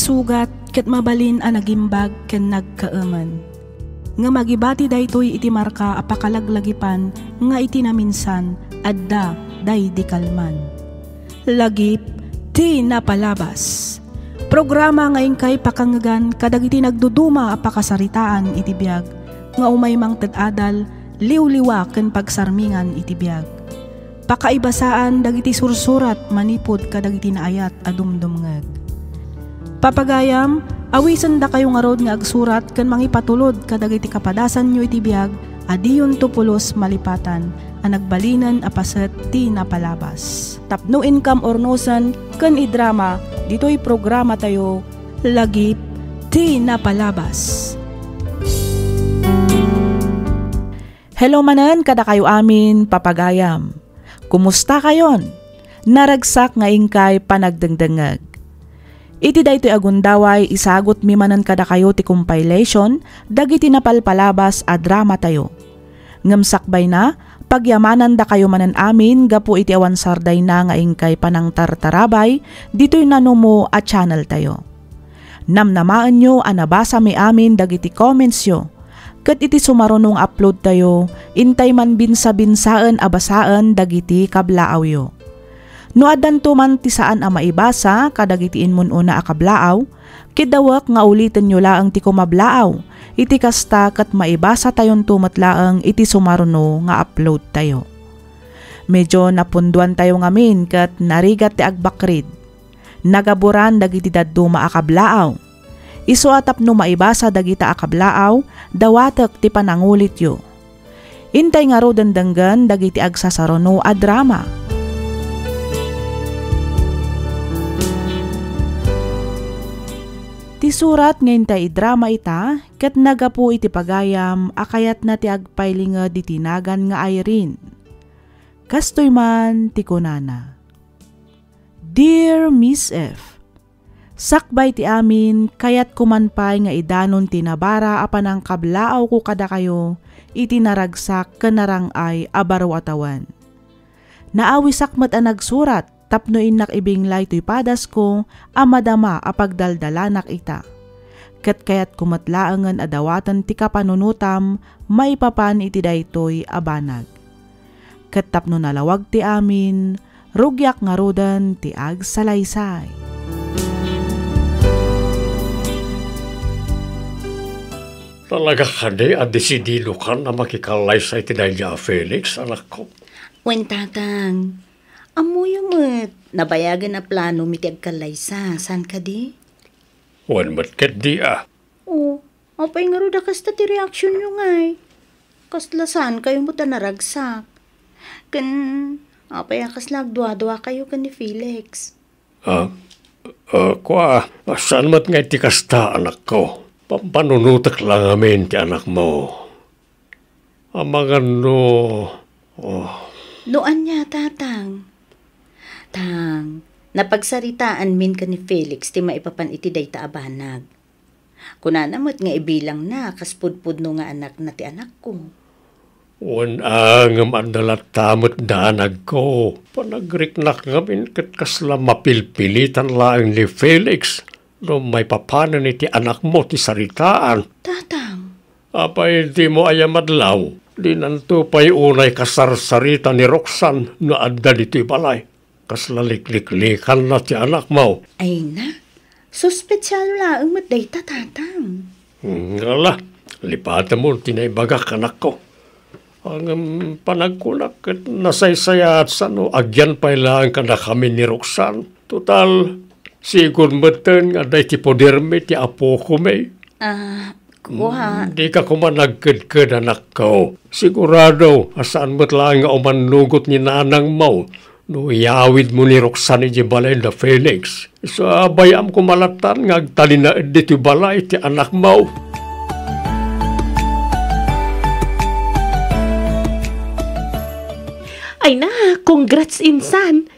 sugat ket mabalin a nagimbag ken nagkaaman. Nga magibati daytoy iti marka apakalaglagipan nga iti naminsan adda day di kalman. Lagip ti napalabas. Programa ngayon kay pakangagan kadagiti nagduduma apakasaritaan iti biag nga umay mang tadadal liw-liwa ken pagsarmingan iti biag. Pakaibasaan dagiti sursurat manipod kadagiti naayat adumdumngeg. Papagayam, awisan da kayo nga rod nga agsurat ken mangipatulod kadagiti kapadasan nyo iti biag adiyon tupulos malipatan a nagbalinan a paset ti napalabas. Tapno income ornosan ken idrama ditoy programa tayo lagip ti napalabas. Hello manen kada kayo amin papagayam. Kumusta kayon? Naragsak nga ingkay panagdengdengeg. Iti daytoy agundaway isagot mi manen kada kayo ti compilation dagiti napalpalabas a drama tayo. Ngamsakbay na pagyamanan da kayo manen amin gapu iti awan sarday na nga ingkay panang tartarabay ditoy nanumo a channel tayo. Namnamaan nyo a nabasa mi amin dagiti comments yo. Ket iti sumarunong upload tayo, intay man binsa-binsaan abasaan dagiti kablaaw yo. No adanto man ti saan a maibasa kadagitiin mun una a kablaaw, kidawak nga ulitin nyo laang ti kumablaaw, iti kasta ket maibasa tayon tumatlaang iti sumaruno nga upload tayo. Medyo napunduan tayo ngamin ket narigat ti agbakrid. Nagaburan dagiti dadduma a kablaaw. Isu atap no maibasa dagita akablaaw, dawatek ti panangulit yo. Intay nga ro dandanggan dagiti agsasaruno a drama. Ti surat nga intay drama ita, ket nagapu iti pagayam akayat na ti agpailinga di tinagan nga Irene. Kastoy man ti kunana. Dear Miss F, sakbay ti amin kayat kumanpay nga idanon tinabara apan ang kablaaw ko kada kayo iti naragsak kanarang ay abarwatawan. Naawisak mat ang nagsurat tapno inak ibinglay to'y padas ko amadama apagdaldalanak ita. Ket kayat kumatlaangan adawatan ti kapanunutam maipapan iti daytoy abanag. Ket tapno nalawag ti amin rugyak nga rodan ti agsalaysay. Talaga ka di, desidido ka na makikalay sa itinadya Felix, anak ko. Wen tatang, amuyo mo't nabayagan na plano mitiag kalaysa, san ka di? Wen mat ket di Oo, apay nga ro da kasta ti reaksyon nyo ngay. Kaslasan kayo mo ta naragsak. Kan, apay akaslag dua-dua kayo kan ni Felix. Saan mat nga iti kasta, anak ko? Pampanunutak lang amin ti anak mo. Amangan no... Noan niya, tatang. Napagsaritaan min ka ni Felix ti maipapan iti dayta abanag. Kunanamot nga ibilang na, kaspudpud no nga anak na ti anak ko. Wan ang mandalat tamot danag ko. Panagreknak ngamin kat kasla mapilpilitan lang ni Felix. No may papanan iti anak mo ti saritaan. Tatang. Apay di mo ayamadlaw. Di nanto pa'y unay kasarsarita ni Roxanne na adda dito balay. Kaslalikliklikan na ti anak mo. Ay na, so spesyal lang matdayta, tatang. Ngala, lipatan mo tinaybagak anak ko. Ang panagkunak at nasaysaya at sano, agyan pa'y lang ka na kami ni Roxanne. Total, sigur matan nga day ti poderme ti apo ko may. Kuha. Di ka kumanagkad-kad anak ko. Sigurado, asaan mo't lang nga umanugot ni nanang mo. No yawid mo ni Roxanne di balay na Felix. Sa bayam ko malatan nga agtalinaad di ti balay ti anak mo. Ay na, congrats insan.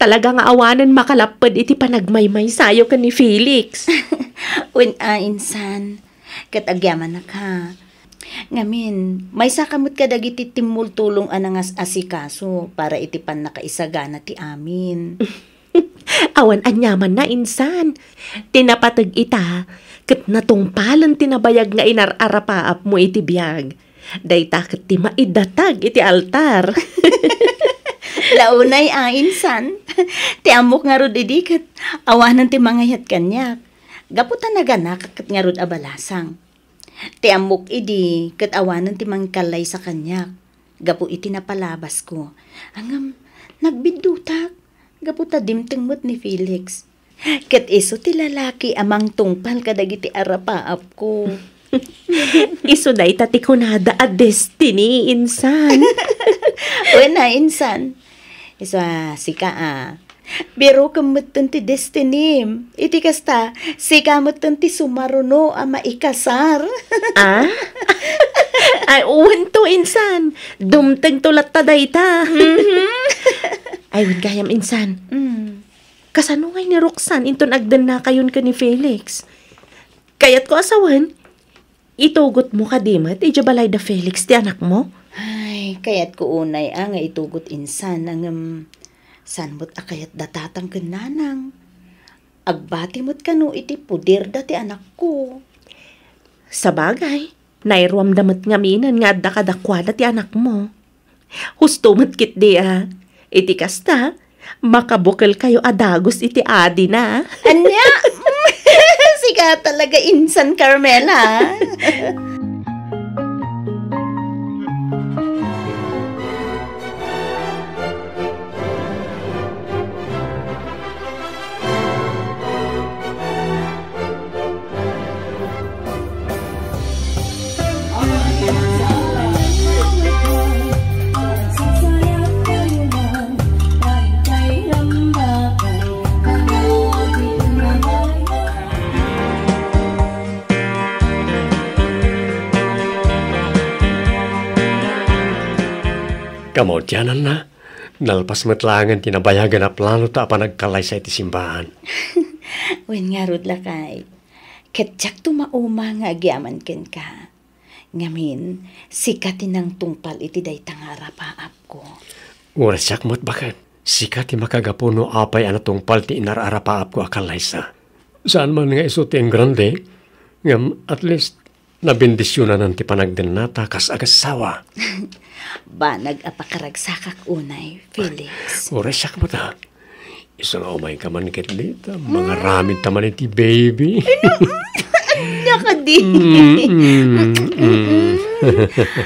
Talaga nga awanan makalapad iti panagmaymay sayo ka ni Felix. Insan, katagyaman na ka. Ngamin, may sakamot ka dagiti timultulong anangas asikaso para itipan nakaisagana ti amin. Awan anyaman na insan. Tinapatag ita, kat natungpalan tinabayag nga inararapaap mo iti biyag. Dayta kat ti maidatag iti altar. Launay insan. Ti amok nga rod idikat. Awanan ti mangayat kanyak. Gaputan na ganak kat nga rod abalasang. Ti amok idi kat awanan ti mangkalay sa kanyak. Gapu iti napalabas ko. Angam, nagbidutak. Gaputa dimtengmot ni Felix. Kat iso ti lalaki amang tungpal kadagiti arapaap ko. Iso na itati kunada a destiny, insan. Wena, insan. Iso sika Biro kamutan ti destiny. Iti kasta, sika mutan ti sumaruno maikasar. Ay, uwan to, insan. Dumteng tulat ta dayta. Ay, wag gayam, insan. Kasano ngay ni Roxanne inton agdan na kayon ka ni Felix? Kayat ko asawan, itugot mo ka dimat, balay da Felix, ti anak mo? Ay, kayat ko unay nga itugot insan ang sanmot akayat datatang kananang. Agbati mo't kano iti pudir dati anak ko. Sa bagay, nairuam damat ngaminan nga adda kadakwada ti anak mo. Husto mo't kit di iti kasta, makabukal kayo adagos iti adi na. Anya? Sika talaga insan, Carmela. Kamodyanan na. Nalpas matlangan tinabayagan na plano ta pa nagkalay sa iti simbahan. Wen nga rod lakay. Ketyak tumauma nga agyaman ken ka. Ngamin, sikatin ng tungpal iti daytang arapaap ko. Urasyak mo't bakit? Sikat ti makagapuno apay ana tungpal ti inararapaap ko akalay sa. Saan man nga iso ti ang grande, ngam at least nabindisyonan ti panagden nata kas agasawa. Ba nag-apakaragsak unay, Felix. Urasyak mo ta. Isang umay ka man kitlita, mga ramid taman iti baby. Naka di.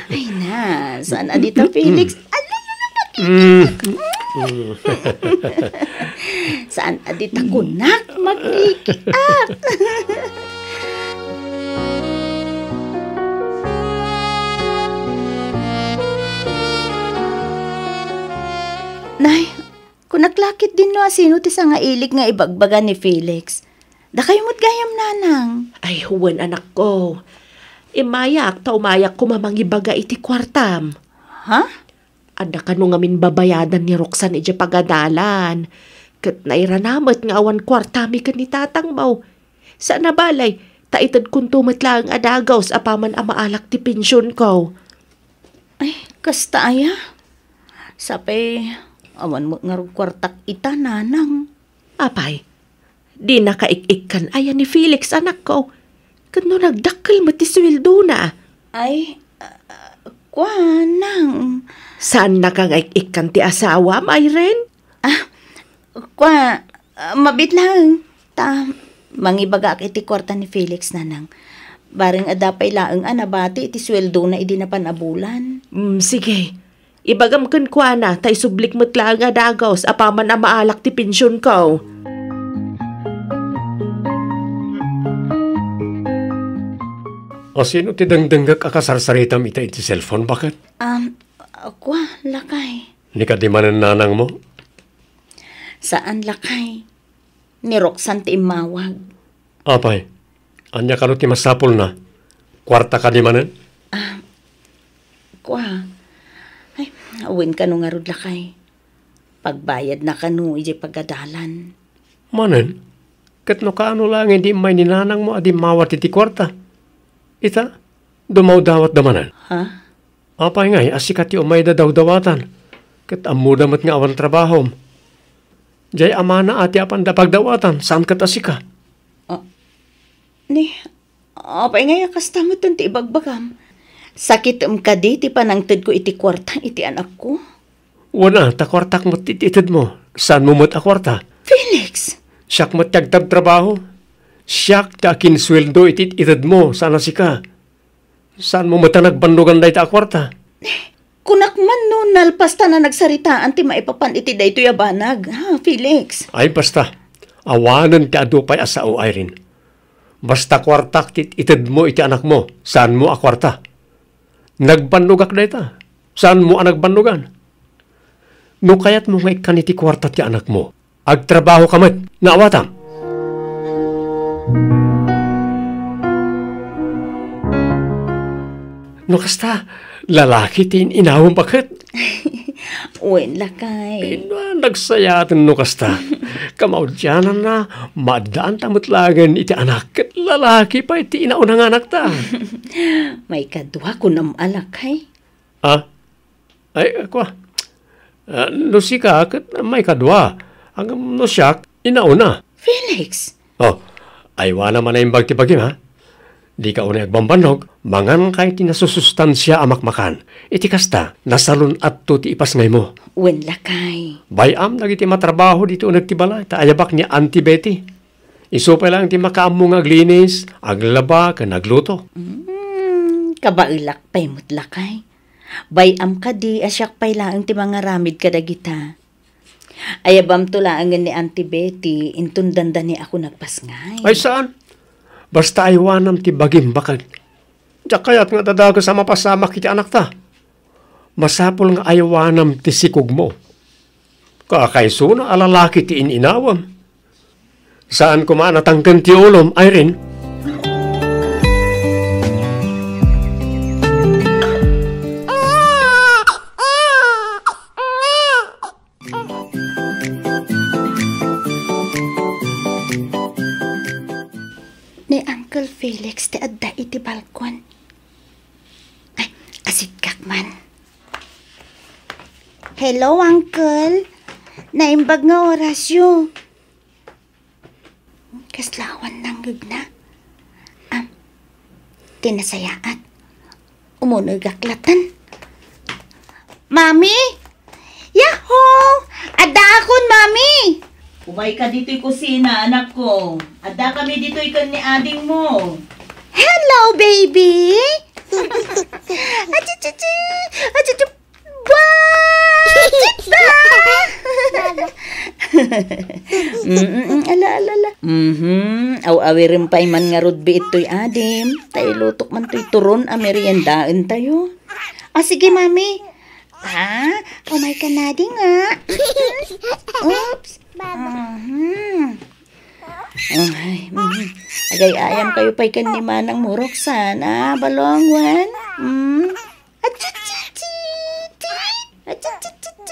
Ay na, saan adita, Felix? Saan adita kunak? Magrikiat. Nay, kunaklakit din no asino ti nga ilig nga ibagbaga ni Felix. Da kayo mo't gayam nanang. Ay, huwan anak ko. Imayak ta umayak ko mamangibaga iti kwartam. Ha? Ada ka nung amin babayadan ni Roxanne iti pagadalan. Kat nairanamat nga awan kwartami ka ni tatang mau. Sa nabalay, taitad kung tumatla ang adagaw sa apaman amaalak ti pensyon ko. Ay, kasta aya. Sapay, awan mo nga kwartak ita nanang. Apay, di nakaik-ikkan aya ni Felix anak ko. Kano nagdakkel mo ti sweldo na. Ay, nang. Saan nakangik-ikkan ti asawa, Myren? Mabit lang. Mangibaga iti kwarta ni Felix nanang. Baring adapay laeng anabati iti sweldo na idi na panabulan. Sige. Ibagam kan kwa na, tay sublik mo't lang adagaw sa apaman na maalak ti pensyon ko. O sino ti dangdanggak akasarsaritam ita iti cellphone, bakit? Lakay. Ni ka di manan nanang mo? Saan lakay? Ni Roxanne ti imawag. Apay, anya ka no ti masapol na. Kwarta ka di manan? Ay, awin ka no nga rod lakay. Pagbayad na ka no, iji pagadalan. Manan? Kat no kaano lang hindi may ninanang mo adi mawat iti kwarta. Ita, dumaw dawat damanan. Ha? Apay nga, asikat yung umay da daw dawatan. Kat amudamat nga awan trabahom. Jay amana ati apan da pagdawatan, saan ka tasika? Ni, apay nga kasta mo ti ibagbagam. Sakit ka di, ti panangtid ko iti kwarta, iti anak ko. Wana, takwartak mo tititid mo. Saan mo mo't akwarta? Felix! Siyak mo't tagtab trabaho. Siyak ta kinsweldo ititid mo, sana sika. Saan mo mo't nagbandugan da iti akwarta? Kunak man no, nalpasta na nagsaritaan ti maipapan iti da ito yabanag. Ha, Felix? Ay basta, awanan ti adupay asao Irene. Basta kwartak itid mo iti anak mo, saan mo akwarta? Nagbandugak da ita, saan mo nagbandugan? No kayat mo nga ikan iti kwarta ti anak mo, agtrabaho ka mat, naawatam. No kasta, lalaki tin inawang bakit? Uwen lakay. Nagsayatan no kasta. Kamaudyanan na, madaan tamutlagan iti anak kat lalaki pa iti inaunang anak ta. May kadwa ko namalakay. Ay, ako no sika kat may kadwa. Hanggang no siyak, inauna. Felix! Ay wala man na yung bagtibagim ha. Di ka unay agbambanog, mangan kay tinasusustansya amakmakan. Iti kasta, nasalun at to ti ipas ngay mo. Uwen lakay. Bayam, nagiti matrabaho dito nagtibala, taayabak ni Auntie Betty. Isupay lang ti makaamong aglinis, aglaba, ka nagluto. Kabailak pa'y mo't lakay. Bayam ka di, asyak pa'y lang ti mga ramid kadagita. Ayabam to lang ni Auntie Betty, intundanda ni ako nagpasngay. Ay saan? Basta aywanam ti bagim bakag. Diyak kayat nga tadaga sa mapasama kiti anak ta. Masapol nga aywanam ti sikog mo. Kakaiso na alalaki ti ininawam. Saan kumanatangkan ti ulom, Irene? Ni Uncle Felix ti adda iti balkon. Ay, asit kakman. Hello, Uncle. Naimbag nga orasyo. Kaslawan ng gugna. Tinasayaat. Umunugaklatan. Mami! Yahoo! Adda akon, Mami! Umay ka dito'y kusina, anak ko. Adda kami dito'y kan ni ading mo. Hello, baby! Achichichi! Achichi! Bakita! Ala. Aw-awirin pa'y man nga rudbi ito'y adim. Tayo lutok man to'y turon, ameriendaan tayo. Sige, Mami. Umay ka na di nga. Oops. Agay ayam kayo pa'y kan ni Manang Murok sana, balongwan.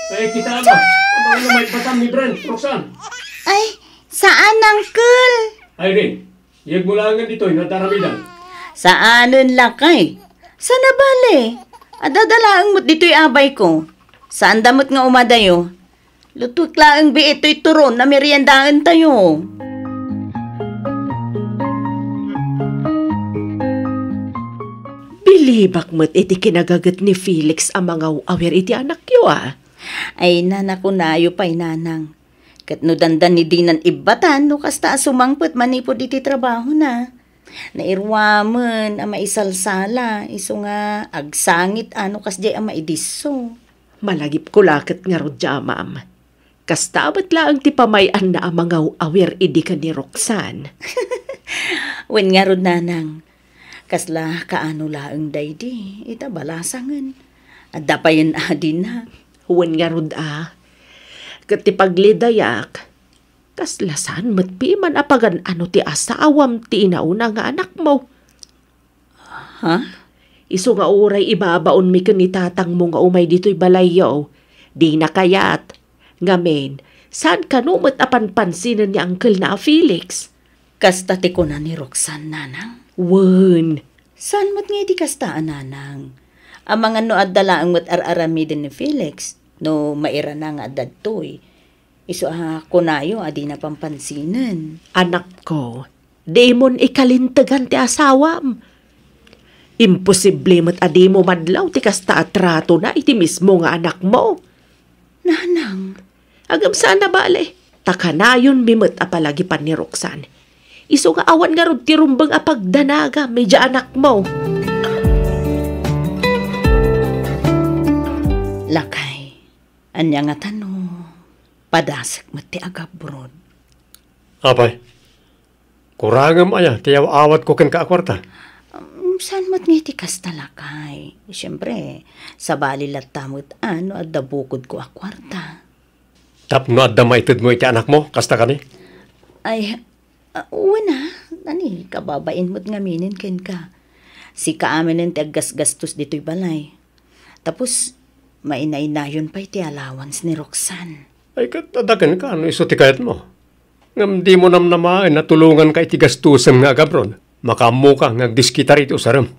Ay, kita ba? Abang lumay patam ni Brent, Roxanne. Ay, saan, Uncle? Irene, iyag mo lang dito, nadaramidan. Saanon lakay? Sa nabali? Adadalaang mo't dito'y abay ko. Saan damot nga umadayo? Lutuk laang bi ito'y turon na meriendaan tayo. Bilibak mo't iti kinagagat ni Felix ang mga awer iti anak yo Ay nanak ko nayo pa'y nanang. Kat no dandan ni dinan ibatan no kasta sumangpot manipod iti trabaho na. Nairwaman ang maisalsala, iso nga agsangit ano kasdi ang maidiso. Malagip ko lakat nga rodya, ma'am. Kastabat lang ti pamayan na ang mga awer idi ka ni Roxanne. Wen nga rod nanang, kasla kaano laang daydi, ita balasangan. Adda pa yun adin na. Wen nga rod Kat ti paglidayak, kaslasan matpi man apagan ano ti asawam ti inauna nga anak mo. Ha? Iso nga uray ibabaon mi ken ni tatang mo nga umay dito'y balayo. Di na kayat. Ngamen, saan ka numot apan pansinan ni Uncle na Felix? Kasta ti ko na ni Roxanne, nanang. Wen. Saan mo't nga di kastaan, nanang? Ang mga no adala ang mo't ar-aramidin ni Felix, no maira na nga adad to'y. Iso kunayo, adi na pampansinan. Anak ko, di mon ikalintagan ti asawam. Imposible mo't adi mo madlaw ti kasta atrato na iti mismo nga anak mo. Nanang, Agam saan na bale? Takanayon bimot apalagi pan ni Roxanne. Iso nga awan nga rod ti rumbang apagdanaga, medya anak mo. lakay, anya nga tano, padasek mo ti agabrod. Apay, kurangam aya, tiyaw awat ko ken kaakwarta. Saan mo't nga ti kasta lakay? Siyempre, sa bali latamot ano at dabukod ko akwarta. Tapno at damaitid mo iti anak mo, kasta ka ni? Ay, una, nani, kababain mo't ngaminin ken ka. Si kaamin ng tiaggas-gastos dito'y balay. Tapos, mainay-nayon pa iti allowance ni Roxanne. Ay katadagan ka, ano iso ti kayat mo? Ngam di mo namnamain natulungan ka iti gastusem nga agabron. Makamu ka ngagdiskita rito saram.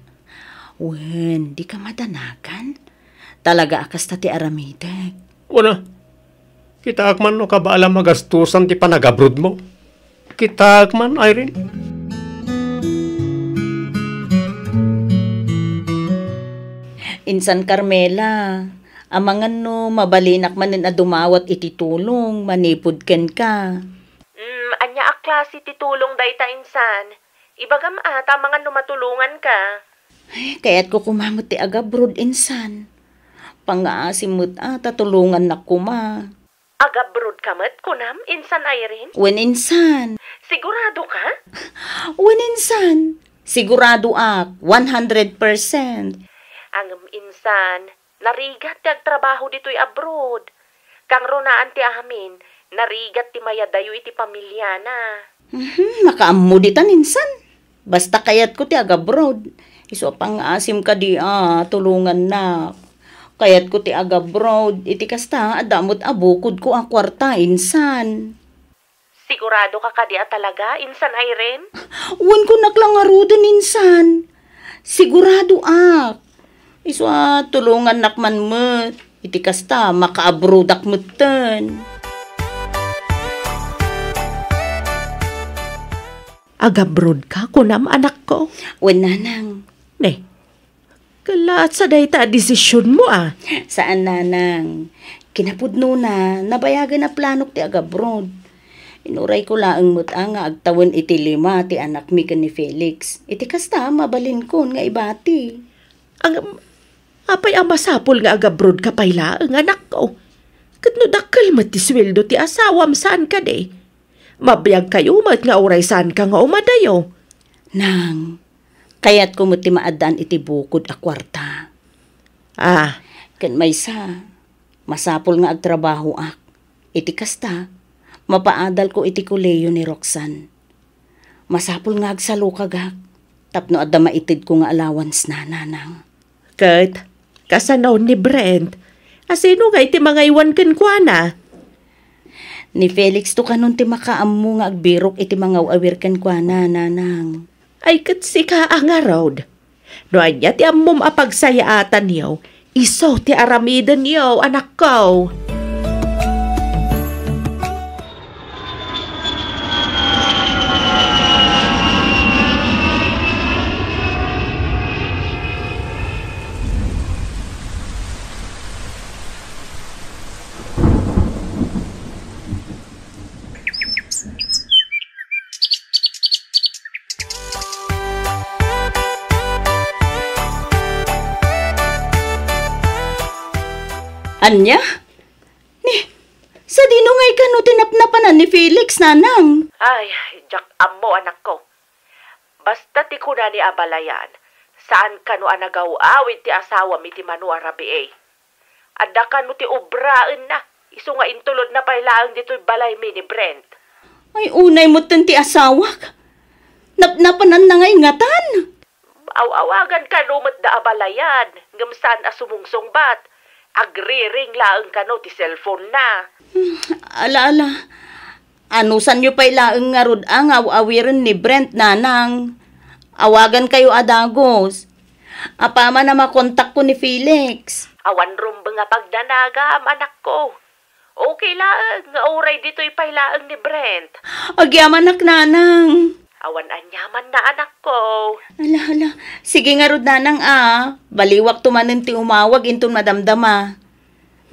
Wen, di ka madanagan? Talaga akas ta ti aramitek. Una, kita akman no kabaala magastusan ti panagabrod mo. Kita akman, Irene. Insan Carmela, amangan no mabalinak manin a dumawat iti tulong, manipod ken ka. Anya a klase ti tulong dayta insan. Ibagam ata mga numatulungan ka. Ay, kaya't ko kumamot ti agabrod insan. Pangaasimot tulungan na kuma. Agabrod ka mat kunam, insan Irene? Wen insan. Sigurado ka? Wen insan. Sigurado 100%. Ang insan, narigat ti agtrabaho dito'y abroad. Kang runaan ti amin, narigat ti mayadayo iti pamilya na. Makaammo ditan insan. Basta kayat ko ti agabrod. Iso pang asim ka di tulungan na. Kayat ko ti agabrod. Iti kasta adamot abukod ko ang kwarta insan. Sigurado ka kadi talaga, insan Irene? Uwan ko naklangarudan insan. Sigurado Iso tulungan nakman mo. Iti kasta makaabrodak mo ten. Agabrod ka kunam anak ko? Wen nanang. Ne, kalaat sa dayta desisyon mo Saan nanang? Kinapudno na, nabayagan na planok ti agabrod. Inuray ko laang nga agtawon iti 5 ti anak mi ken ni Felix. Iti kasta mabalin kon nga ibati. Ang apay ang masapol nga agabrod ka payla ang anak ko. Katno dakkel mat ti sweldo ti asawam saan ka de. Mabiyag kayo mat nga oray saan ka nga umadayo. Nang, kayat ko mo ti maadan iti bukod a kwarta. Ken maysa, masapol nga agtrabaho ak. Iti kasta, mapaadal ko iti kuleyo ni Roxanne. Masapol nga agsalo kagak. Tapno adda maitid ko nga allowance na nanang. Kat, kasanaw ni Brent, asino nga iti mga iwan ken kuana? Ni Felix to kanon ti makaammo nga agbirok iti mga awir ken kuana nanang. Ay kat si ka ang road. No anya ti ammom apagsayaatan niyo, iso ti aramidan niyo anak ko. Anya? Sa dinungay ka no tinapnapanan ni Felix, nanang. Ay, Jack ammo anak ko. Basta ti kuna ni abalayan, saan ka no anagaw-awid ti asawa mi ti Manu Arabi Adda ka no ti ubraan na, iso nga intulod na pailaang dito'y balay mi ni Brent. Ay, unay mo ti asawak. Napnapanan na ngay ngatan. Awagan ka no da abalayan, ngamsan asumungsong bat. Agri-ring laang ka no ti cellphone na. Ala. Anusan nyo pa'y laang nga rod ang awirin ni Brent, nanang. Awagan kayo adagos. Apama na makontak ko ni Felix. Awan rumba nga pagdanaga, anak ko. Okay lang, nga oray dito'y pailaang ni Brent. Agyaman nak nanang. Awan anyaman na anak ko. Ala. Sige nga rod nanang Baliwak tumanen ti umawag inton madamdama.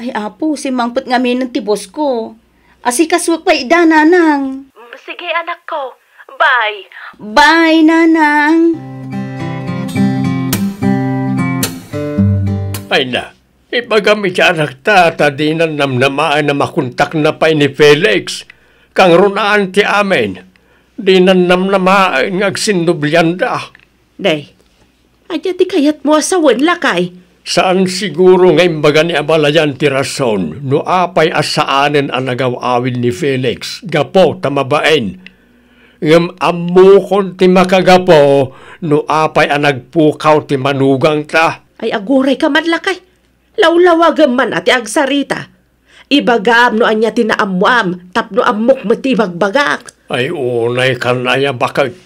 Ay apo, si mangput nga minin ti boss ko. Asikaswag pa ida nanang. Sige anak ko. Bye. Bye nanang. Ay na, ipagamit siya anak ta di na namnamaan na makuntak na pa ni Felix. Kang runaan ti amin. Di na namnamaan ng agsindublanda. Day, adya ti kayat mo asawan lakay. Saan siguro ngayon baga ni abalayan ti rason no apay asaanen ang nagawawin ni Felix. Gapo tamabain. Ngam amukon ti makagapo no apay ang nagpukaw ti manugang ta. Ay aguray ka man lakay. Lawlawagam man ati agsarita. Ibagam no anya tinaamuam tapno amok matibagbagak. Ay unay kanaya bakag.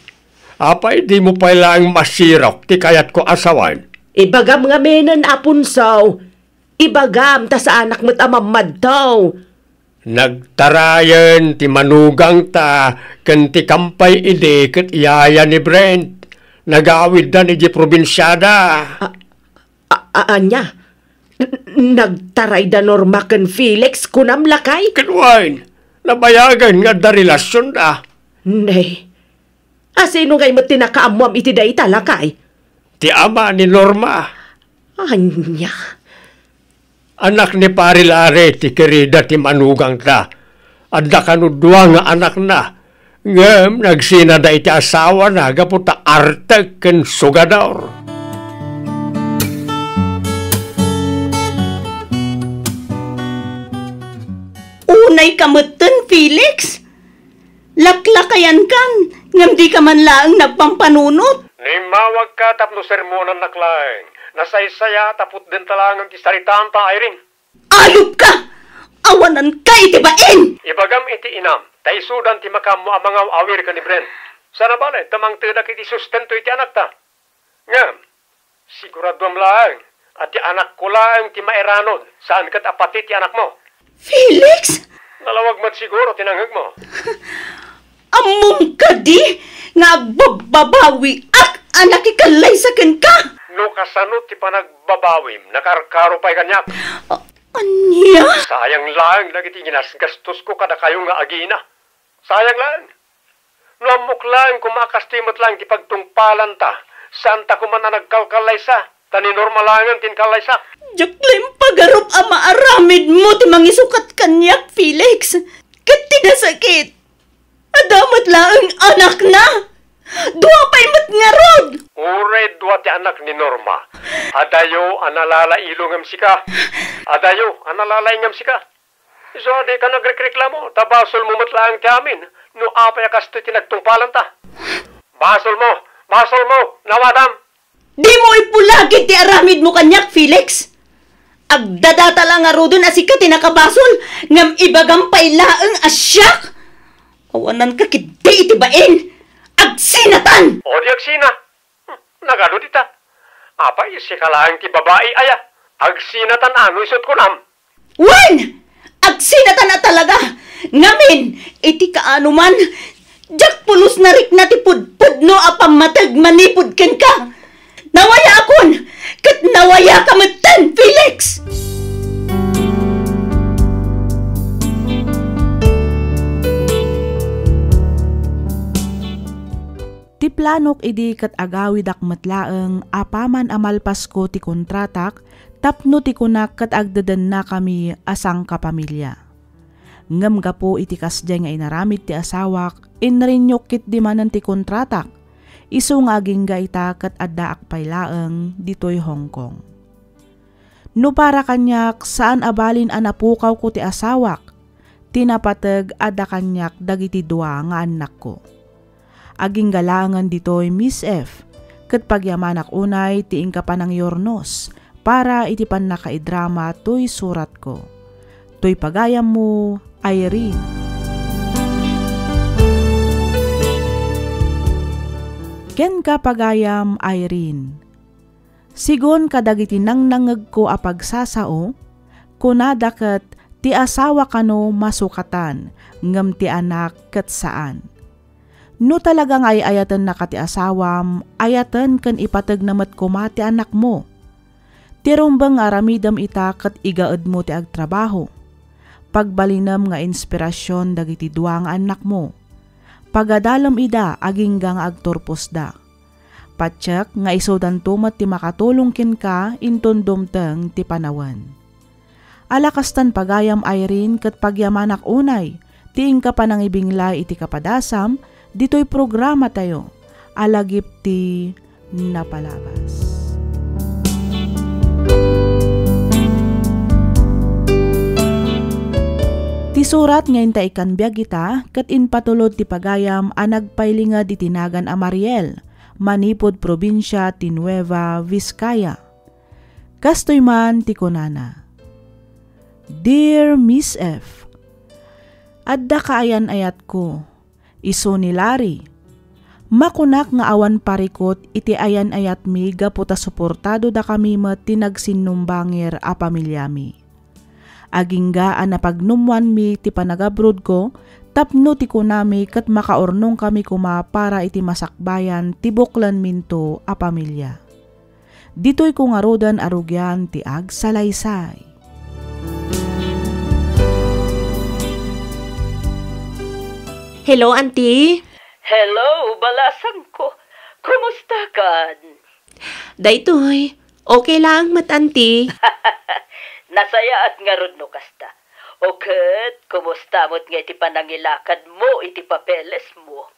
Apay di mo pailang masirok ti kayat ko asawan. Ibagam nga menan apunsaw. Ibagam ta sa anak mo't amamad taw. Nagtarayan ti manugang ta ken ti kampay ide ket iyaya ni Brent. Nagawid na ni di probinsyada. Anya? Nagtaray da Norma ken Felix kunam lakay? Kenwain, nabayagan nga da relasyon da. Nay, asino ngay mo tinakaamuam iti da italakay? Ti ama ni Norma. Anya? Anak ni Parilare ti kerida ti manugang ta. Adda kanudwa nga anak na. Ngem nagsina da iti asawa na gaputa arte ken sugador. Unay kamutan, Felix. Laklakayan kan, ngam di ka man laang nagpampanunot. Nimawag ka tapno sermonan naklaeng. Nasaysaya tapot din talangan ti saritaan ta Irene. Ayop ka! Awanan ka itibain! Ibagam iti inam, taisudan ti makamu amangaw awir ka ni Brent. Sana bale, tamang tidak iti sustento iti anak ta. Ngam, siguraduam laang, at ti anak ko laang ti maeranod, saan kat apati ti anak mo. Felix! Nalawag mat siguro tinanghag mo. Among ka di nga agbababawi ak anak ikalay sa ka! No kasano ti panagbabawim, nakarkaro pa'y kanyak. Anya? Sayang lang, nagiti ginasgastos ko kada kayo nga agina. Sayang lang. No amok lang, kumakastimot lang ti pagtungpalan ta. Santa ko man na nagkalkalay sa, tani normalangan tin kalay sa. Jaklim pagarup ama aramid mo ti mangisukat kanyak, Felix. Kat tinasakit. Adamat lang anak na. Dua pa'y matngarod. Uray dua ti anak ni Norma. Adayo analala ilongam sika. Adayo analala ingam sika. So di ka nagrekreklamo. Tabasol mo matlaang ti amin. No apay akas ti tinagtungpalan ta. Basol mo. Nawadam. Di mo ipulagit ti aramid mo kanyak, Felix. Agdadata lang nga rodon asika tinakabasol. Ngam ibagam pailaang asyak. Awanan ka kiti itibain. Agsinatan! O di agsina. Nagado dita. Apay, si kalaang ti babae aya. Agsinatan ano isot ko nam. Wen! Agsinatan na talaga! Ngamin, iti kaano man. Jak pulos na rik na ti pudpud no apam matag manipud ken ka. Nawaya akon! Kat nawaya ka matan, Felix! Ti planok idi kat agawid ak matlaeng apaman amalpas ko ti kontratak tapno ti kunak kat agdadan na kami asang kapamilya. Ngam gapo iti kasdya nga inaramid ti asawak inrinyok kit di manan ti kontratak iso nga aging gaita kat adda ak pailaeng ditoy Hong Kong. No para kanyak saan abalin anapukaw ko ti asawak tinapatag adda kanyak dagiti dua nga anak ko. Aging galangan ditoy Miss F. Kat pagyamanak unay tiing ka pa ng yornos para iti pan nakaidrama to'y surat ko. To'y pagayam mo, Irene. Ken ka pagayam, Irene. Sigon kadagiti nang nangag ko apagsasao, kunadakat ti asawa kano masukatan, ngem ti anak ket saan. No talagang ay ayatan na ka ti asawam, ayatan kan ipatag namat kuma ti anak mo. Tirumbang aramidam ita ket igaed mo ti agtrabaho. Pagbalinam nga inspirasyon dagiti duwa nga anak mo. Pagadalam ida aginggang agturpos da. Patsyak nga isodan tumat ti makatulong ken ka inton dumteng ti panawan. Alakastan pagayam Irene ket pagyamanak unay, tiing ka panangibinglay iti kapadasam, dito'y programa tayo, alagip ti napalabas. Ti surat ngayon ta ikanbiag ita, kat inpatulod ti pagayam anagpailinga di tinagan a Mariel, manipod probinsya ti Nueva Vizcaya. Kastoy man ti kunana. Dear Miss F, adda kaayan ayat ko, iso ni Larry. Makunak nga awan parikot iti ayan ayat mi gaputa suportado da kami met tinagsinumbangir a pamilyami. Agingga na pagnumwan mi ti panagabrod ko, tapno ti kunami kat makaornong kami kuma para iti masakbayan ti buklan minto a pamilya. Dito'y kung arudan arugyan ti agsalaysay. Hello, auntie? Hello, balasang ko. Kumusta kan? Daytoy, okay lang mat, auntie. Nasaya at nga rod no kasta. O ket, kumusta mo't nga iti panangilakad mo, iti papeles mo?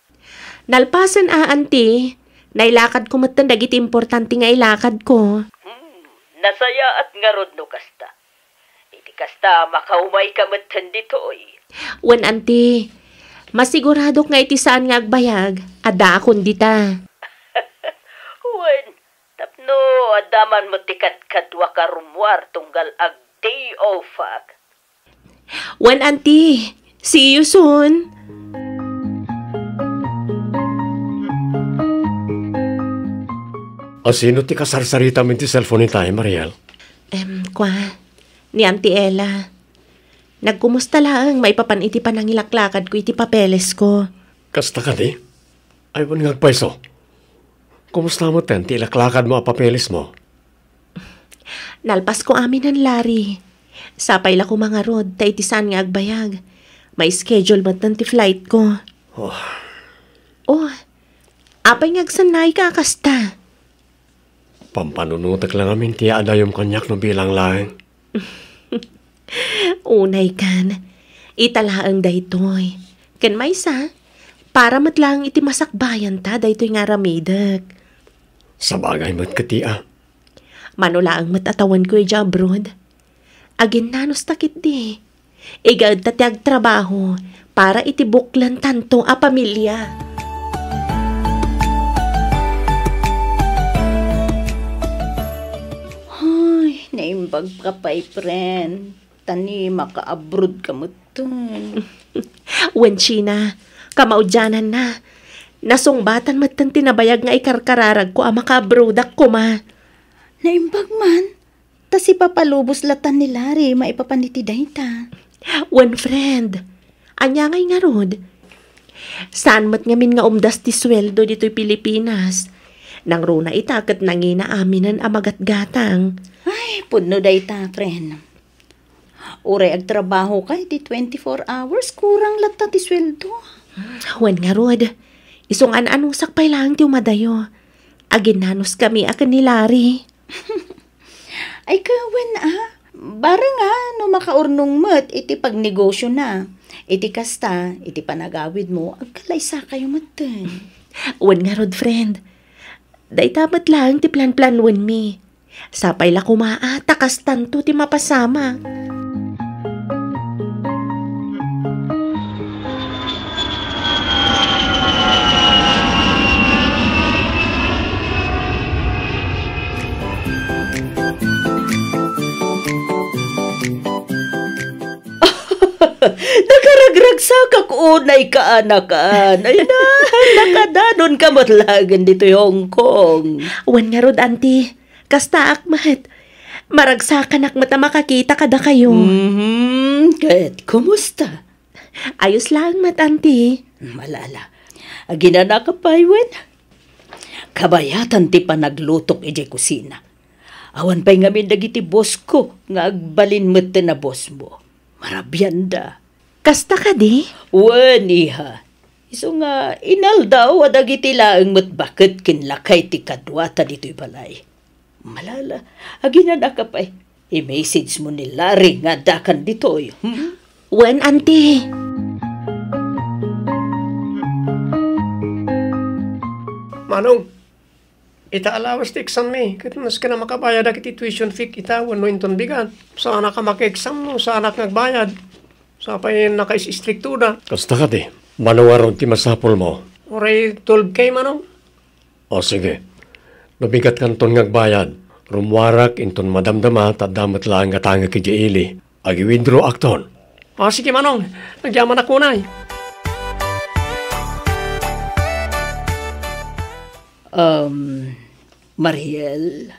Nalpasan auntie. Nailakad ko mat dagiti importante nga ilakad ko. Nasaya at nga rod no kasta. Iti kasta makaumay ka mat ditoy. Wen, auntie, masigurado nga iti saan nga agbayag, ada akon dita. Wen, tapno adaman mo tikat kadwa ka rumwar tunggal ag day off ak. Wen, auntie, see you soon. Sino ti kasarsarita min ti cellphone ni tayo, Mariel? Ni Auntie Ella. Nagkumusta lang, may papaniti pa nang ilaklakad ko iti papeles ko. Kasta ka di? Ay, wala ngagpaiso. Kumusta mo ten, ti ilaklakad mo a papeles mo? Nalpas ko amin ng Larry. Sapay la ko mga rod, ta iti saan nga agbayag. May schedule mat ti flight ko. Apay ngagsanay ka kasta. Pampanunutak lang amin ti adayom kanyak no bilang lang. Unay kan, italaang daytoy. Ken may sa, para matlang iti masakbayan ta daytoy nga ramidak. Sabagay mat katia. Manulaang matatawan ko iti abroad. Agin nanos takit di. Igad tatiag trabaho para iti buklan tanto a pamilya. Naimbag ka pa'y friend. Tani maka-abroad ka mo dun. Wen China, kamaudyanan na. Nasungbatan matan tinabayag nga ikarkararag ko ang maka-abroad ako ma. Naimbag man. Ta si papalubos latan ni Larry maipapanitiday ta. Wen friend, anya ngay nga rod. Saan mat ngamin nga umdas ti sweldo dito'y Pilipinas. Nang runa itakat nangina aminan amagat-gatang. Ay, pudno day ta, friend. Uray agtrabaho kay di 24 hours, kurang lata ti sweldo. Wen nga rod, isong anong sakpay lang ti umadayo. Aginanos kami akan ni Larry. Ay kawen bara nga no makaurnong mat iti pagnegosyo na. Iti kasta, iti panagawid mo, agkalaysa kayo matan. Wen nga rod, friend. Day tamat lang ti plan-plan wen mi. Sapay la kumaa, takas tanto ti mapasama. Nakaragragsak ako unay ka anakan. Ay na, nakadanon ka matlagan dito yung Hong Kong. Wan nga rod, auntie. Kasta akmat. Maragsakan akmat na makakita kada kayo. Kat, kumusta? Ayos lang, mat, auntie. Malala. Ginana ka pa, Iwan? Kabayatan ti pa naglutok ije kusina. Awan pa'y ngamin dagiti boss ko, nga agbalin mo't na boss mo. Marabyan da. Kasta ka di? Wan, iha. Iso nga, inaldaw adagiti laang mo't bakit kinlakay ti kadwata dito'y balay. Malala, ginana ka pa'y. I-message mo ni Larry nga dakan dito'y. Wen, auntie. Manong, itaalawas ti exam mi. Katinas ka na makabayad akit tuition fee kita wano inton bigan. Sana ka maka-exam mo, sana ka nagbayad. Sa pa yung nakais-istriktuda. Kasta ka di, manawaron ti masapol mo. Oray 12K manong. O sige, nabigat kanton ngagbayad. Rumwarak inton madamdama tadamat lang nga tanga ki Jaili. Agi-withdraw akton. O sige manong, nagyaman ako na. Mariel,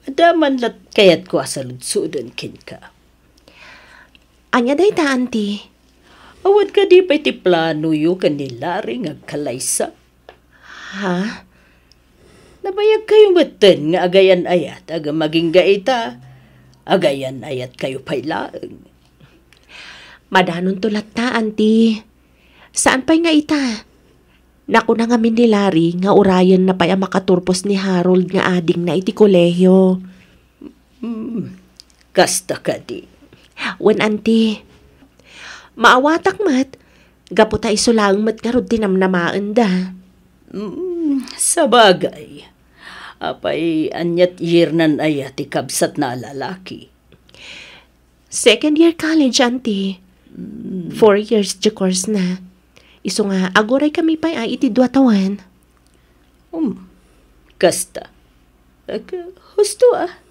adaman lat kayat ko asaludsudan kin ka. Anya day ta, auntie? Awad ka di pa'y ti plano yu kanila ring agkalaysa. Ha? Nabayag kayo matan nga agayan ayat, aga maging gaita. Agayan ayat kayo pa'y laeng. Madanon tulat ta, auntie. Saan pa'y nga ita? Naku na nga min ni Larry nga urayan na pa'y makaturpos ni Harold nga ading na iti kolehyo. Kasta ka di. Wen, auntie. Maawatak mat, gaputa isulang mat nga rod tinamnamaan da. Sa bagay, apay anyat yearnan ayat ikabsat na lalaki. Second year college, auntie. 4 years di course na. Iso nga, agoray kami pa'y iti 2 taon. Kasta. Husto ah.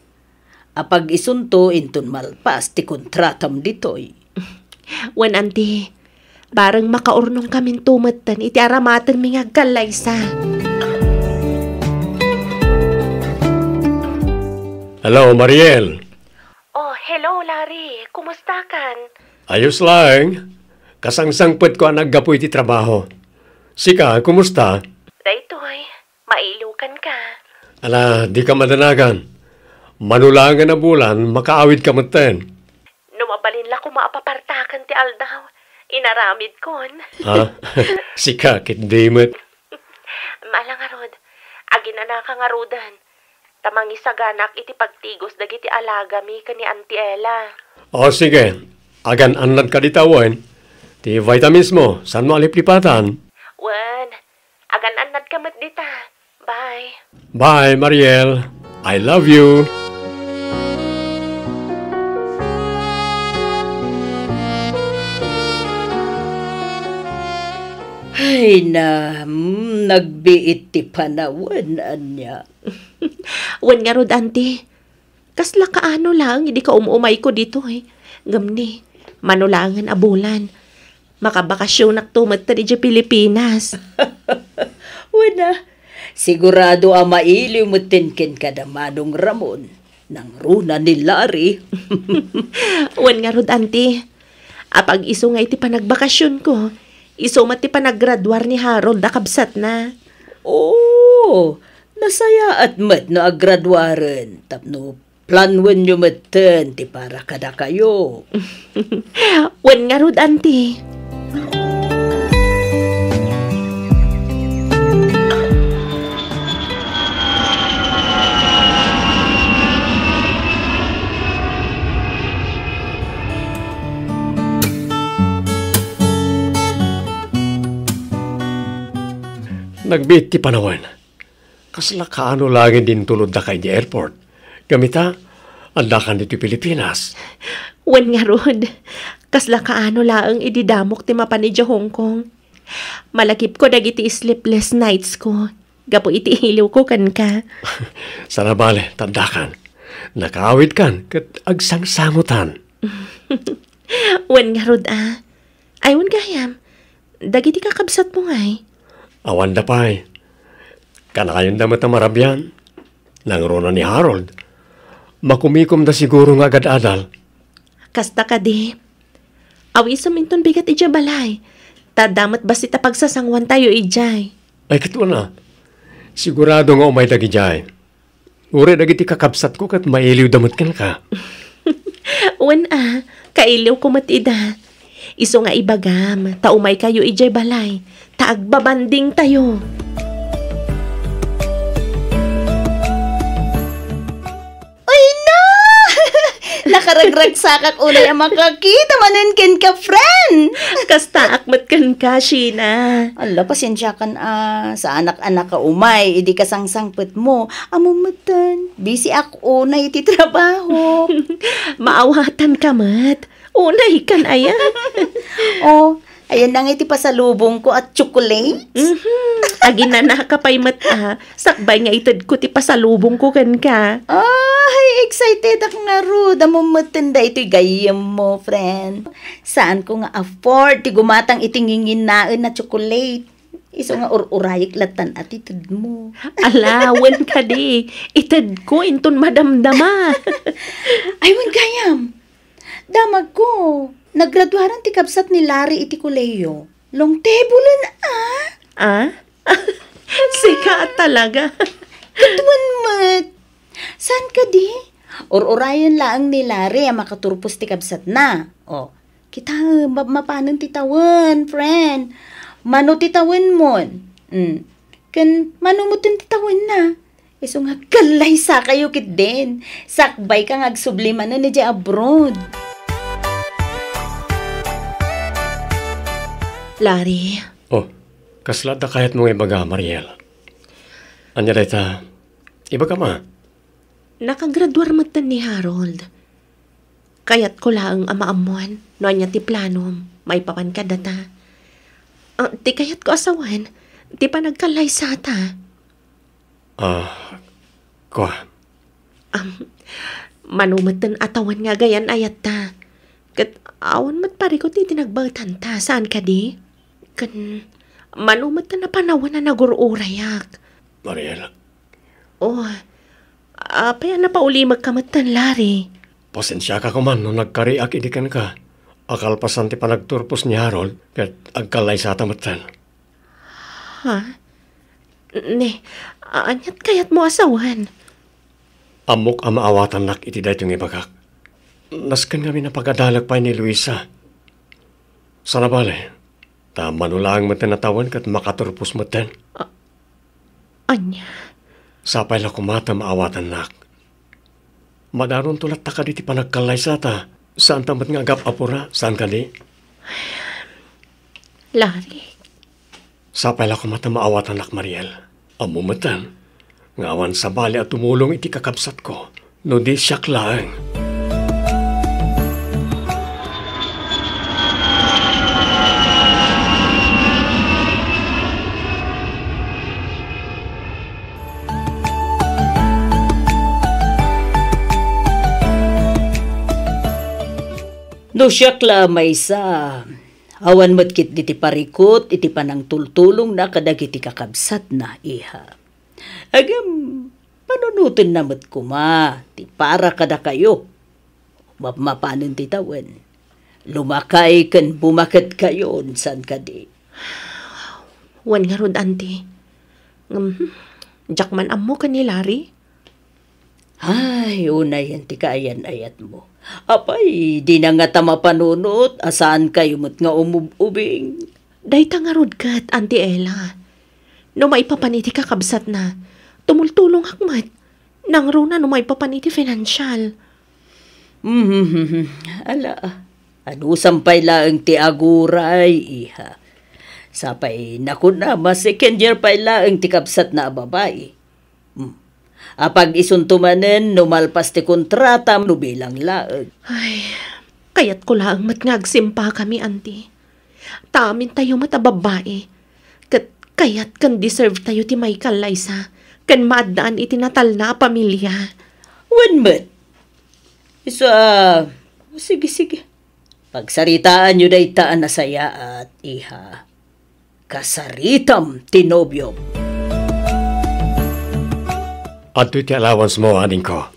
Apag isunto inton malpas ti kontratam ditoy. Wen, auntie, parang makaurnong kamin tumatan iti aramatan mi nga kalaysa. Hello, Mariel. Oh, hello, Larry. Kumusta kan? Ayos lang. Kasangsangpet ko ang naggapoy ti trabaho. Sika, kumusta? Daytoy, mailukan ka. Ala, di ka madanagan. Manulangan na bulan, makaawid ka maten. Numabalin la ko maapapartakan ti aldaw. Inaramid kon. Ha? Sika, kit dimit. Malangarod, aginana ka nga rodan. Tamang isaganak iti pagtigos dagiti alaga mi kani Auntie Ella. O sige, agan anad ka ditawan. Ti vitamins mo, saan mo aliplipatan? Wen, agan-anad ka mat dita. Bye. Bye, Mariel. I love you. Ay na, nagbiit ti panawan anya. Wen nga rod, auntie. Kasla kaano lang, hindi ka umumay ko dito eh. Gamni, manulangan abulan. Makabakasyon naktumat ta di Pilipinas. Wala, sigurado ang mailiw mo tinkin kada Manong Ramon. Nang runa ni Larry. Wen nga rod, auntie. Apag iso nga iti panagbakasyon ko, iso mati panaggraduar ni Harold nakabsat na. Oh, nasaya at mat na aggraduaren. Tapno, planwen nyo maten ti para kada kayo. Wen nga rod, auntie. Nagbit ti panawan. Kasla kaano lagi din tulod da kay di airport. Gamita, andakan dito Pilipinas. Wen nga rod. Kasla kaano laang ididamok ti mapanidya Hong Kong. Malakip ko dagiti sleepless nights ko. Gapo iti hiliw ko kan ka. Sana bale, tandakan. Nakaawit kan, kat agsangsamutan. Wen nga rod Aywan gayam. Dagiti kakabsat mo ngay. Awan da pa'y. Kana kayon damat na marabyan. Nangrona ni Harold. Makumikom da siguro nga agad-adal. Kasta ka di. Awisam inton bigat ija balay. Tadamat ba sita pagsasangwan tayo ijay? Ay, katwa na. Sigurado nga umay dagi jay. Ure dagiti kakabsat ko kat mailiw damot kan ka. Uwan kailiw ko matida. Iso nga ibagam, taumay kayo ijay balay. Taagbabanding tayo. Ay na! Nakaragrag sakak unay ang makakita manen ken ka, friend! Kasta akmat kan ka, Sheena. Ala, pasensya kan sa anak-anak ka umay, idi ka sangsangpet mo. Amumatan, busy ako na iti trabaho. Maawatan ka, mat. Unay kan ayan. Oh, ayan na nga iti pasalubong ko at chocolate. Agi na nakapay mata. Sakbay nga itad ko ti pasalubong ko kan ka. Ay, excited ako nga ro. Amumatan da ito'y gayam mo, friend. Saan ko nga afford ti gumatang itingingin naan na chocolate. Iso nga urayik latan at itad mo. Alawan ka di. Itad ko inton madamdama. Ay, wan gayam. Damag ko. Naggraduaran ti kabsat ni Larry iti kuleyo. Long table na Sika talaga. Katuan mat. Saan ka di? Urayan laang ni Larry ang makaturpos ti kabsat na. O, kita mapanan titawan, friend. Mano titawan mon. Kan mano mo titawan na. Iso nga kalay sa kayo kit din. Sakbay kang agsubliman na ni di abroad. Larry. Oh, kaslata kahit mong ibaga, Mariel. Anya dayta, ibaga ma. Nakagraduar matan ni Harold. Kayat ko lang amaamuan, no anya ti planom, may papan ka data. Ti kayat ko asawan, ti pa nagkalay sa ta. Ko. Manumatan atawan nga gayan ayat ta. Kat awan mat pare ko ti tinagbagtan ta, saan ka di? Kan manumatan na panawan na nagururayak. Mariel. Oh, apaya na pauli magkamatan, Larry. Pasensya ka kuman nung nagkariak idikan ka. Akalpasan ti panagturpos ni Harold kat agkalay sa tamatan. Ha? Ne, anyat kayat mo asawan. Amok ang maawatan nak iti dahit yung ibagak. Naskan kami na pagadalag pa ni Luisa. Sana bale, manulang matan natawan kat makaturpos matan. Anya? Sapay la kumata maawatan nak. Madaron tulat ta ka di ti panagkalay sa ta. Saan tamat nga agap apura? Saan ka di? Larry. Sapay la kumata maawatan nak, Mariel. Amumatan. Ngawan sa bali at tumulong iti kakabsat ko. No di siyak lang. No siyak la may sa. Awan mo't kit iti parikot, iti panang tultulong na kadagiti kakabsat na iha. Agam, panunutin na mo't kuma, ti para kada kayo. Mapanin ti tawan. Lumakay kan bumakat kayo, san ka di. Wan nga rod, auntie. Jakman ammo ka ni Larry? Ay, unay yan ti kaayan ayat mo. Apay, di na nga tama panunot, asaan kayo mo't nga umubing. Dayta nga rod kat, Auntie Ella. No maipapaniti ka kabsat na, tumultulong hakmat. Nang runa no maipapaniti financial. Ala, ano sampay lang ti aguray, iha. Sapay, naku na, mas second year pa lang ti kabsat na babae. Apag isuntumanen, numalpas ti kontrata, nubilang laag. Ay, kayat ko lang matngagsimpa kami, auntie. Tamin tayo matababae. Kayat kan deserve tayo ti Michael Liza. Kan maadaan itinatal na pamilya. One month. Sige. Pagsaritaan nyo day taan na saya at iha. Kasaritam tinobyom. At iti allowance mo, aning ko.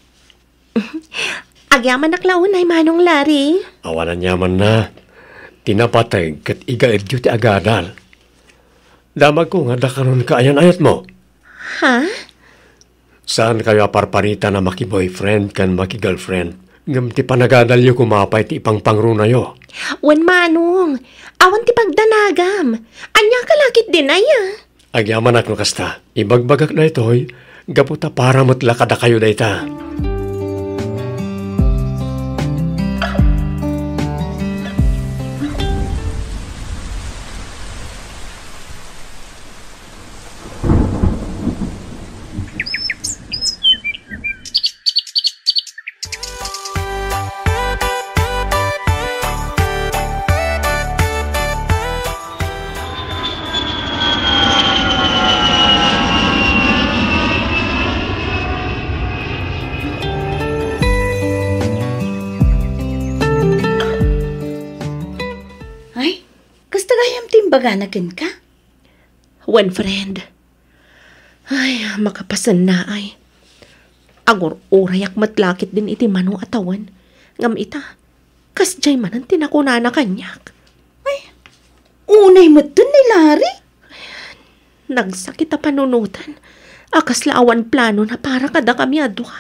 Agyaman naklaon ay Manong Larry. Awanan yaman na. tinapatay kat igaedyo ti agadal. Damag ko nga dakaron ka ayan ayat mo. Ha? Saan kayo aparparita na maki-boyfriend kan maki-girlfriend? Ngam ti panagadal yo kumapay ti ipangpangruna yo. Wan manong, awan ti pagdanagam. Anya kalakit din aya. Agyaman ak no kasta, ibagbagak na ito'y, gaputa para matla kada kayo na ita. Ay, kasta gayam timbaganakin ka? Wan friend. Ay, makapasan na ay. Agor urayak matlakit din iti mano atawan. Ngam ita, kasjay man ang tinakuna na kanyak. Unay mo dun ni Larry? Nagsakit a panunutan. Akas laawan plano na para kada kami adwa.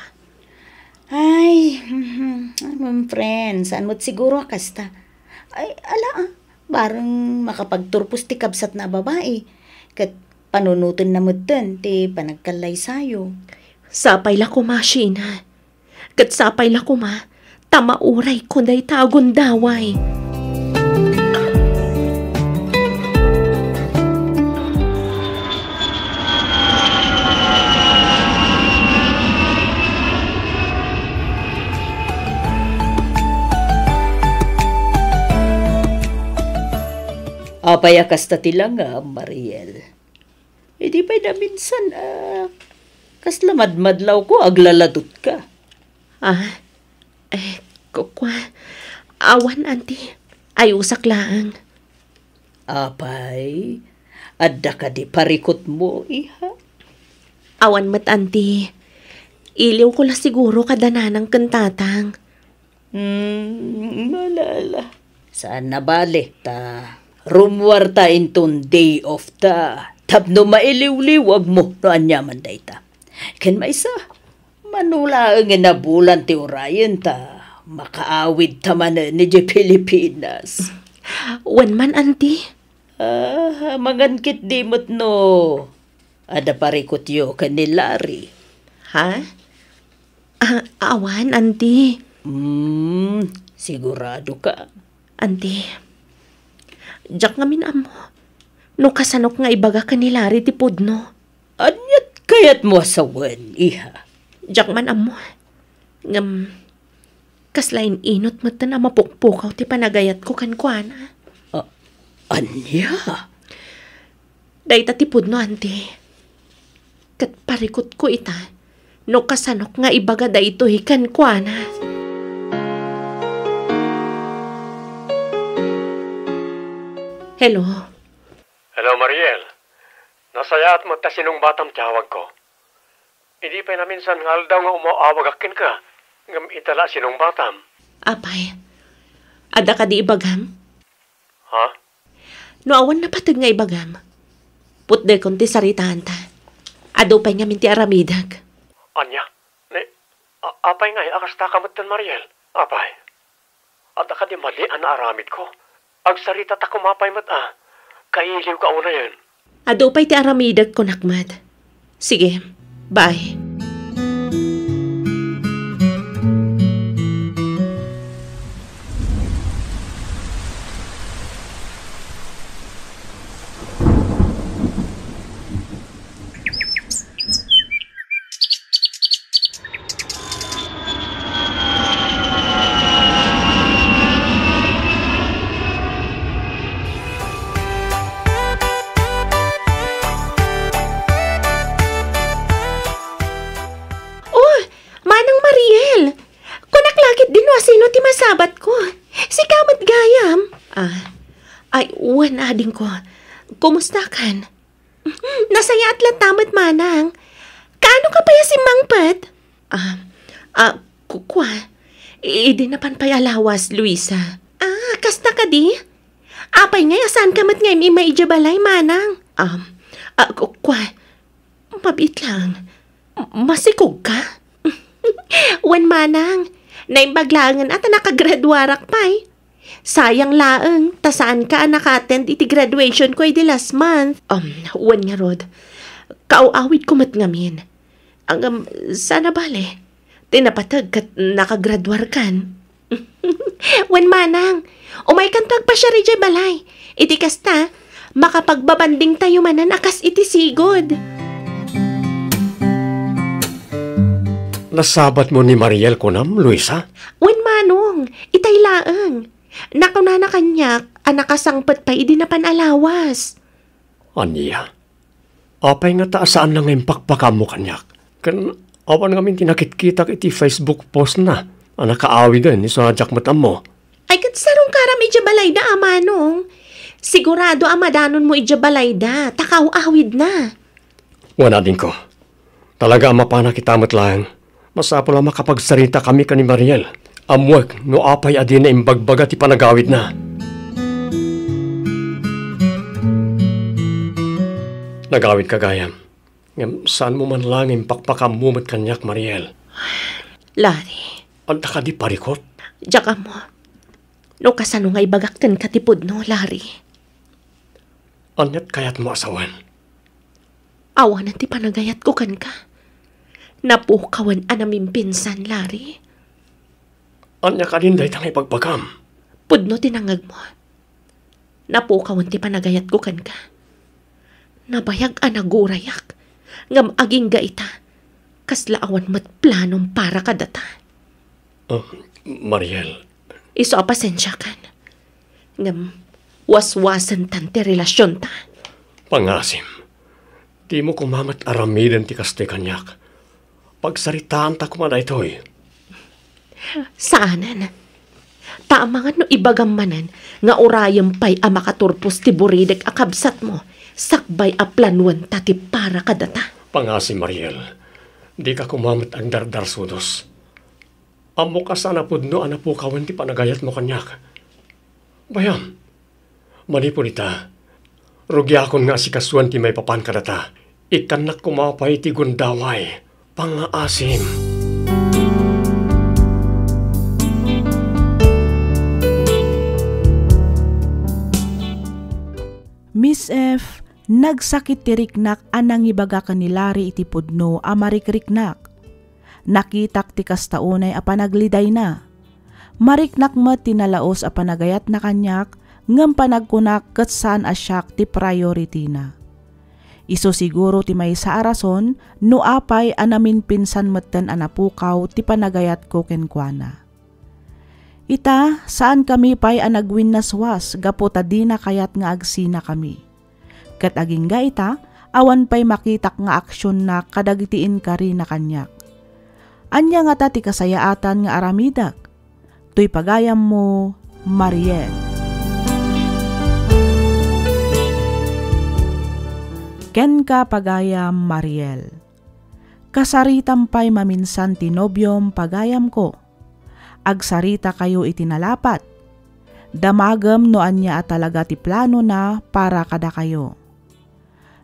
Ay, ma'am friend, saan mo't siguro kasta? Ay, barang makapagturpos ti kabsat na babae. Kat panunutin na mo dun, ti panagkalay sayo. Sapay la kuma, Sheena. Kat sapay la kuma, tamauray ko day tagon daway. Apaya kasta tila nga, Mariel. Di pa'y na minsan, kasla madmadlaw ko, aglaladot ka. Kukwa. Awan, auntie. Ay, usak laang. Apay, adda ka di parikot mo, iha. Awan mat, auntie. Iliw ko la siguro kadananang kantatang. Malala. Saan na balik ta? Rumwarta intong day of ta. Tapno mailiw-liwag mo no anyaman day ta. Ken maisa, manula ang inabulan ti urayan ta. Makaawid ta man ni Pilipinas. Wan man, auntie. Mangankit di mo't no. Ada parikot yo ka ni Larry. Ha? Awan, auntie. Sigurado ka. Auntie. Diyak nga minamo. No kasanok nga ibaga ka ni Larry ti pudno. Anyat kayat mo asawan, iha. Diyak man amo. Ngam, kaslain inot mo ta na mapukpukaw ti panagayat ko kankwana. Anya? Dahita ti pudno, auntie. Kat parikot ko ita. No kasanok nga ibaga da ito kankwana. Hello? Hello, Mariel. Nasayaat mo ta sinong batang tiyawag ko. Hindi pa na minsan ngal daw nga umaawag akin ka. Ngam itala sinong batam. Apay, ada ka di ibagam? Ha? No awan na patag nga ibagam. Putde kon ti saritaan ta. Ado pa nga minti aramidag. Anya? Apay nga, akas ta kamutan, Mariel. Apay. At ka di mali na aramid ko. Agsarita ta kumapay mat kailiw ka una yan. Ado pa'y ti aramidag ko nakmat. Sige, bye. Sabat ko. Si kamat gayam. Ay, uwan ading ko. Kumusta kan? Nasaya at latamat manang. Kaano ka pa si Mangpat? Kukwa. Idi na pan pay alawas, Luisa. Kasta ka di? Apay nga, saan ka mat nga may ijabalay, manang? Mabit lang. Masikog ka? Wan manang, naimbaglangan at nakagraduarak pa'y. Sayang laeng, tasaan ka naka-attend iti graduation ko iti last month. Wan nga rod, kauawid ko matngamin. Sana bale, tinapatag kat nakagraduar kan. Wan manang, umay kantag pa siya rin balay. Iti kasta, makapagbabanding tayo manan akas iti sigod. Nasabat mo ni Mariel kunam, Luisa? Wan manong, itay laeng. Nakuna na kanyak, anakasangpat pa idi na panalawas. Aniya, apay nga taasaan lang yung pakpakam mo kanyak. Kan awan ngamin tinakit-kitak iti Facebook post na. Nakaawi din, isadyak matam mo. Ay kat sarong karam ijabalay da, amanong. Sigurado amadanon mo ijabalay da, takaw awid na. Wala din ko. Talaga mapana kitamat lang. Masapo lang makapagsarita kami ka ni Mariel. Amwag, no apay adin na imbagbaga ti panagawid na. Nagawid ka gayam. Saan mo man lang impakpakam mo mat kanyak, Mariel? Lari. Anta ka di parikot? Diyaka mo. No kasano nga ibagaktan katipod no, Lari. Anyat kayat mo asawan? Awan at ti panagayat ko kan ka. Napukawan anaming pinsan, Lari. Anya ka din dahi tang ipagpagam. Pudno tinangag mo. Napukawan ti panagayat ko kan ka. Nabayag anagurayak. Ngam aging gaita. Kaslaawan mat planong para kadata. Mariel. Iso apasensya kan. Ngam waswasan tante relasyon ta. Pangasim. Di mo kumamat aramidan ti kaste kanyak. Pagsaritaan ta kumana ito'y. Saanan? Taamangan no ibagamanan nga orayam pa'y amakaturpos ti buridek akabsat mo. Sakbay a planuan tati para kadata. Pangasim, Mariel. Di ka kumamat ang dardarsudos. Amo ka sana pudno anapukawan ti panagayat mo kanyak. Bayam. Manipon ita. Rugyakon nga si kasuan ti may papan kadata. Ikanak kumapay ti gundaway. Pangaasim. Miss F, nagsakit ti riknak anang ibaga kanilari iti pudno a marikriknak. Nakitak ti kastaunay a panagliday na. Mariknak met tinalaos a panagayat na kanyak ngem panagkunak ket saan asyak ti priority na. Iso siguro ti may sa arason no apay anamin pinsan metten anapukaw ti panagayat ko kenkwana. Ita, saan kami pa'y anagwin naswas, gapo tadi na kayat nga agsina kami. Kat aging ga ita, awan pa'y makitak nga aksyon na kadagitiin ka rin na kanyak. Anya nga ta ti kasayaatan nga aramidak. Tuy pagayam mo, Mariel. Ken ka pagayam, Mariel. Kasaritam pa'y maminsan tinobyom pagayam ko. Agsarita kayo itinalapat. Damagam no anya at talaga ti plano na para kada kayo.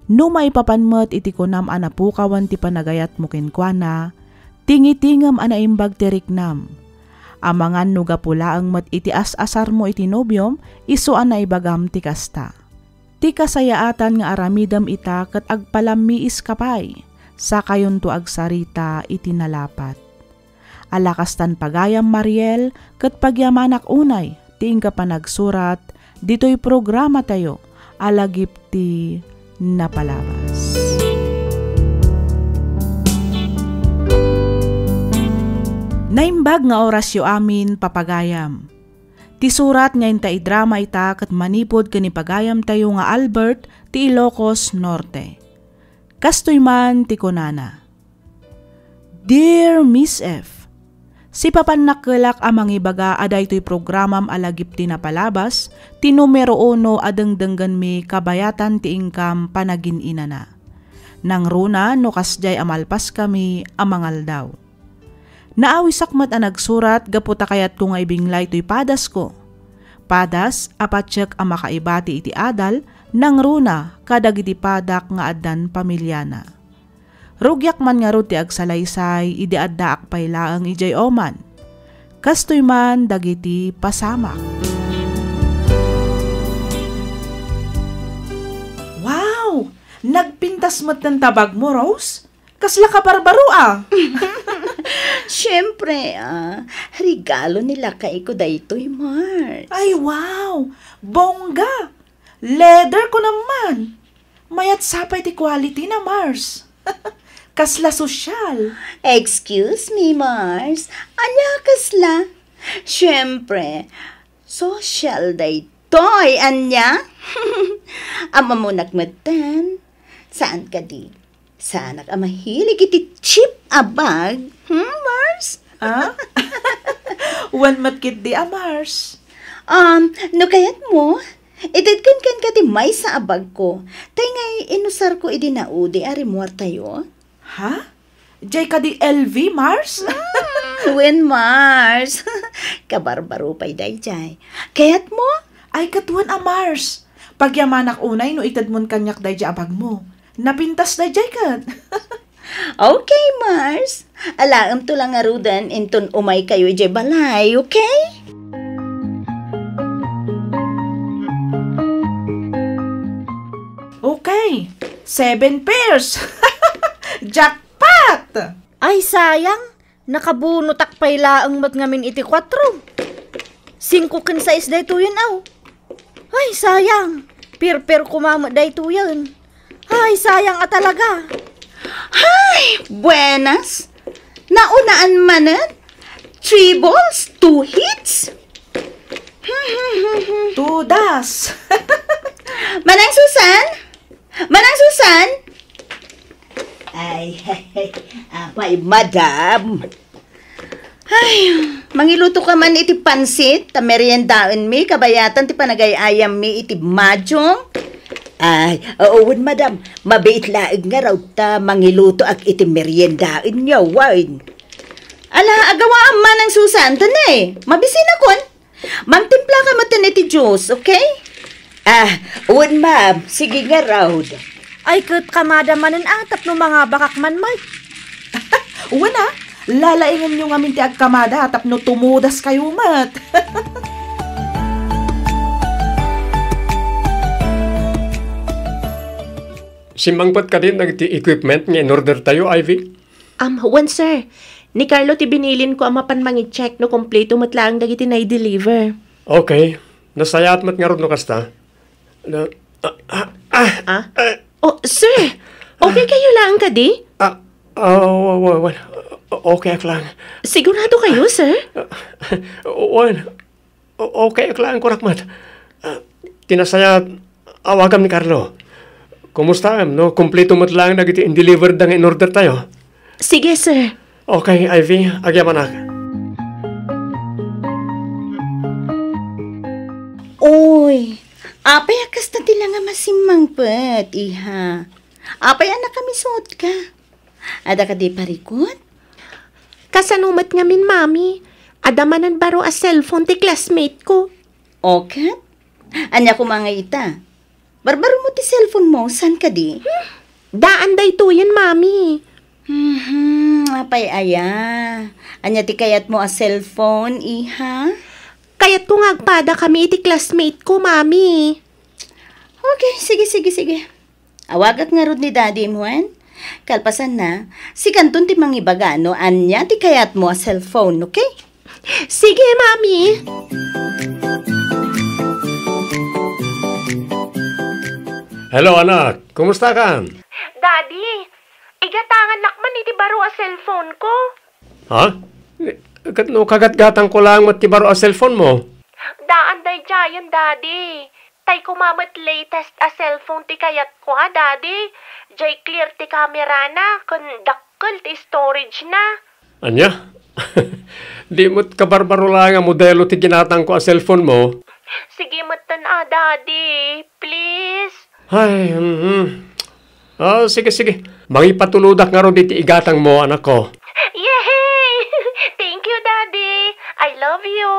No maipapanmet iti kunam anapukawan ti panagayat mo kenkwana, tingitingam anaimbag ti riknam. Amangan no gapula ang mat iti asar mo iti nobyom, iso anaibagam ti kasta. Ti kasayaatan nga aramidam ita kat agpalamiis kapay, sa kayon to agsarita itinalapat. Alakastan pagayam, Mariel, kat pagyamanak unay, tiing ka pa nagsurat, dito'y programa tayo, alagip ti napalabas. Naimbag nga orasyo amin papagayam. Ti surat nga inta idrama ita kat manipod kani pagayam tayo nga Albert ti Ilocos Norte. Kastoy man ti kunana. Dear Miss F, si papanakkelak amang ibaga aday to'y programam alagip ti napalabas, ti numero 1 adengdenggan mi kabayatan ti income panagin inana. Nang runa no kasjay amalpas kami amangal daw. Naawisak mat ang nagsurat gaputa kayat ko nga ibinglay to'y padas ko. padas apatsyak ang makaibati iti adal nang runa kadag iti padak nga addan pamilyana. Rugyak man nga ti agsalaysay idi adda akpaylaang ijay oman. Kastoy man dagiti pasamak. Wow! Nagpintas mo't ng tabag mo, Rose? Kasla ka barbaro Siyempre, regalo nila kay ko daytoy, Mars. Ay, wow! Bongga! Leather ko naman! Mayat sapay ti quality na, Mars. Kasla sosyal. Excuse me, Mars. Anya kasla? Siyempre, social daytoy, anya? Ama mo nagmatan. Saan ka di? Saan ka mahilig iti cheap abag? Mars? Wan matkit di, Mars. No kayat mo? Itidkan ka ti may sa abag ko. Tay ngay inusar ko idi naudi ari muar tayo. Ha? Jay ka di LV, Mars? When Mars? Kabarbaro pa'y day jay. Kayat mo? Ay katuan, Mars. Pagyamanak unay no itad mon kanyak day jay abag mo. Napintas day jay kat. Okay, Mars. Alaam to lang arudan inton umay kayo jay balay, okay? Okay, 7 pairs. Jackpot! Ay sayang, nakabunot akpay laang mat ngamin iti 4. 5 ken 6 dayto yun aw. Ay sayang, pirper kumama dayto yun. Ay sayang talaga. Ay, buenas. Naunaan manen? 3 balls, 2 hits. Tudas. Manang Susan? Manang Susan? Ay, apay, madam. Ay, mangiluto ka man iti pansit, ta meriendaon mi, kabayatan ti panagayayam mi iti madyong. Ay, oon madam, mabait laig nga raw ta mangiluto ak iti meriendaon niya, wine. Ala, agawaan man ang Susan, tanay, mabisin akon. Mangtimpla ka mo iti juice, okay? Oon ma'am, sige nga raw. Ay kat kamada manen atap no mga bakak man may. Wana, lalaingan nyo ngamin ti agkamada atap no tumudas kayo mat. Simangpat ka din ng equipment nga in order tayo, Ivy? Wan sir. Ni Carlo ti binilin ko ang mapan mangi-check no kompleto matlaang dagiti na-deliver. Okay. Nasayat mat nga ron no kasta. Oh, sir! Okay kayo lang ka di? Okay ak lang. Sigurado kayo, sir? Okay ak lang, kurakmat. Tinasayat, awagam ni Carlo. Kumusta no? Kompleto mat lang nagiti in-delivered ang in-order tayo. Sige, sir. Okay, Ivy, agyaman ak. Oy, apay akas na tila nga masimang pat, iha. Apay anak kami suot ka. Ada ka di parikot? Kasanumat nga min, mami. Adamanan baro a cellphone ti classmate ko. Okay? Anya ko mga ita. Barbaro mo ti cellphone mo, san ka di? Daan day to yan, mami. Apay aya. Anya ti kayat mo a cellphone, iha? Kaya't kung agpada kami iti classmate ko, mami. Okay, sige. Awagak nga rod ni daddy mo, Kalpasan na, si kanton ti mangibagano, anya ti kayat mo a cellphone, okay? Sige, mami. Hello, anak. Kumusta ka? Daddy, igatangan nakman iti baro a cellphone ko. Ha? No, kagat-gatang ko lang matibaro a cellphone mo. Daan day jayan, daddy. Tay kumamat latest a cellphone ti kayat ko, daddy. Jay clear ti camera na, kun dakkel ti storage na. Anya? Di mo't kabarbaro lang ang modelo ti ginatang ko a cellphone mo. Sige matan, daddy. Please. Ay, sige. Mangipatuludak nga ro diti igatang mo, anak ko. Yay! Thank you, daddy. I love you.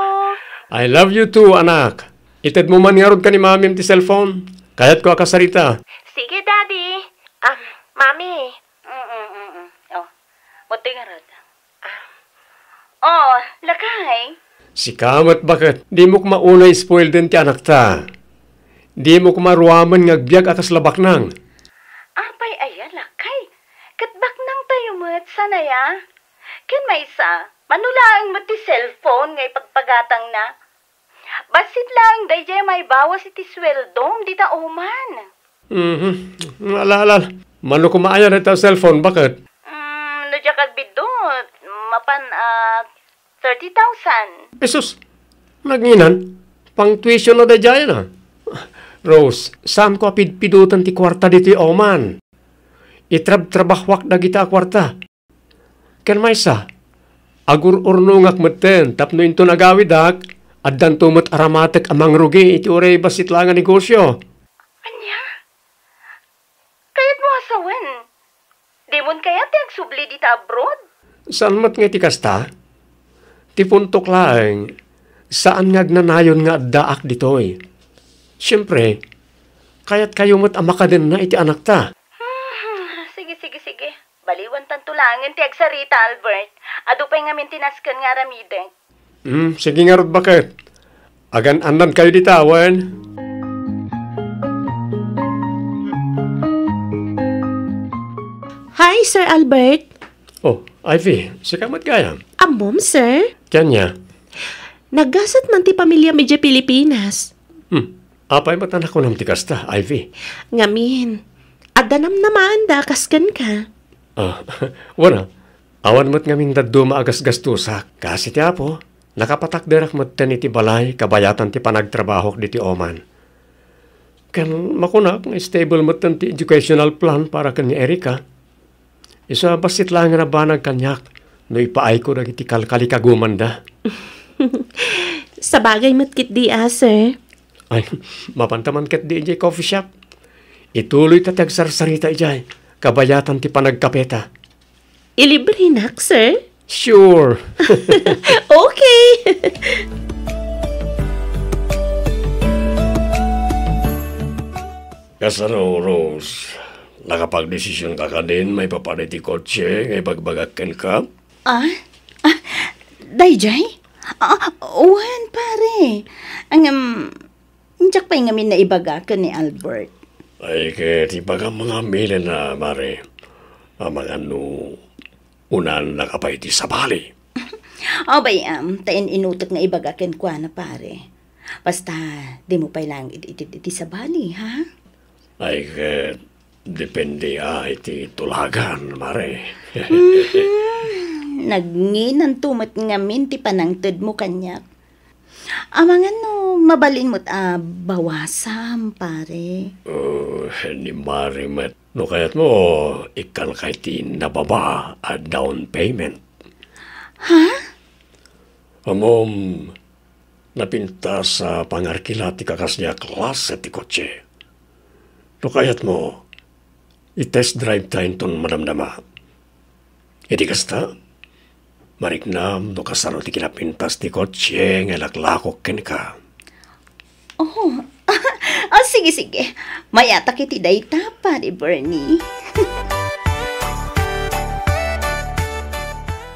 I love you too, anak. Itad mo man nga rod ka ni mami ti cellphone. Kaya't ko akasarita. Sige, Daddy. Mami. Oh, buti nga rod. Oh, lakay. Si kamat bakit? Di mo kumaunay spoil din ti anak ta. Di mo kumaruaman ngagbiag akas labak nang. Apay ayan, lakay. Katbak nang tayo mo't sana ya. Ken may isa, manulaang mo ti cellphone ngay pagpagatang na. Basit lang, dayjay may bawas iti sweldom, di ta uman. Alala. Mano kumaaya na ta cellphone, bakit? No dya kagbidot, mapan 30,000. Pesos, naginan. Pang tuition na dayjay na. Rose, saan ko apidpidutan ti kwarta dito oman? Itrab-trabahwak na kita kwarta. Ken may sa, agur-urnungak meten, tapno into nagawidak, at dan tumot aramatek amang rugi, iti uray basit lang ang negosyo. Anya? Kayat mo asawan. Di mon kaya ti agsubli dita abroad? Saan mat nga ti kasta? Ti puntok lang, saan nga nanayon nga daak ditoy? Siyempre, kaya't kayo mat amaka din na iti anak ta. Sige. Baliwan tantulangin ti agsarita, Albert. Ado pa'y nga mintinaskan nga ramideng. Sige nga rod bakit? Agan-anan kayo ditawan. Hi, Sir Albert. Oh, Ivy, si kamat gaya. Mom, sir. Kanya. Naggasat man ti pamilya medya Pilipinas. Apay matanak ko ng tikasta, Ivy. Ngamin, adanam naman da kaskan ka. Wala. Awan mo't ngamin daddo maagas gastusak. Kasi ti apo, nakapatakderak mo't ten iti balay, kabayatan ti panagtrabaho diti oman. Kan makunak, stable mo't ten ti educational plan para kan ni Erika. Isa basit lang na banag kanyak, no ipaay ko na iti kalkalikaguman da. Sa bagay matkit di, sir. Ay, mapantaman kat di ijay coffee shop. Ituloy tatag sarsarita ijay, kabayatan ti panagkapeta. Ilibre nak, sir? Sure. Okay. Kasano, Rose? Nakapag-desisyon ka ka din, may papalit ti kotse, ngay bagbagakken ka? Dayjay? Uwan, pare. Diyak pa'y ngamin na ibagakan ni Albert. Ay, ket ibaga mga mili na, mare. Mga unan nakapay ti sabali. Abay, tayin inutot nga ibagakan kwa na, pare. Basta, di mo pa'y lang iti sabali, ha? Ay, ket depende iti tulagan, mare. Nagnginan tumat ngamin ti panangtod mo kanyak. Amangan mabalin mo't bawasam, pare. Ni mare met. No kayat mo, ikan kay ti nababa a down payment. Ha? Amom, napinta sa pangarkila ti kakas niya klase ti kotse. No kayat mo, i-test drive tayo ton madamdama. Iti kasta, mariknam no kasano ti kinapintas ti kotse nga laklakok ken ka. Oh, sige. Mayata kiti dayta pa ni Bernie.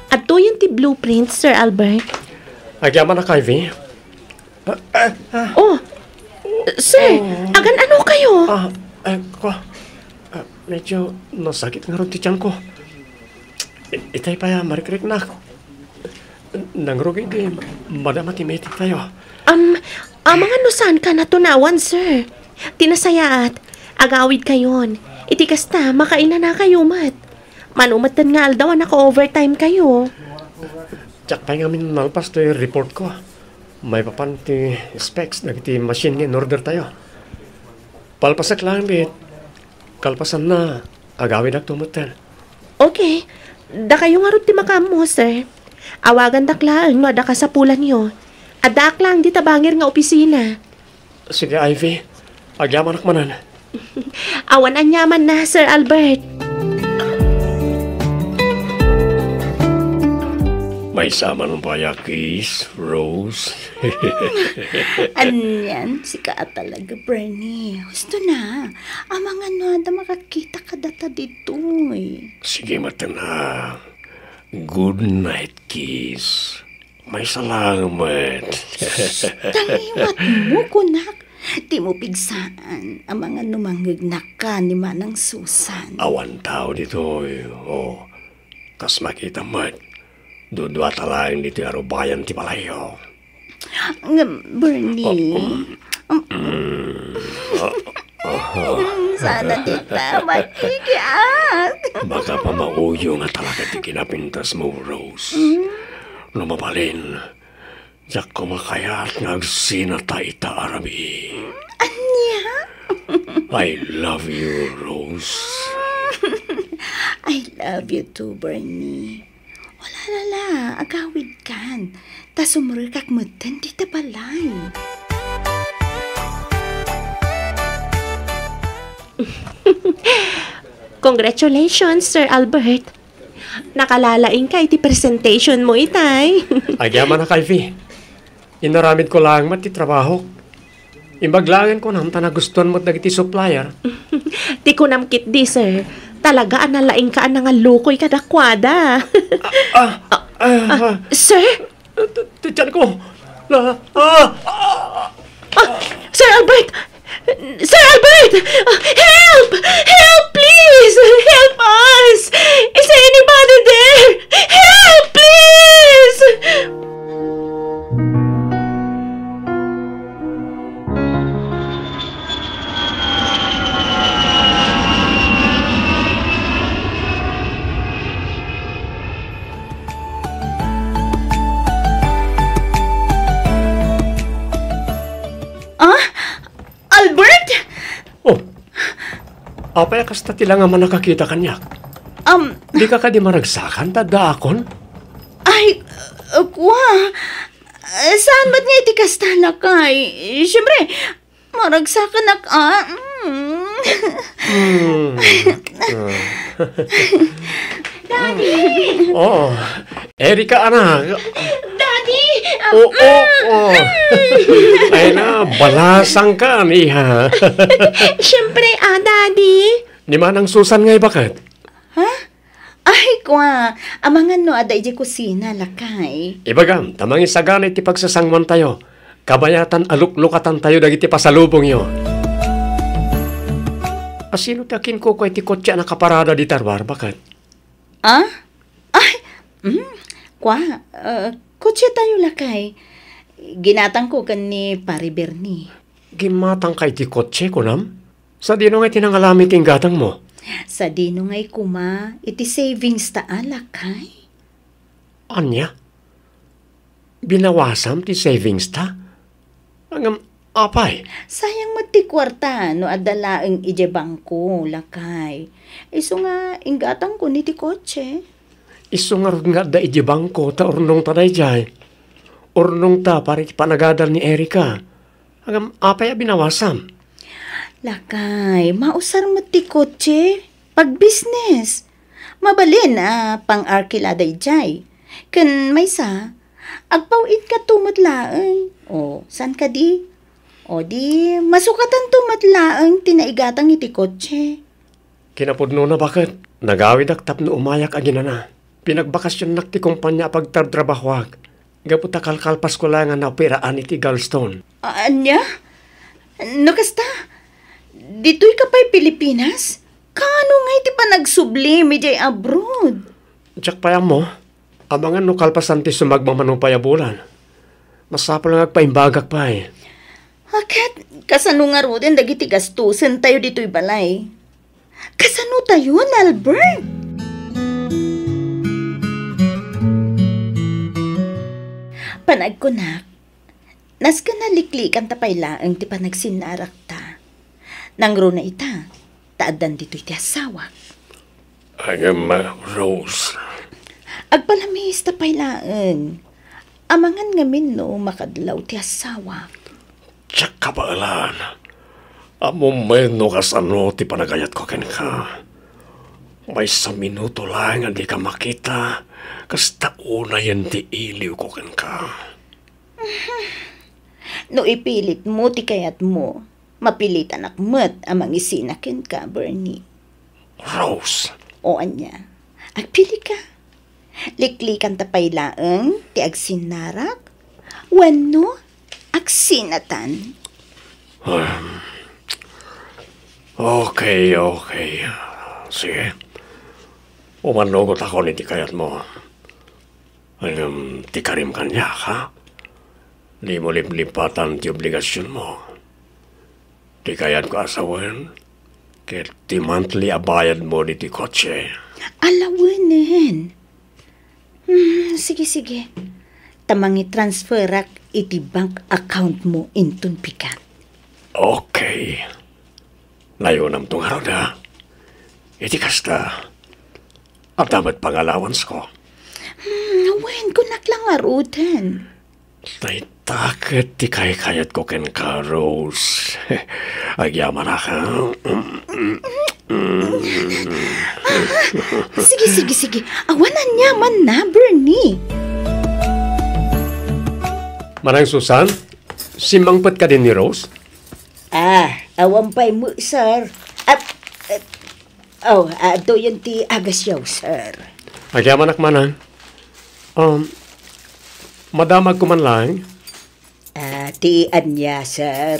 Ato yung ti blueprint, Sir Albert. Agyaman na ka, Ivy. Sir, agan ano kayo? Medyo nasakit nga ron ti tiyan ko. Itay pa ya, marikrik na ako. Nangrugi di, madamati-metik tayo. Mga nusan ka natunawan, sir. Tinasayaat, agawid kayon. Itikasta, makaina na kayo, mat. Manumatan nga aldawan ako overtime kayo. Tsak pa nga minalpas to yung report ko. May papan ti specs, nagiti machine nga in order tayo. Palpasak lang, bit. Kalpasan na, agawid ak tumatan. Okay, da kayo nga rin ti makamo, sir. Awagan daklaan, no, da ka sa pulan nyo. Adak lang di tabangir nga opisina. Sige, Ivy. Agyaman akmanan. Awan anyaman na, Sir Albert. May sama ng payakis, Rose. Anyan, si ka talaga, Bernie. Gusto na. Ang mga nada makakita ka data dito eh. Sige, matana. Good night, kiss. May salamat. Tangiwat mo, kunak. Di mo pigsaan ang mga numanggagnak ka ni Manang Susan. Awan tao dito. Oh, kas makita mat. Dudwa talang dito arubayan ti palayo. Bernie. Sana kita makikiat. Baka pa mauyo nga talaga ti kinapintas mo, Rose. Lumabalin. Diyak ko makayat nga agsinata ita arabi. Anya? I love you, Rose. I love you too, Bernie. Wala, agawid kan. Ta sumurikak mutan di tabalay. Congratulations, Sir Albert. Nakalalaing ka iti presentation mo, itay. Agyaman na, Calvi. Inaramid ko lang mat ti trabaho. Imbaglangan ko nam na gustuhan mo't nagiti supplier. Di ko namkit di, sir. Talaga analaing ka nga lukoy kadakwada. Sir? Tiyan ko. Sir Albert! Sir Albert! Help! Help, please! Help us! Is there anybody there? Help, please! Albert? Oh, apay kasta tila nga man nakakita kanyak. Di ka di maragsakan, tadakon? Ay, kuha. Saan ba't nga iti kastala kay? Siyempre, maragsakan na ka. Daddy! Oh, Erika, anak. Daddy! Oo. Ay na, balasang ka, niha. Siyempre, Daddy. Ni Manang Susan ngay bakit? Ha? Ay, kuha. Amangan no, aday di kusina, lakay. Ibagam, tamang isagana iti pagsasangman tayo. Kabayatan aluklukatan tayo dagiti pasalubong yo. Asino takin ko iti kotse na kaparada di tarwar, bakit? Ah? Ay, kuha. Kutsi tayo, lakay. Ginatang ko kan ni Pari Bernie. Gimatang ka iti kotse ko nam? Sa dino nga tinangalamit yung gatang mo? Sa dino nga'y kuma, iti savings taan, lakay. Anya? Binawasam ti savings ta? Ang apay? Sayang mo ti kwarta, no adala ang ije bangko, lakay. Iso nga, inggatang ko ni ti kotse. Iso nga rin nga da iti bangko ta urnong taday jay. Urnong ta pari panagadal ni Erika. Ang apay binawasam. Lakay, mausar mo ti kotse. Pag business. Mabalin pang-arkiladay jay. Kan may sa, agpawid ka tumatlaang. O, san ka di? O di, masukatan tumatlaang tinaigatang iti kotse. Kinapudno na bakit? Nagawid ak tapno umayak agina na. Pinagbakasyon nak ti kumpanya pagtartrabahwag. Gaputa kalkalpas ko lang na operaan iti gallstone. Anya? No kasta? Dito'y ka pa'y Pilipinas? Kano nga iti pa nagsublim iti abroad? Tsak payam mo, amangan no kalpasan ti sumagmamanumpay a bulan. Masapal nga agpaimbagak pa eh. Hakat, kasano nga ro din dagiti gastusin tayo dito'y balay? Kasano tayo, Albert? Panag ko nak, nas ka naliklikan tapay laang ti panagsinarak ta. Nangro na ita, taadan dito iti asawa. Agam, Rose. Agpalamis tapay laang. Amangan ngamin no makadlaw ti asawa. Tsak kabaalan. Among may no kasano ti panagayat ko ken ka. May sa minuto lang hindi ka makita. Kasta una yan ti iliw ko ka. No ipilit mo ti kayat mo, mapilitan akmet amang isinakin ka, Bernie. Rose, O anya, agpili ka. Liklikan tapay laeng ti agsinarak, wano agsinatan. Okay. Sige. Umanugot ako ni ti kayat mo. Ti karim kanya, ha? Di mo liplipatan ti obligasyon mo. Di kayat ko asawan. Kaya ti monthly abayad mo di ti kotse. Alawanen. Sige. Tamangi transferak iti bank account mo intun pikat. Okay. Layo nam tong araw na. Iti kasta. At dapat pangalawans ko. Wen, kunak lang arutan. Takot ti kayat ko ken ka, Rose. Agyaman ka. Sige. Awanan niya man na, Bernie. Manang Susan, simangpat ka din ni Rose? Awampay mo, sir. Ito yun ti agasyaw, sir. Agyaman manang. Madamag ko man lang. Ti anya, sir.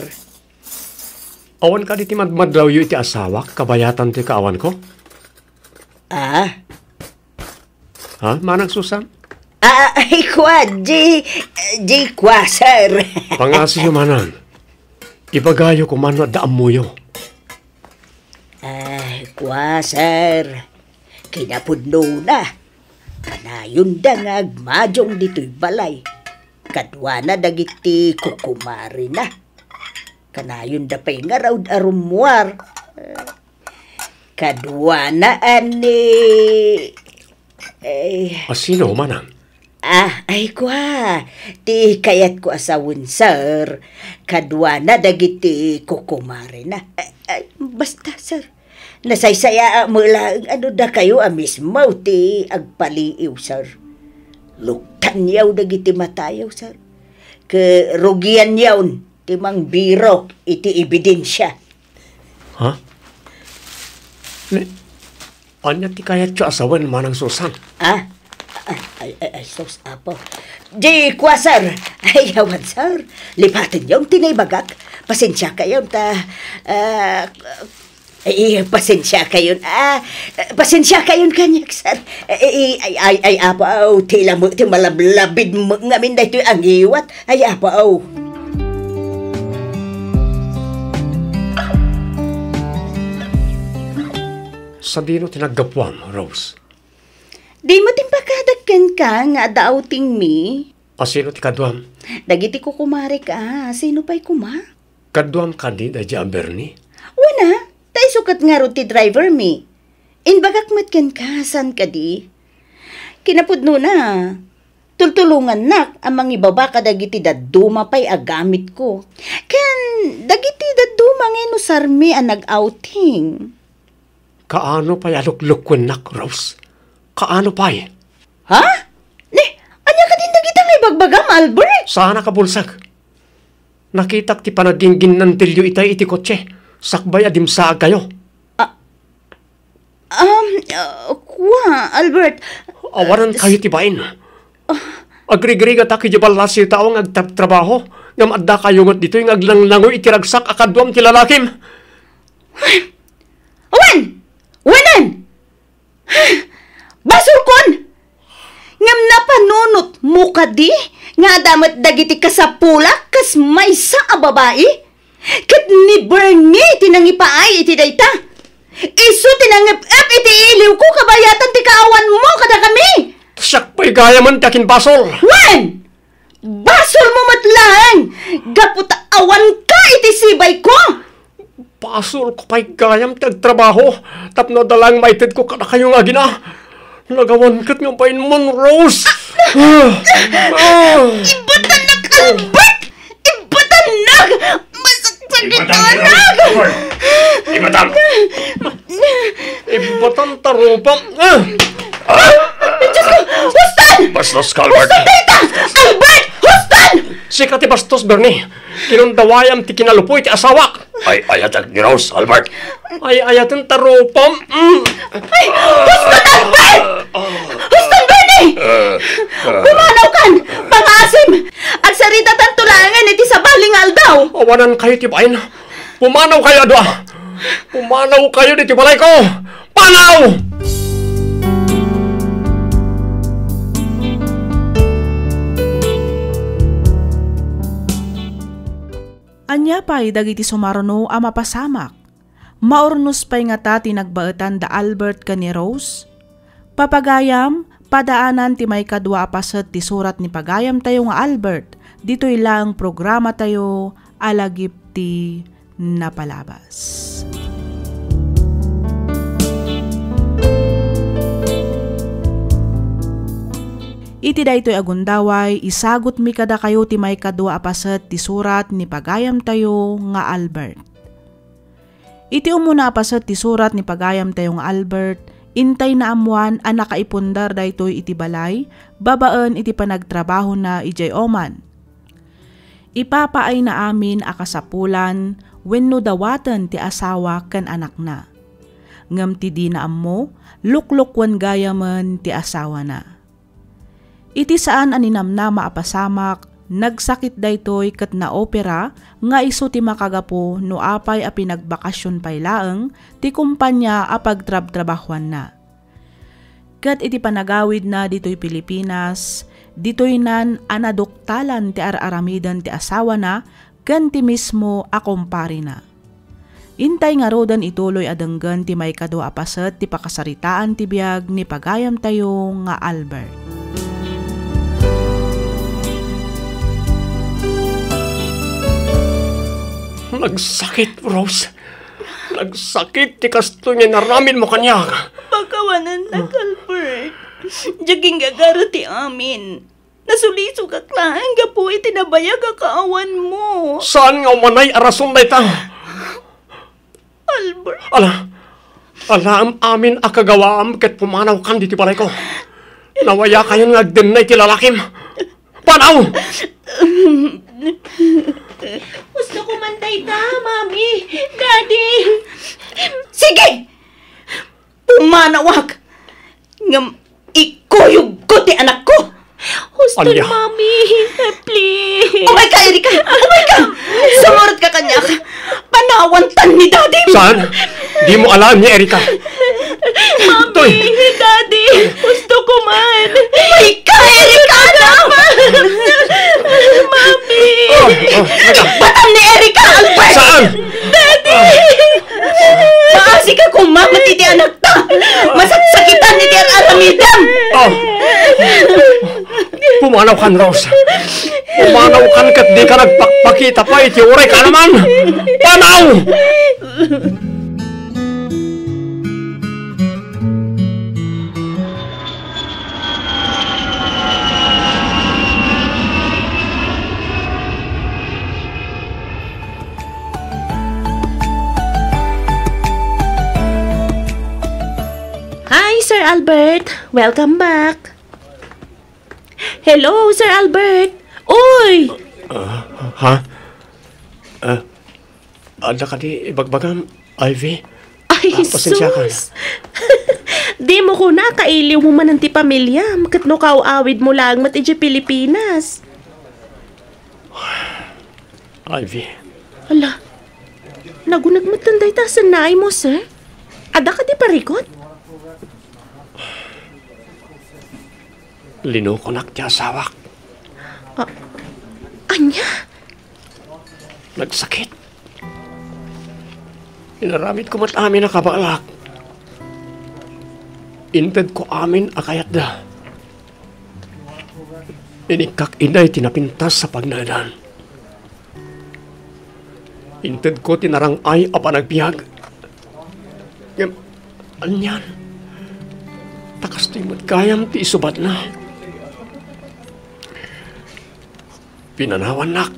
Awan ka di ti madmadlaw yu iti asawa, kabayatan ti kaawan ko? Ha, Manang Susan? Ay, kwa, sir. Pangasi yu manang. Ibagayo ko man na daamuyo. Ay, kwa, sir. Kinapudno na. Kanayon da nga agmadyong dito'y balay. Kadwa na dagiti kukumari na. Kanayon da pa'y nga raw arumwar. Kadwa na Sino, manang? Ay kwa. Ti kayat ko asawin, sir. Kadwa na dagiti kukumari na. Basta, sir. Nasaysaya mula da kayo mismo ti agpaliiw, sir. Luktan yaw dagiti matayaw, sir. Kerugian yaw ti mang biro iti ebidensya. Ha? Anya ti kayat ko asawan, Manang Susan? Ay, sos, apo. Di kwa, sir. Ayawan, sir. Lipatin yung tinaybagak. Pasensya kayo, pasensya kayon. Pasensya kayon kanyak, sir. Ay, apaw. Tila mo, ti malablabid mo ngamin dahito ang iwat. Ay, apaw. Sa dino tinaggapuan, Rose? Di mo timpakadagkan ka nga dauting mi. Sino ti kadwam? Dagiti ko kumari ka. Sino pa'y kuma? Kadwam ka di da Bernie? Una, tayo sukat nga ro ti driver mi. Inbagak matkan ka, san ka di? Kinapudno na. Tultulungan nak, amang ibaba ka dagiti daduma pa'y agamit ko. Kan, dagiti daduma ngayon no sarmi ang nag-outing. Kaano pa'y aluklukwen nak, Rose? Kaano pa'y? Ha? Anya ka din dagiti nga ibagbagam, Albert? Sana ka bulsag? Nakitak ti panaginggin ng tilyo itay iti kotse. Sakbay adimsa kayo. Albert. Awaran kayo tibain. Agrig-riga ta kaya balas yung taong agtrabaho. Ngam adda kayo ngot dito yung aglanglangoy itiragsak akadwam ti lalakim. Wanan! Basulkon! Ngam napanunot mo ka di? Nga damat dagiti kasapulak kas may sa babae? Kat ni Bernie tinangipaay iti dayta. Isu tinangip-ip iti iliw ko kabayatan ti kaawan mo kada kami. Siyak pa'y gaya man takin basol. Wen! Basol mo matlang! Gapot awan ka iti sibay ko! Basol ko pa'y gayam tagtrabaho. Tapno dalang maited ko kada kayo nga gina. Nagawan kat nga pain mon, Rose. Ibatanak, Albert! Ibatanak! Ibatan! Ibatan tarupang! Diyos ko! Hustan! Bastos ka, Albert! Hustan data! Albert! Hustan! Sika ti bastos, Bernie. Kinundawayam ti kinalupoy ti asawak. Ay, ayatan ni Rose, Albert. Ay, ayatan tarupam. Ay! Hustan, Albert! Hustan, Bernie! Pumanaw kan! Pangasim! Ang sarita tan tulangan iti sa baling aldaw! Awanan kayo ti bain. Pumanaw kayo, adwa. Pumanaw kayo di ti balay ko. Panaw! Anya pa'y dagiti sumaruno a mapasamak. Maurnos pa'y nga ta tinagbaetan da Albert ka ni Rose. Papagayam, padaanan ti may kadwa apaset ti surat ni pagayam tayo nga Albert. Dito'y lang programa tayo alagip ti napalabas. Iti daytoy agundaway, isagot mi kada kayo ti may kadwa apaset ti surat ni pagayam tayo nga Albert. Iti umuna apaset ti surat ni pagayam tayo nga Albert, intay na amuan ang nakaipundar daytoy iti balay, babaan iti panagtrabaho na ijay oman. Ipapaay na amin akasapulan, wenno dawatan ti asawa kan anak na. Ngam ti di na ammo, luklukwan gayaman ti asawa na. Iti saan aninam na maapasamak, nagsakit daytoy ket na opera nga iso ti makagapo no apay a pinagbakasyon pay laeng ti kumpanya a pagtrab-trabahuan na. Ket iti panagawid na ditoy Pilipinas, ditoy nan anaduktalan ti araramidan ti asawa na ken ti mismo a kumpari na. Intay nga rodan ituloy adenggan ti may kadwa apaset ti pakasaritaan ti biag ni pagayam tayo nga Albert. Nagsakit, Rose. Nagsakit ti kasto niya naramin mo kanya. Pagkawanan na, Albert. Jaging gagara ti amin. Nasuliso ka klaan nga po itinabayag ka kaawan mo. Saan nga umanay arason na ita? Albert. Alam amin akagawaam ket pumanaw kan di ti balay ko. Nawaya kayo nagdem na iti lalakim. Panaw! Gusto ko man dayta, Mami, Daddy. Sige! Pumanawag! Ngam ikuyog ko ti anak ko! Gusto, Anya. Mami, please. Umay ka, Erika! Umay ka! Sumurot ka kanya! Panawantan ni Daddy! Saan? Di mo alam ni Erika. Mami, Daddy, gusto ko man. Umay ka, Erika! Mami. Batan ni Erika, Albert! Saan? Maasi ka kung mamati ti anak ta! Masaksakitan ni ti aramidan! Pumanaw kan, Rose. Pumanaw kan kat di ka nagpakpakita pa iti uray ka naman. Panaw! Hi, Sir Albert. Welcome back. Hello, Sir Albert. Uy! Ha? Ada ka di ibagbagam, Ivy? Ay, pasensya ka na. sus. Di mo ko na kailiw mo man ang ti pamilya. Makat no kauawid mo lang mat iti Pilipinas. Ivy, Ala, nagunagmatan day ta sa naay mo, sir. Ada ka di parikot? linukonak ti asawak. Anya? Nagsakit. Inaramit ko mat amin na kabalak. Inted ko amin akayat da. Inikak inay tinapintas sa pagnadan. Inted ko tinarangay a panagbiag. Anyan. Takas ti matgayam ti isubat na. Pinanawan nak.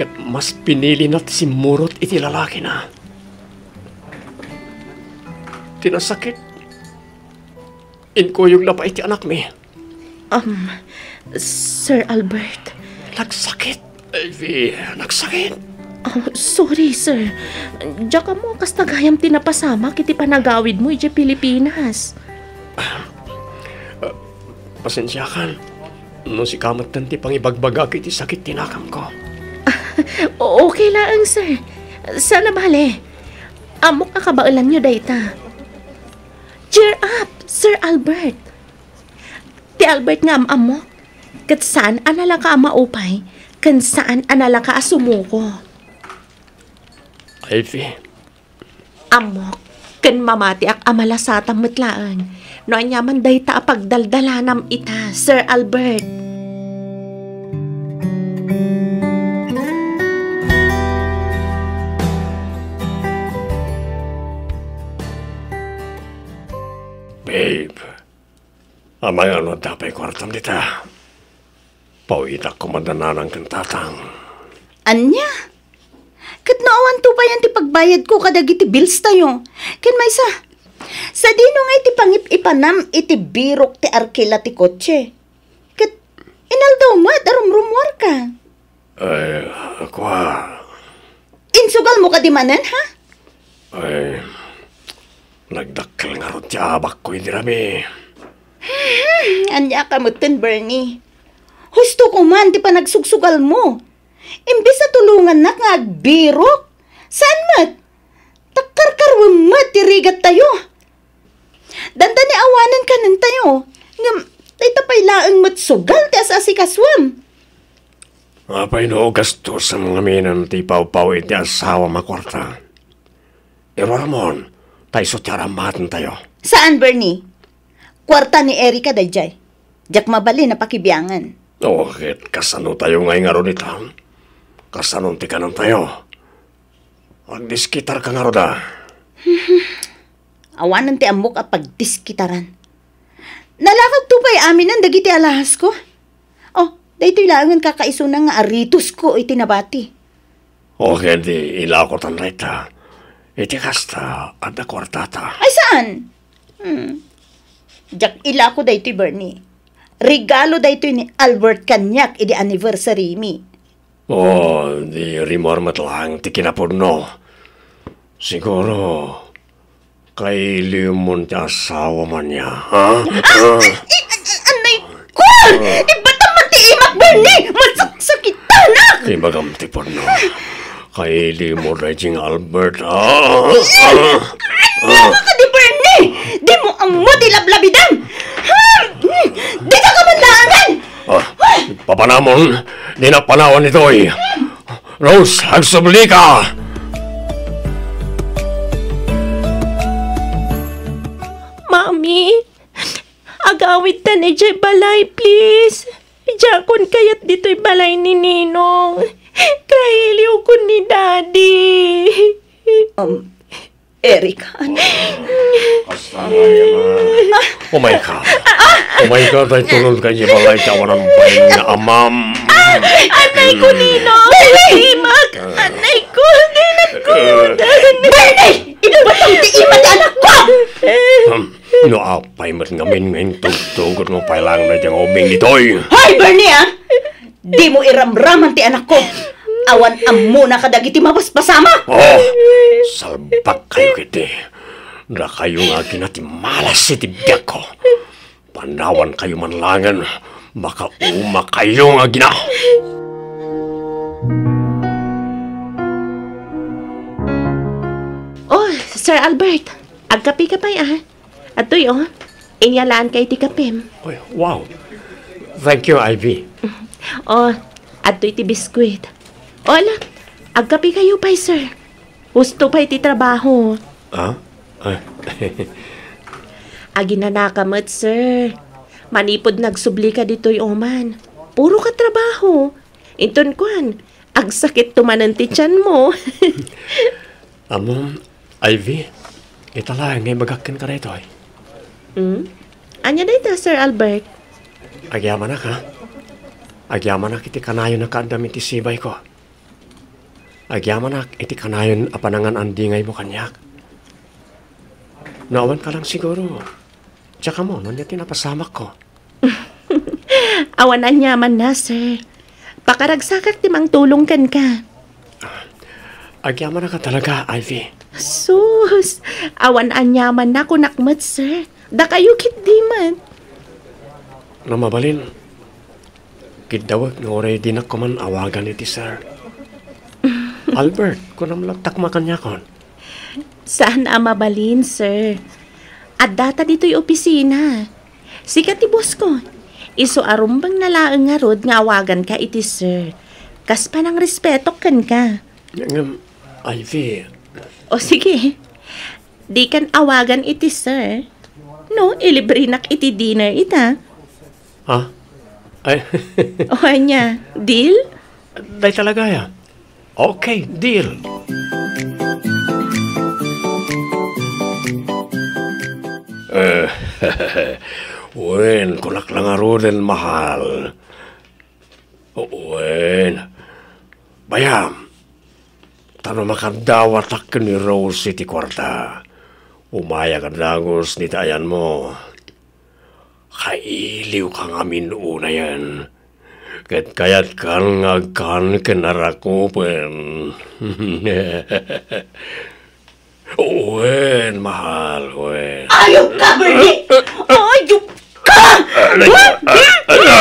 Kat mas pinili na si Murot iti lalaki na. Tinasakit. Inkuyog na pa iti anak mi. Sir Albert. Nagsakit. Ivy, nagsakit. Oh, sorry, sir. Diyan ka mo kas nagayam tinapasama kiti panagawid mo iti Pilipinas. Pasensya kan. No si kamat tanti pang ibagbaga kiti sakit tinakam ko. Okay lang, sir. Sana bale. Amok kakabailan nyo dayta. Cheer up, Sir Albert. Ti Albert nga amok. Kat saan anala ka maupay, kan saan anala ka asumuko. Ivy. Amok, kan mamati ak amalasatang matlaan. No anyaman dayta apagdaldalanam ita, Sir Albert. Babe, amay ano tapay kwartam dita. Pawitak ko madananang kantatang. Anya? Kat naawan to pa yan ti pagbayad ko kadag iti bills tayo. Ken may sa dino nga iti pangip-ipanam iti birok ti arkila ti kotse. Kat inaldaw mo at arumrumwar ka. Ay, ako Insugal mo ka di manan, ha? Ay, nagdakkel nga ron ti abak ko hindi rami. Anya ka mo tin, Bernie. Husto ko man ti pa nagsugsugal mo. Imbis na tulungan na nga agbirok. Saan mat? Takkarkarwam mat tirigat tayo. Danda ni awanan ka nun tayo. Ngam, tayo pa'y laang matsugal ti asasikaswam. Apay no gasto sa mga minan ti pawpaw iti asawa makwarta. Iro Ramon, tayo sutyaramatan tayo. Saan, Bernie? Kwarta ni Erika dayjay. Diyak mabali na pakibiyangan. Okit, kasano tayo ngay nga ron ito? Kasano ti kanon tayo? Agdiskitar ka nga ron Awanan ti amok at pagdiskitaran. Nalakag to pa'y aminan dagiti alahas ko. Oh, dayto'y langan kakaiso na nga aritos ko itinabati. Okay, di ilakotan na ita. Iti kasta at na kwartata. Ay, saan? Diyak ila ko dayto'y Bernie. Regalo dayto'y ni Albert Kanyak idi anniversary mi. Oh, di rimor matlang ti kinapurno. Siguro, kay limon ti asawa man niya, ha? Anay ko! Ibata man ti imak, Bernie! Magsaksakitan na! Di bagam ti porno. Kay limon na jing Albert, ha? Ano ka di, Bernie? Di mo ang mo di lablabidang! Di ka kamanlangan! Papanamon, di na panawan ito'y. Rose, agsubli ka! Mami, agawid ta ni Jay balay, please. Jakon kayat dito'y balay ni Ninong. Kailiw ko ni Daddy. Erika. Oh my God. Oh my God, ay tulog ka niya balay tawanan ba niya amam. Anay ko, Ninong! Imak! Anay ko! Ninakudan! Bernie! Inubatang ti imat anak ko! No, apay mat ngamin ngayon tugtugot mo pailang na diyang ubing nito'y. Hoy, Bernie, ha? Di mo iramraman ti anak ko. Awan amo na kadagiti mapaspasama. Oh, salbak kayo kiti. Na kayo nga kinati malas iti biyak ko. Panawan kayo manlangan. Makauma kayo nga gina. Oh, Sir Albert. Agkapi ka pa At to'y inyalaan kay ti kapim. Oy, wow. Thank you, Ivy. Oh, at to'y ti biskwit. Ola, agkapi kayo pa, sir. Gusto pa iti trabaho. Ha? Aginanakamat, sir. Manipod nagsubli ka dito'y oman. Puro ka trabaho. Inton kwan, agsakit tumanan ti tiyan mo. Amom, Ivy, itala ngay magakin ka rito eh. Anya na ita, Sir Albert? Agyaman na ka. Agyaman na kiti kanayo na kaandam iti sibay ko. Agyamanak, iti kanayon apanangan andingay mo kanyak. Naawan ka lang siguro. Tsaka mo, nun yung tinapasamak ko. Awan anyaman na, sir. Pakaragsakak timang tulong kan ka. Agyaman na ka talaga, Ivy. Sus, awan anyaman na kunakmat, sir. Da kayo kit di man. Namabalin, kidawag nga oray dinak ko man awagan iti sir. Albert, kung namlagtak makanya kon. Saan mabalin, sir? At data dito'y opisina. Sikat ti boss ko. Iso arumbang nalaang nga rod nga awagan ka iti sir. Kas pa ng respeto kan ka. Ivy. O sige, di kan awagan iti sir. No, ilibre nak iti dinner ita. Ha? Ay, O anya, deal? day talaga ya. Okay, deal. Wen, kulak lang arunin, mahal. Wen. Bayam. Tano makadawatak ni Rose iti kwarta. Umaya ka dagos ni tayan mo. Kailiw kang amin una yan. Kaya't kang agkan kinarakupen. Wen, mahal, wen. Ayok ka, Bernie! Ayok ka!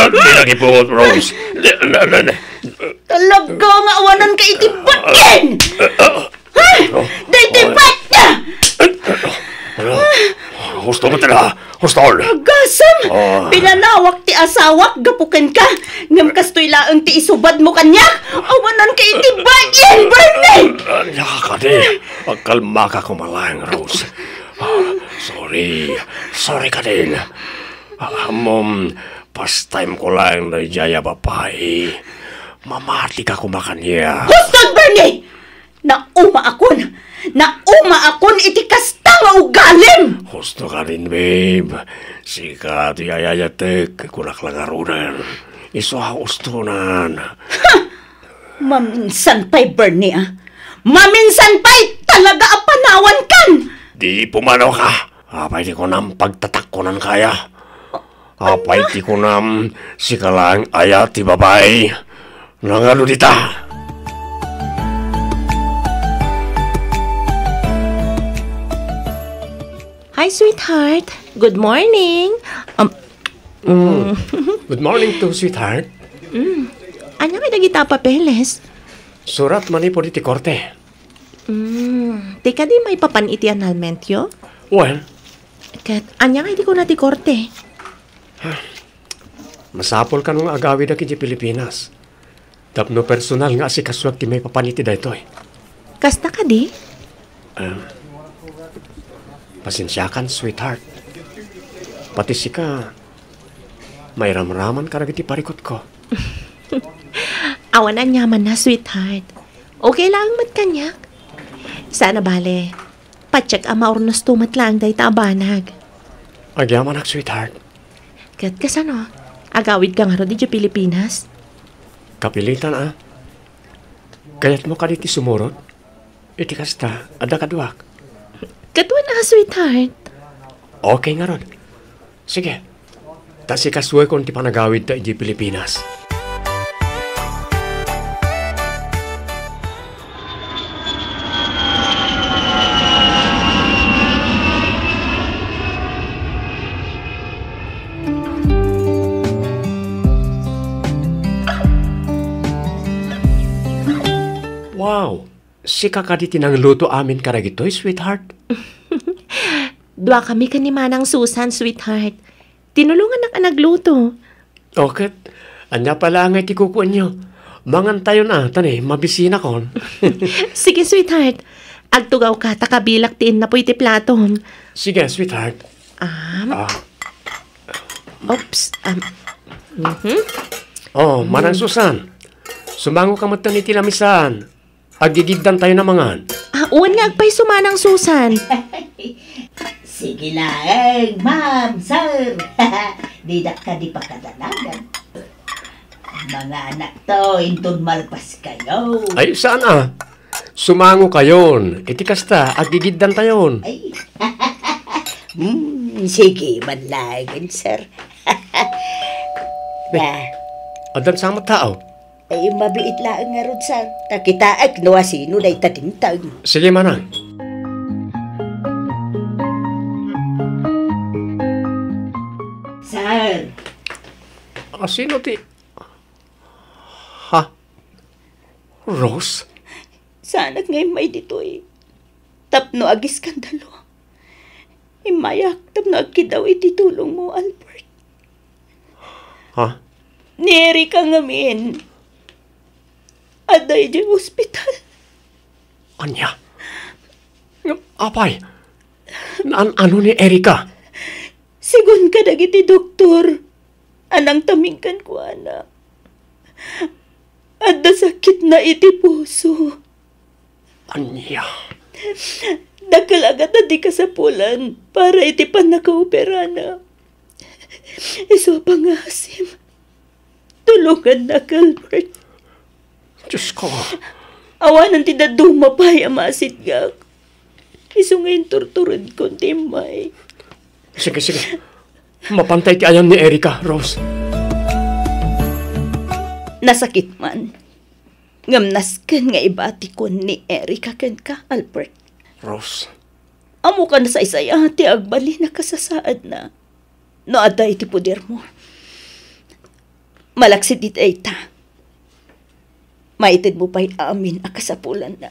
Di lagi po, Rose. Talaga nga awanan ka itibatin! Ha? Daitibat niya! Gusto mo tala, Hustol. Agasam! Pinanawak ti asawak, gapukan ka! Ngam kastoy laang ti isubad mo kanya! Awanan ka itibatin, Bernie! Nakakadi. Kalma ka kumalang, Rose. Sorry ka din. Past time ko lang na jaya babae. Mamati ka kumakanya. Hustod, Bernie! Nauma akon iti kasta nga ugalim! Gusto ka din, babe. Sika ti ayayatek, kunak lang arunan. Iso ustunan. Maminsan pa'y, Bernie, ah. Maminsan pa'y talaga apanawan kan! Di pumano ka. Apay di ko nang pagtatakkunan kaya. Apay di ko nang sikalang ayat ti babae. Nangalo dita. Hi, sweetheart. Good morning. Good morning to sweetheart. Anya may nagita papeles? Surat mani po di ti korte. Tika di may papan iti annulment yo? Well, Kat, anya nga di ko na ti korte. masapol ka nung agawid na kiti Pilipinas. Tapno personal nga si kaswag ti may papaniti da ito eh. Kasta ka di? Pasensyakan, sweetheart. Pati si ka, may ramraman karagiti parikot ko. Awan na nyaman na, sweetheart. Okay lang mat kanyak. Sana bale, patsyag ama ornos tumat lang day tabanag. Agyaman ak, sweetheart. Kat kasano, agawid ka nga ro di Pilipinas? Kapilitan Kaya't mo kaditi sumurot. Iti kasta, ada kaduak. Katuan na, sweetheart. Okay nga ron. Sige. Tas ikaswe kung ti panagawid ta iti Pilipinas. Wow! Si kakaditi ng luto amin karagitoy, sweetheart. Dua kami kanimanang Susan, sweetheart. Tinulungan na ka nagluto. Okay. Anya pala nga iti kukuan nyo. Mangan tayo na, tani, mabisina kon. Sige, sweetheart. Agtugaw ka, takabilak tiin na po iti plato. Sige, sweetheart. Oops. Manang Susan. Sumango ka matan iti lamisan. Agigigdan tayo na mangan. Uwan nga agpay sumanang Susan. Sige lang, ma'am, sir. Didak ka di pa kadalagan. Mga anak to, intun malpas kayo. Ay, saan Sumango kayon. Iti kasta, agigiddan tayon. Ay. Sige, manlagan, sir. Na, Adan sama tao. ay mabiit lang nga ron, sir. Takitaag no asino na itatintag. Sige, manang. Sir, Sino ti? Ha? Rose? Sana ngay may dito tapno agi skandalo. Imayak tapno agi daw ititulong mo, Albert. Ha? Ni Erika ngamin. Aday di hospital. Anya? Apay? Ano ni Erika? Sigun ka dagiti doktor. Anang tamingkan ko, anak. At sakit na iti puso. Anya? Dakal agad na di kasapulan para iti pan nakaopera na. Iso pangasim. Tulungan na, Albert. Diyos ko. Awanan ti daduma pa amasit gak. Iso ngayon torturan ko, timay. Sige. Mapantay ti ayan ni Erika, Rose. Nasakit man. Ngamnasken nga ibati ko ni Erika ken ka, Albert. Rose. Amo ka na sa isaya ti agbali na kasasaad na. No aday ti puder mo. Malaksit it ay ta. Maitid mo pa'y amin a kasapulan na.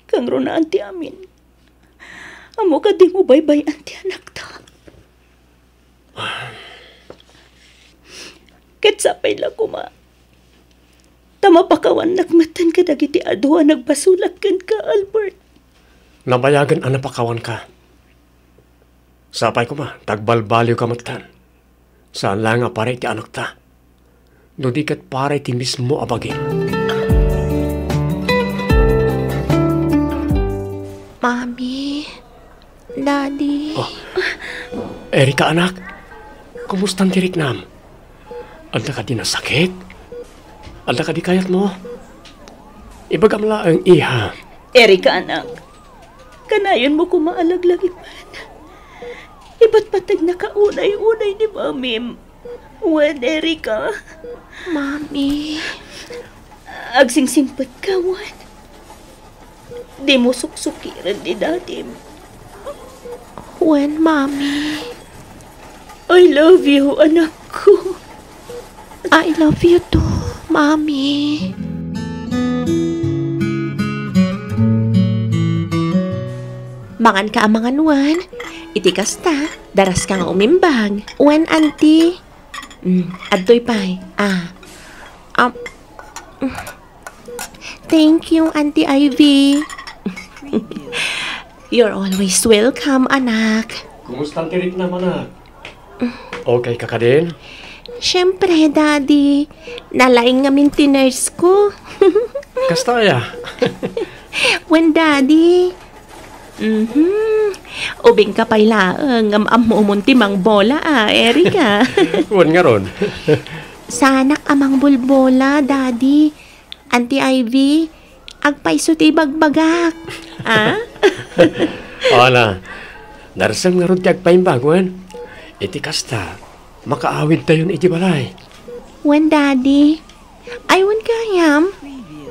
Kang runaan ti amin. Amo ka di mo baybayan ti anak ta. Ketsapay lang kuma. Tamapakawan nagmatan ka dagiti adwa nagbasulat kan ka, Albert. Nabayagan ang napakawan ka. Sapay ko tagbalbaliw ka matan. Saan lang nga pare ti anak ta. No di kat pare ti mismo abagin. Mami, Daddy. Erika, anak. Kumusta ang tirik nam? Anda ka di nasakit? Anda ka di kayat mo? Ibagam ang iha. Erika, anak. Kanayon mo kumaalaglag man. Iba't patag nakaunay-unay ni Mamim. Wan, Erika. Mami. Agsingsingpat ka, Wan. Di mo suksukiran ni Dadim. When, Mami? I love you, anak ko. I love you too, Mami. Mangan ka ang mga nuwan. Iti kasta, daras ka nga umimbag. When, auntie? Adtoy pa'y. Thank you, Auntie Ivy. You're always welcome, anak. Kumusta ang tirik nam, anak? Okay ka ka din? Siyempre, Daddy. Nalaing nga mintiners ko. Kastaya. When, Daddy? Ubing ka pa'y laang amumunti mang bola, Erika. Wan nga ron. Sanak amang bulbola, Daddy. Auntie Ivy, agpaiso ti bagbagak. Wala. Darasam nga ron ti agpaimbagwan. Iti kasta, makaawid tayo iti balay. When, Daddy? Aywan kayam.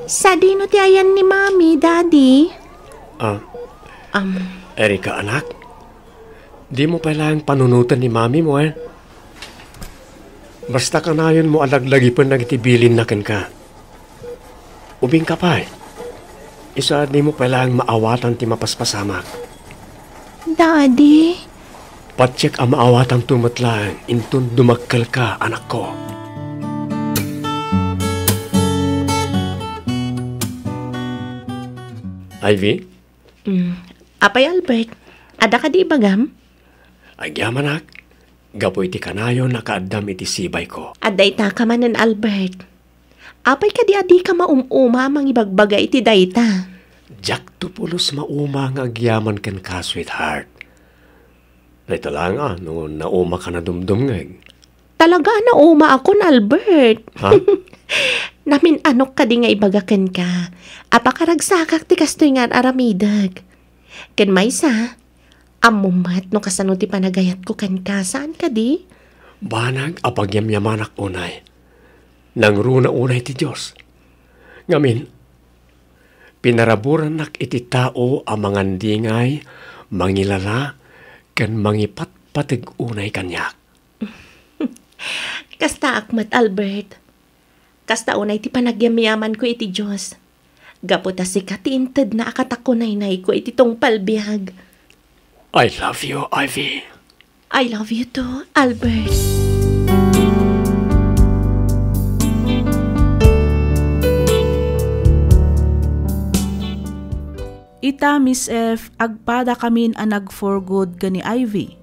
Sa dino ti ayan ni Mami, Daddy? Erika, anak. Di mo palang panunutan ni Mami mo, Basta kanayon mo alaglagi pa nagtibilin na ka. Ubing ka pa, Isa di mo palang maawatan ti mapaspasamak. Daddy? Patsyak ang maawatan tumatlang, intun dumakkel ka, anak ko. Ivy? Apay, Albert. Ada ka di bagam? Agyaman, anak. Gapoy ti kanayo nakaadam iti sibay ko. Aday ta ka manan, Albert. Apay ka di adi ka maumuma mang ibagbaga iti dayta. Jack tupulos mauma nga agyaman ken ka, sweetheart. Ito lang no nauma ka na dumdumngeg. Talaga na uma ako, Albert. Ha? Namin anok ka di nga ibagakan ka. Apakaragsakak ti kastoy nga aramidag. Ken maysa, amumat no kasano ti panagayat ko kan ka. Saan ka di? Banag apagyamyamanak unay. Nang runa unay ti Diyos. Ngamin, pinaraburan nak iti tao ang mangandingay, mangilala, kan mangipat patig unay kanyak. Kasta akmat, Albert. Kasta unay ti panagyamyaman ko iti Diyos. Gaputa si katiinted na akatakunay-nay ko iti tong palbiyag. I love you, Ivy. I love you too, Albert. Ita, Miss F, agpada kamin anag for good gani Ivy.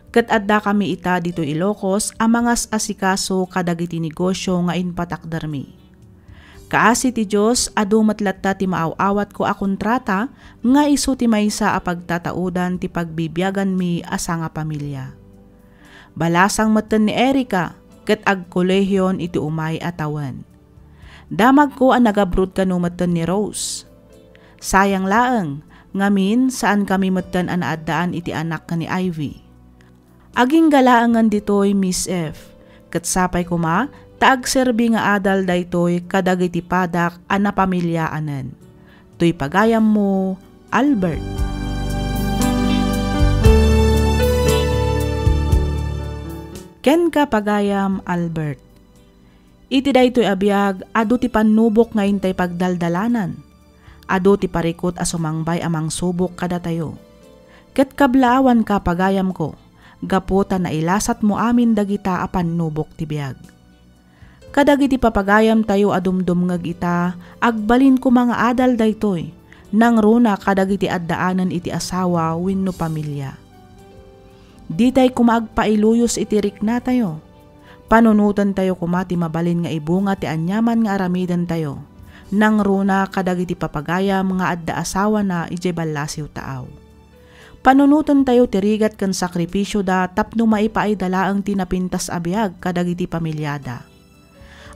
Kat adda kami ita dito Ilocos amangas asikaso kadagiti negosyo nga inpatakdarmi. Kaasi ti Diyos adu matlatta ti maaw-awat ko a kontrata nga isu ti maysa a pagtataudan ti pagbibiyagan mi asa nga pamilya. Balasang meten ni Erica ket agkolehyon iti umay atawan. Damag ko ang nagabrod kanu meten ni Rose. Sayang laeng ngamin saan kami meten an addaan iti anak ni Ivy. Aging galaangan ditoy Miss F. Ket sapay kuma taag serbi nga adal daytoy kadagiti padak a napamilyaanen. Tuy pagayam mo, Albert. Ken ka pagayam, Albert. Iti daytoy abiyag adu ti panubok nga intay pagdaldalanan. Adu ti parikot a sumangbay amang subok kada tayo. Ket kablaawan ka pagayam ko. Gaputa na ilasat mo amin dagita apan nubok ti biyag. Kadagiti papagayam tayo adumdumngag ita, agbalin ko mga adal daytoy, nang runa kadagiti addaanan iti asawa wenno pamilya. Di tay kumagpailuyos iti rikna tayo. Panunutan tayo kumati mabalin nga ibunga ti anyaman nga aramidan tayo, nang runa kadagiti papagayam nga adda asawa na ije balasiw taaw. Panunutan tayo tirigat kan sakripisyo da tapno maipaidala ang tinapintas abiyag kadagiti pamilyada.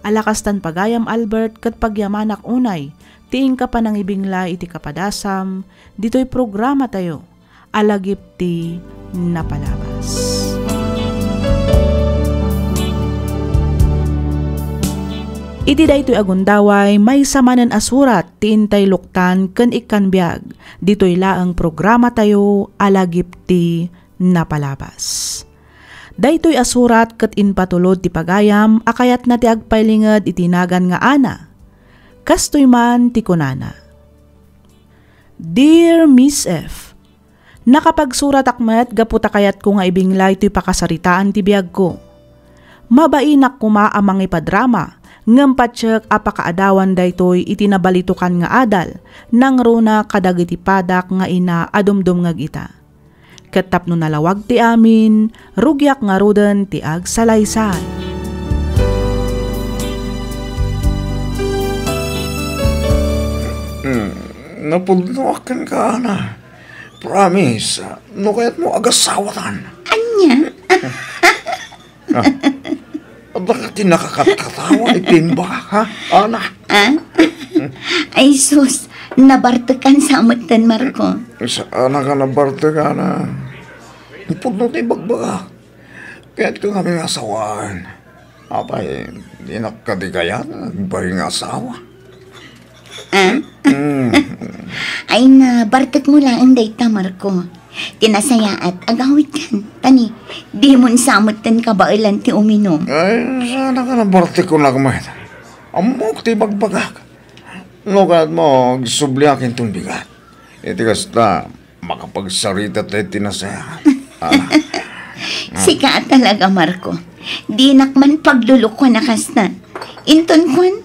Alakastan pagayam Albert kat pagyamanak unay, tiing ka pa nang ibingla iti kapadasam, dito'y programa tayo, alagipti na palabas. Iti daytoy agundaway may samanen asurat ti intay luktan ken ikkanbiag. Ditoy laang programa tayo alagipti na palabas. Daytoy asurat ket inpatulod ti pagayam akayat na ti agpaylinged itinagan nga ana. Kastoy man ti kunana. Dear Miss F, nakapagsurat akmet gaputa kayat ko nga ibinglay to'y pakasaritaan ti biag ko. Mabainak kuma amang ipadrama. Ngampatsyak apakaadawan daytoy itinabalitukan nga adal nang runa kadagiti padak nga ina adumdumngag ita. Katapno nalawag ti amin, rugyak nga ruden ti agsalaysay. Napudnoakan ka na. Promise, no kaya't mo agasawatan. Anya? Bakit di nakakatawa itimba ha, Ana? Ay sus, nabartekan sa amatan Marco. Sana ka nabartekan na. Pudno tayo bagbaga. Kaya't ka kami asawaan. Apay, di nakadikayan, nagbaring asawa. Ay na, bartek mo lang ang dayta Marco. Tinasayaat, agawit kan. Tani, di mo samatan ka ba ilan ti uminom? Ay, sana ka nabarte ko na kumain. Amok ti bagbagak. Nukat mo, subliakin itong bigat. Iti kasta, makapagsarita tayo tinasayaat. Sika talaga, Marco. Di nakman paglulok ko na kasta. Inton kwan?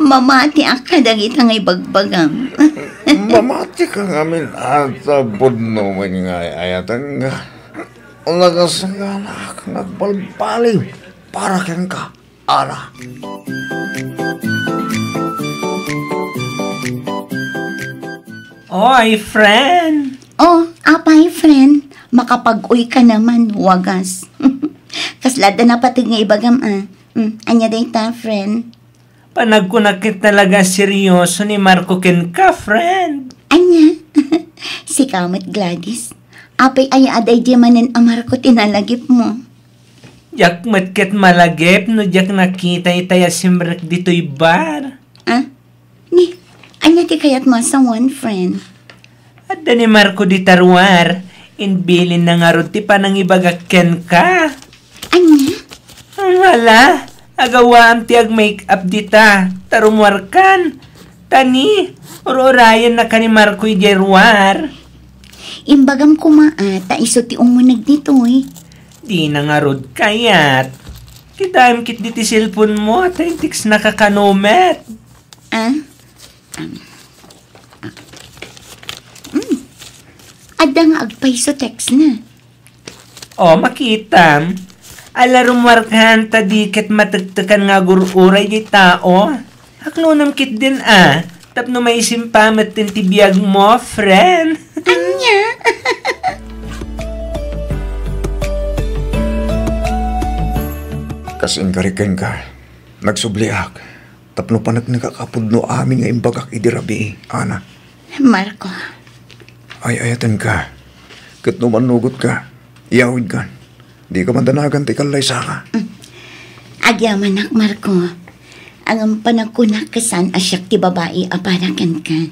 Mamati ka dagit ang ibagbagam. Mamati ka ngamin at budno man nga ayatan nga. Nagasaganak, nagbalbaliw para kang ka, Ana. Oy, friend! Oh, apay, friend. Makapag-uy ka naman, wagas. Kaslada na pati nga ibagam, Anya dayta, friend. Panagkunakit talaga seryoso ni Marco ken ka, friend. Anya, si Kamat Gladys. Apay ay aday di manan amar ko tinalagip mo. Jak matket malagip no jak nakita itaya simrek dito'y bar. Ah? Anya ti kayat mo sa one friend. At ni Marco di tarwar, inbilin na nga ron ti panang ibagakken ka. Anya? Wala, agawaam ti ag-make-up dita, tarumwar kan. Tani, urayan na ka ni Marco ijerwar. Imbagam kumaata, iso ti umunag dito eh. Di na nga rod kayat. Kitayam kit di ti cellphone mo, tayo tiks nakakanomet. Ah? Ada nga agpaiso text na. O, makita. Alarumwarkan ta di ket matagtakan nga gururay di tao. Haklonam kit din tapno may isimpamat tin tibiyag mo, friend. Anya? Kasing kariken ka, nagsubliak. Tapno pa nagkakapudno amin nga imbagak idirabi, Ana. Marco. Ay ayatan ka. Kat no manugot ka, iyawid ka. Di ka mandanagan ti kalay sa ka. Agyaman nak, Marco. Ang panagkunak kasan asyak ti babae apanakan ka.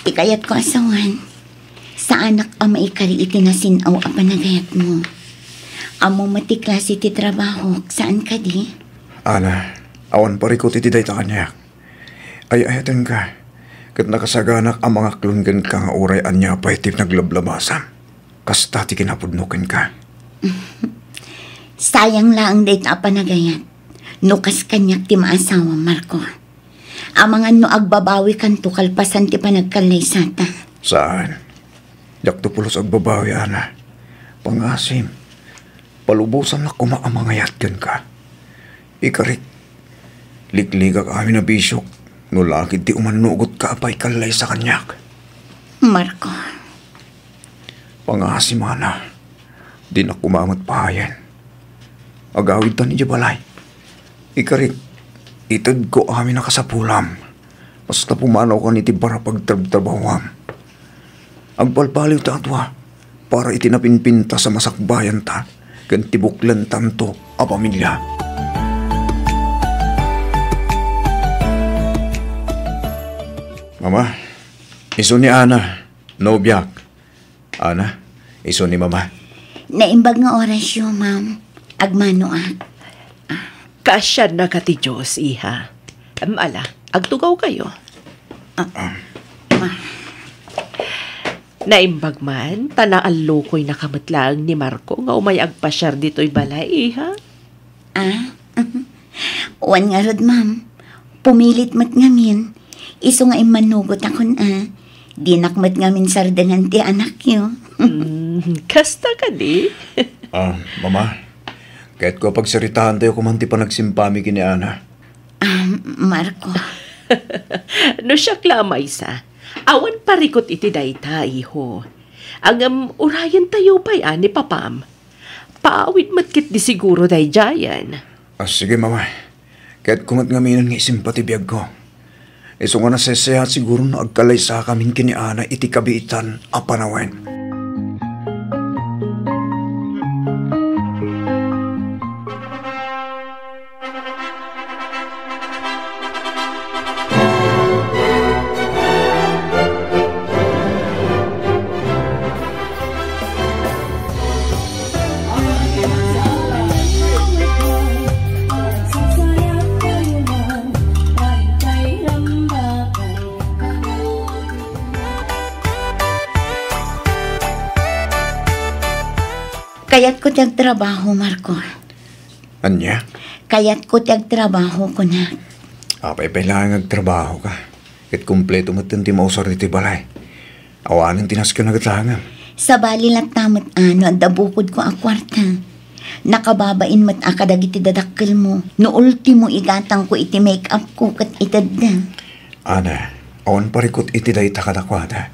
Ti kayat ko asawan. Sa anak ama ikari itinasinaw apanagayat mo. Amo matiklase ti trabaho, saan ka di? Ana, awan parikot iti day ta kanyak. Ay ayatan ka. Kat nakasaganak ang mga klunggan ka nga uray anya pa iti naglablabasan. Kasta ti kinapudnukin ka. Sayang lang day ta apanagayat. Nukas kanyak ti maasawa, Marco. Amangan no agbabawi kan to kalpasan ti panagkalay sata. Saan? Yak to pulos agbabawi, Ana. Pangasim. Palubusan na kumaamangayat kan ka. Ikarik. Likligak amin na bisyok. No lakid ti umanugot ka apay kalay sa kanyak. Marco. Pangasim, Ana. Di na kumamat pahayan. Agawid ta ni Jabalay. Ikarik, itad ko amin nakasapulam. Basta pumanaw ka niti para pagtrabtrabawam. Agpalpaliw ta atwa, para itinapinpinta sa masakbayan ta, kan tibuklan tanto a pamilya. Mama, iso ni Ana, no biyak. Ana, iso ni Mama. Naimbag nga orasyo, ma'am. Agmano at. Kasya na ka ti Diyos, iha. Ala, agtugaw kayo. Naimbag man, tanaan ko'y nakamatlaang ni Marco nga umay agpasyar dito'y balay, iha. Wan nga rod, ma'am. Pumilit mat ngamin. Iso nga imanugot akon, Di nakmat ngamin sardangan ti anak yo. Kasta ka di? Mama. Kahit ko pagsaritahan tayo kumanti pa nagsimpami kini Ana. Marco. No siya klamay sa. Awan parikot iti dayta, iho. Ang urayan tayo pa'y ni Papam. Paawit matkit di siguro day jayan. Sige, Mama. Kahit kumat ngaminan ng isimpati biyag ko. Iso nga nasesehat siguro na agkalay sa kaming kini Ana iti kabiitan a panawen. Kayat ko tiyag trabaho, Marco. Anya? Kayat ko tiyag trabaho ko na. Apay lang agtrabaho ka. Kat kumpleto matanti mausar niti balay. Awanan tinas ka nagatlangan. Sa bali lang tamot dabukod ko ang kwarta. Nakababain mat akadagiti dadakkel mo. No ultimo igatang ko iti make-up ko kat itad na. Ana, awan parikot iti day takadakwada.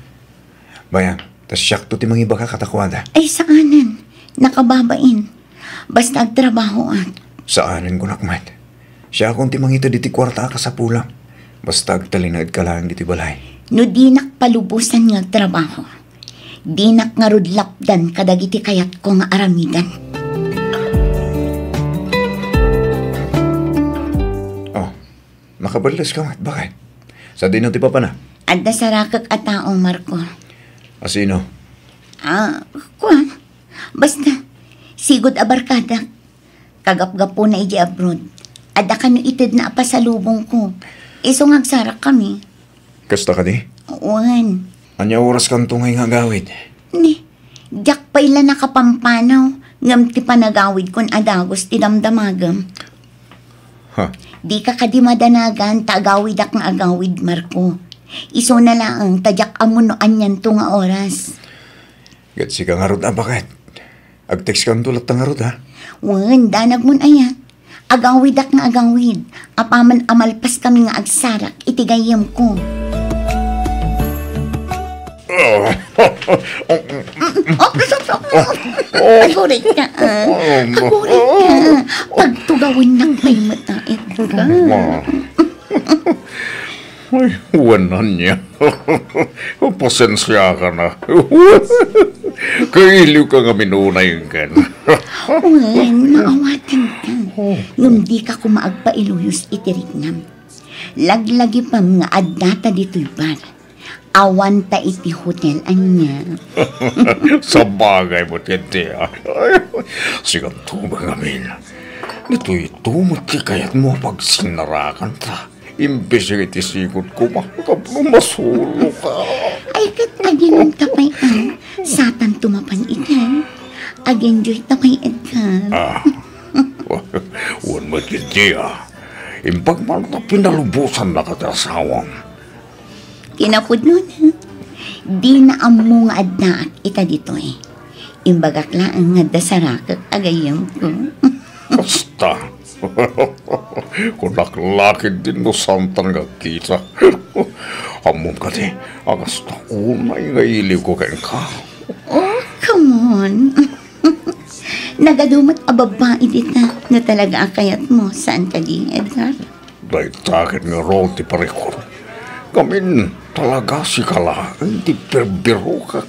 Bayan, tas siyak to ti mga iba ka katakwada. Ay saanan? Nakababain. Basta agtrabaho at. Saanan ko nakmat. Siya akong timangita diti kwarta ka sa pulang. Basta agtalinagad ka lang diti balay. No dinak palubusan nga trabaho. Dinak nga rudlapdan kadagiti kayat ko nga aramidan. Oh, nakabalas ka mat. Bakit? Sa dino ti papa na? Adda sarakak at taong Marco. Asino? Kuwan. Basta, sigod abarkada. Kagap-gapo na iji abroad. Adda ka no itid na apasalubong ko. Iso ngagsarak kami. Kasta ka di? Uwan. Anya oras kang tungay nga gawid? Ni, jak pa ila nakapampanaw. Ngam ti panagawid kon adagos ti damdamagam. Ha? Di ka kadimadanagan, tagawid ak nga agawid, Marco. Iso na lang, tadyak amon no anyan to nga oras. Gatsi ka nga rod bakit? Ag-text kang tulat nga rod ha? Wan, danag mon aya. Agawid ak nga agawid. Apaman amalpas kami nga agsarak, itigayam ko. Agurit ka. Agurit ka. Pagtugawin ng may matait ka. Ay, wanan niya. Pasensya ka na. Kailiw ka nga minunay ka na. Wan, maawatan ka. Ngum di ka kumaagpailuyos itirignam. Laglagi pam nga addata dito'y bar. Awan ta iti hotel anya. Sa bagay mo, Tete. Sigang tumang amin. Nito'y tumati kayat mo pag sinarakan ta. Imbes yung itisikot ko, masulo ka. Ay, kat agin ng tapay ang satan tumapan ikan. Agin joy tapay ikan. Wan matindi Impag man na pinalubusan na katasawang. Kinapod nun, di na amo nga adnaak ita dito eh. Imbagak lang nga dasarakak agayam ko. Basta. Kung naklakid din no santan nga kita. Amom ka di, agas na unay nga iliw ko kain ka. Oh, come on. Nagadumat ababae dita na talaga akayat mo. Saan ka di, Edgar? Dahil takit nga rol ti parekor. Kamin talaga si kalaan ti perbiro ka.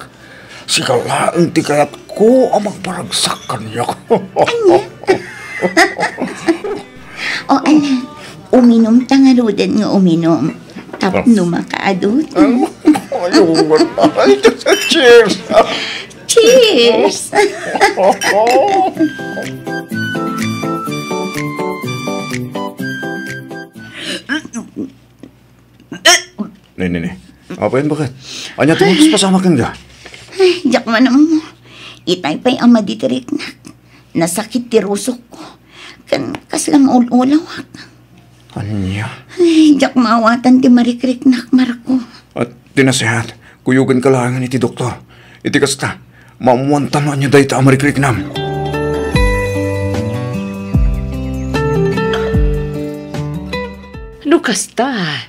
Si kalaan ti kayat ko ang magparagsak kanya. O ala, uminom tangaludan nga uminom. Tapno makaadot. Ayaw ay, cheers! Cheers! Nene, apa yan bakit? Anya tumagos pa sama kang ga? Ay, jak man mo. Itay pa'y ang maditirik na. Nasakit ti rusok ko. Kan kaslang ulawak. Anya? Ay, jak maawatan ti marikrik na, Marco. At tinasehat, kuyugan ka lang iti doktor. Iti kasta, mamuantan mo niya dahi ta amarikrik nam. No kasta,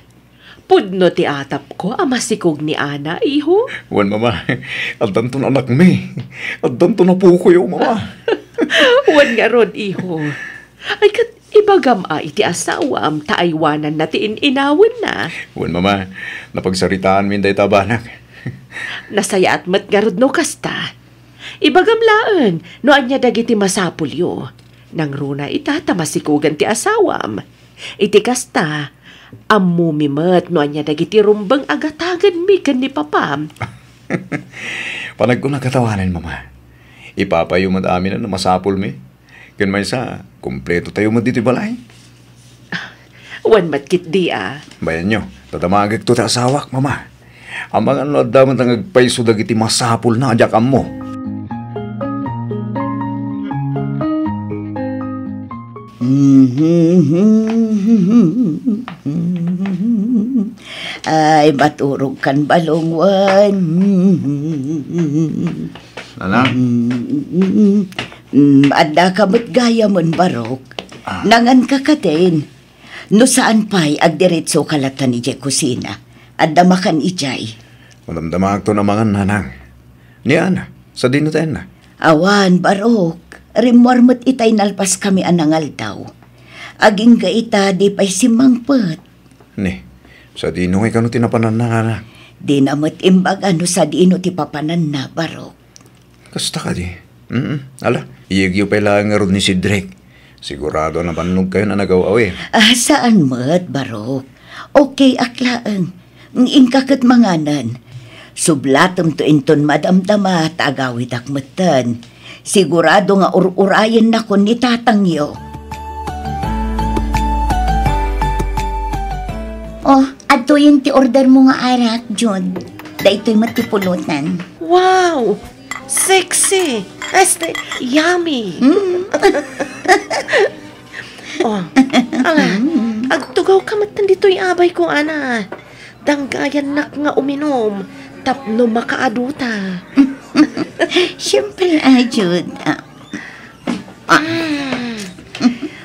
pudno ti atap ko amasikog ni Ana, iho. Wan mama, aldan to na anak mi. Aldan to na po ko yung mama. Wan nga rod, iho. Ay kat ibagam iti asawa am taaywanan na ti inawin na. Wan mama, napagsaritaan min dahi tabanak. Nasaya at matgarod no kasta. Ibagam laan, no anya dagiti masapulyo. Nang runa itata masikugan ti asawam. Iti kasta, amumimet no anya dagiti rumbang agatagan mi kan ni papam. Panag ko nagkatawanan, mama. Ipapayo mo amin na masapul mi. Kan may sa, kumpleto tayo mo dito balay. Wan matkit di Bayan nyo, tatamagag to ta asawak, mama. Ang mga ano daman ang agpaiso dagiti masapul na adyak mo. Ay, maturog kan balongwan. Nanang? Adda ka mo't gaya mon barok. Nangan ka katen. No saan pa'y agdiretso kalatan ni Jay kusina. Adda makan ijay. Malamdamag to na mga nanang. Ni Ana, sa dino tayo na. Awan, barok. Rimwarmot itay nalpas kami anangal daw. Aging gaita di pa'y simangpet. Ni, sa dino nga kano tinapanan na anak. Di namat imbag ano sa diino ti papanan na, Barok. Kasta ka di. Ala, iyagyo pa ilang nga ron ni si Drake. Sigurado na panlog kayo na nagawaw eh. Saan mat, Barok? Okay, aklaang. Ngin kakat manganan. Sublatom to inton madamdama tagawid akmatan. Sigurado nga urayan na ko ni tatangyo. Oh, ato yung ti-order mo nga arak, Jud. Da ito'y matipulutan. Wow! Sexy! Yummy! Oh, ala, agtugaw ka matan dito'y abay ko, ana. Danggayan nak nga uminom, tapno makaaduta. Siyempre, Jud.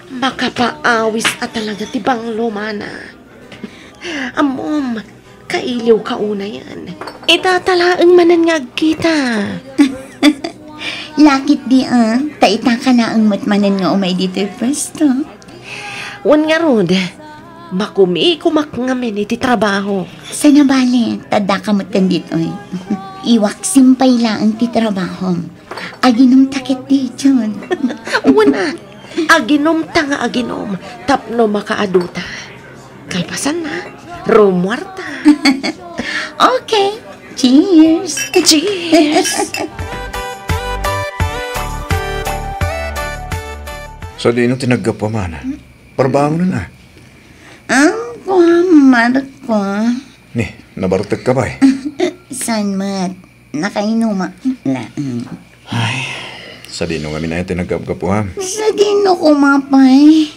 Makapaawis at talaga tibang lumana. Amom, kailiw ka una yan. Itatalaang manan nga kita. Lakit di taita ka na ang matmanan nga umay dito pwesto. Wan nga rod, makumi-kumak nga men iti trabaho. Sa nabali, tada ka matan dito Iwak simpay lang ti trabaho. Aginom takit di, Jud. Wana, aginom ta nga aginom, tapno makaaduta. Kalpasan na, rumwarta. Okay, cheers! Cheers! Sa dino tinagkapaman. Parbangon na. Ang kuhamar ko. Ni, nabartag ka ba eh? San mat? Nakainuma. Ay, sa dino kami na tinagkapapuhan. Sa dino kumapay.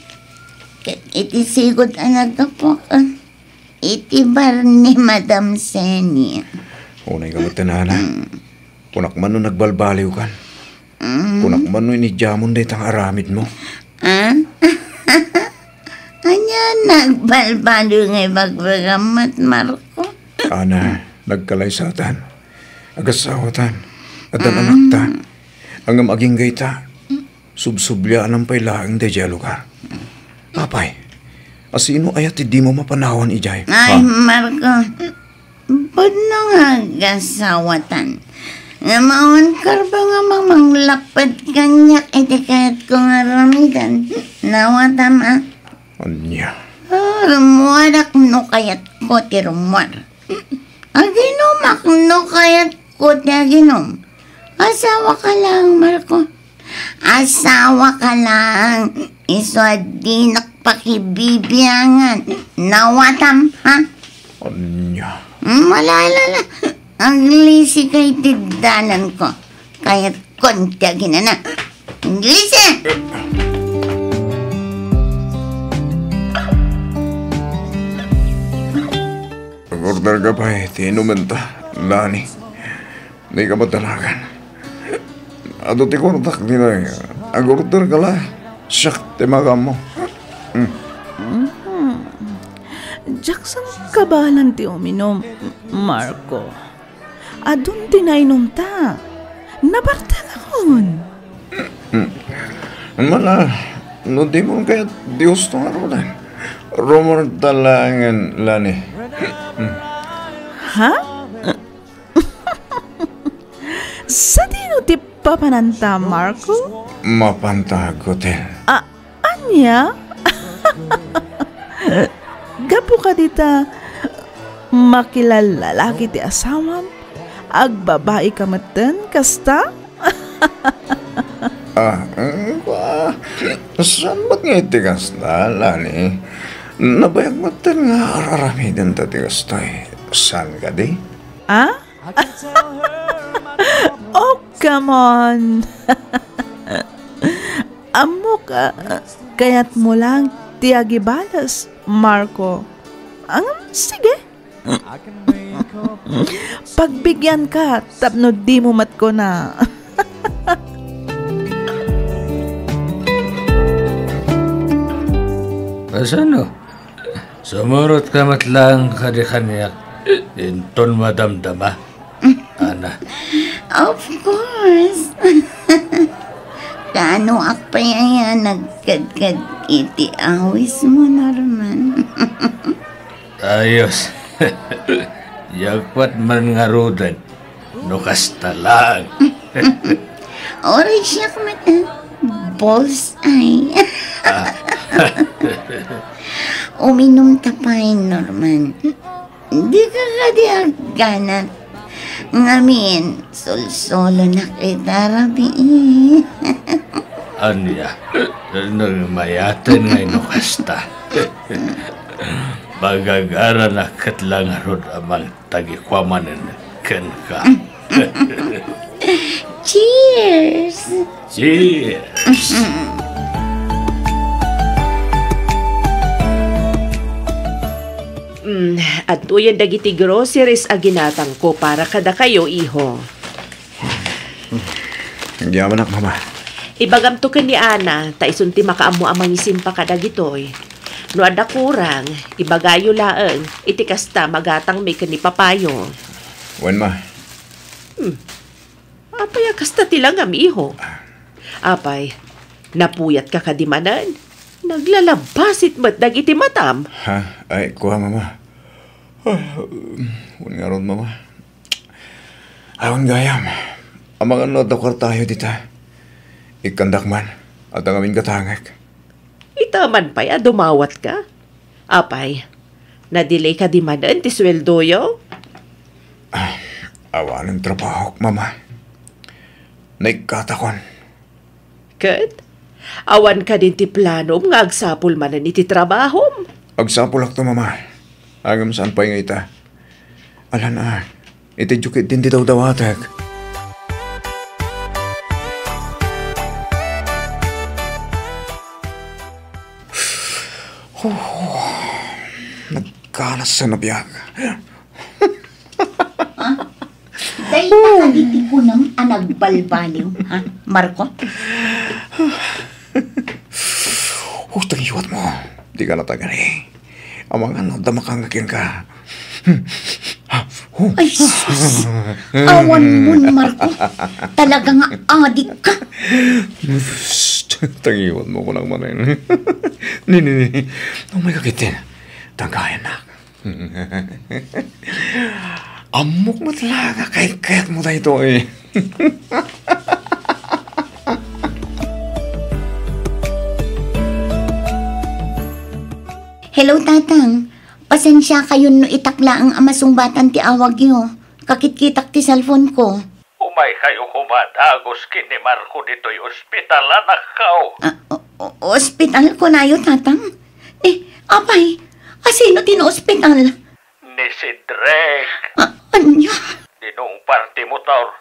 Iti sigod anak ka po. Iti bar ni Madam Seni. Unay ka matanana. Kunak man no nagbalbaliw kan. Kunak man no inidjamon day tang aramid mo. Anya nagbalbaliw ngay bagbagamat, Marco? Ana, nagkalaysatan. Agasawatan. At ang anak ta. Ang maging gayta. Subsubyaan ang pailaang day dya lugar. Papay, asino ayat di mo mapanawan ijay? Ay, Marco. Ba't na nga gasawatan? Namawan karba nga mamanglapad kanya iti kahit kong aramidan. Nawatama. Anya? Rumuarak no kayat ko ti rumuar. Aginumak no kayat ko ti aginom. Asawa ka lang, Marco. Asawa ka lang. Iso di nakpakibibiyangan. Nawatam, ha? Anya? Malalala. Ang lisi kay tidanan ko. Kaya't konti ginana. Lisi! Order ka pa eh, tinumenta. Lani. Di ka matalagan. Ato ti kontak nila eh. Ag-order ka lang. Siyak, timagam mo. Jackson kabalan ti uminom, Marco. Adun tinainom ta. Nabarta ka kon. Mala, no di mo kaya Diyos to nga rolan. Rumor talangan, Lani. Ha? Sa dino ti papananta, Marco? Mapantag hotel. Anya? Gapo ka dita makilalaki ti asawam? Agbabae ka matan, kasta? Saan ba't nga itigas na, Lani? Nabayag matan nga araramidan ta tigas tayo. Saan ka di? Oh, come on! Amok, kaya't mo lang tiyagibalas, Marco. Sige. Pagbigyan ka, tapno di mo mat ko na. Asano? Sumurot ka matlang kaniyak. Inton madamdama. Ana. Of course. Kaano no akpaya nagkadkad iti awis mo, Norman. Ayos. Yagpat man nga rodan. No kastalang. Oray siya kumata. Bullseye. Uminom tapay, Norman. Di ka kadiagganat. Ngamin, sol-solo na kita, Rabi. Anya, nagmayatan nga no kasta. Bagagara na katlang rod amang tagikwamanan kan ka. Cheers! Cheers! At tuyan dagiti groceries a ginatang ko para kada kayo, iho. Hindi anak, mama. Ibagam to ni Ana, ta isunti makaamu amang isimpa kada gitoy. No ada kurang, ibagayo laeng, iti kasta magatang may kanipapayo. Wen ma. Apay kasta tilangam, iho. Apay, napuyat ka kadimanan. Naglalabasit mat dagiti matam. Ha? Ay, kuha, mama. Wen nga ron, mama. Awan gayam. Amang ano dakor tayo dita. Ikandak man at ang aming katangak. Itaman pa'y dumawat ka. Apay, na-delay ka di manan ti sweldo yo? Awan ang trabaho, mama. Naikatakon. Kat? Awan ka din ti planom nga agsapul manan iti trabahom. Agsapulak to, mama. Agam saan pa'y nga ita. Alan iti jukit din di daw-dawatag. Nagkalas sa nabiyag. Dahil nakaliti ko ng anagbalbaliw, ha, Marco? Tangiwat mo. Di ka natagani. Amang ano, damakangagin ka. Ay, sus! Awan mo, Marco. Talaga nga adik ka. Tangiwat mo ko lang manin. Ni. May kakitin. Tangkayan na. Amok mo talaga. Kahit mo tayo ito eh. Hello, Tatang. Pasensya kayo no itakla ang amasumbatan ti awag nyo. Kakit-kitak ti cellphone ko. Umay kayo kumadagos kini Marco dito'y ospital, anak kao. Ospital ko na yun, Tatang? Apay, asino tino-ospital? Ni si Drake. Anya? Dinong party mo, Taur.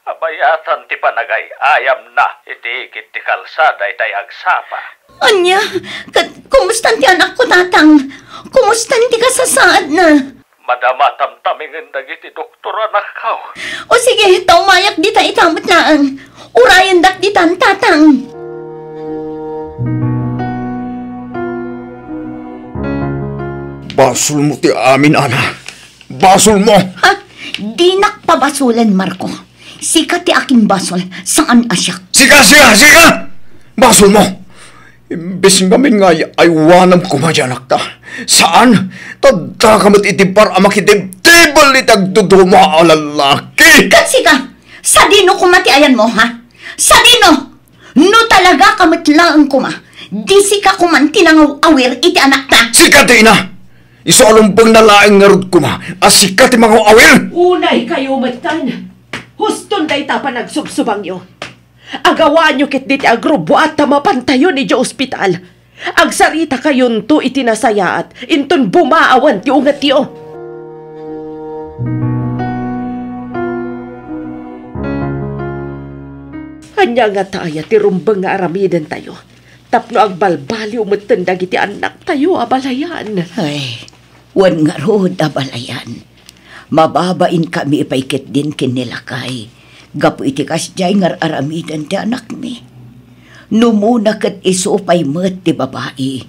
Abayatan ti panagay ayam na. Itigit ti kalsada itay agsapa. Anya? Kumusta ti anak ko, Tatang? Kumusta ti kasasaad na? Madamatamtamingin dagiti doktor, anak kao. O sige, taumayak di ta itamot naan. Urayan dak di tan, Tatang. Basol mo ti amin, Ana. Basol mo! Ha? Di nakpabasulan, Marco. Sika ti aking basol. Saan asyak? Sika! Basol mo! Imbes ngamin nga aywanam kumadyanak ta. Saan? Tadda kamat itipar amakitib-tibal itagduduma alalaki. Sika! Sa dino kumatiayan mo, ha? Sa dino! No talaga kamat lang kuma. Di sika kuman tinangaw-awir iti anak ta. Sika di na! Isoalumpang nalaing ngarod kuma. Asika ti mga awir! Unay kayo matan. Huston day tapa nagsubsubang nyo. Agawa nyo kit diti agrubo at tamapantayo ni Diyo ospital. Agsarita kayon to itinasayaat. Inton bumaawan ti ungat tiyo. Anya nga taya ti rumbang nga aramiden tayo. Tapno agbalbali umatan dagiti anak tayo abalayan. Ay, wan nga rod abalayan. Mababain kami ipaikit din kinilakay. Gapu iti kasjay ngar aramidan ti anak mi. Numuna kat isupay met ti babae.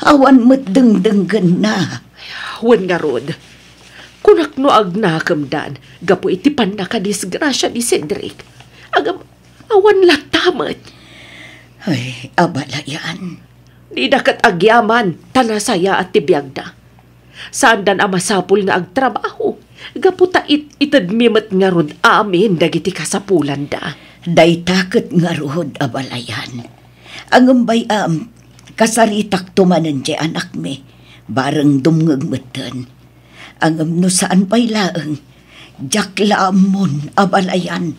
Awan met dengdenggen na. Wan nga rod. Kunakno agnakam gapu iti pan nakadisgrasya ni Cedric. Agam awan latamat. Ay, abalayan. Di dakat agyaman, tanasaya at tibiyag na. Saan dan ang masapul nga ag trabaho? Gaputa itadmimat nga rod amin dagiti kasapulan da. Daytaket nga rod abalayan. Ang umbay kasaritak tumanan di anak me, bareng dumngagmatan. Ang no saan pa'y laeng, jaklamon abalayan.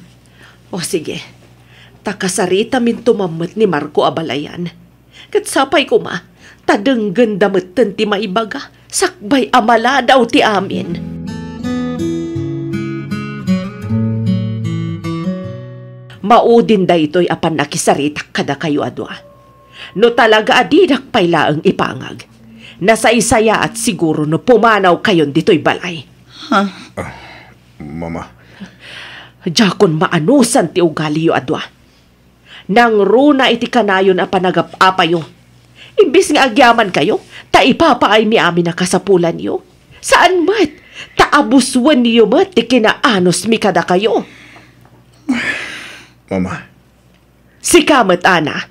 O sige, takasarita min tumamat ni Marco abalayan. Kat sapay ko ma, tadenggan damatan ti maibaga, sakbay amala daw ti amin. Maudin da ito'y apan nakisaritak kada kayo adwa. No talaga adidak paylaang ipangag. Nasaysaya at siguro no pumanaw kayon dito'y balay. Mama. Jakon maanusan ti ugali yo adwa. Nang runa iti kanayon a panagap-apayo. Imbis nga agyaman kayo, ta ipapaay mi amin na kasapulan yo. Saan mat? Taabuswan niyo mat ti kinaanos mi kada kayo. Mama. Si kamat, Ana.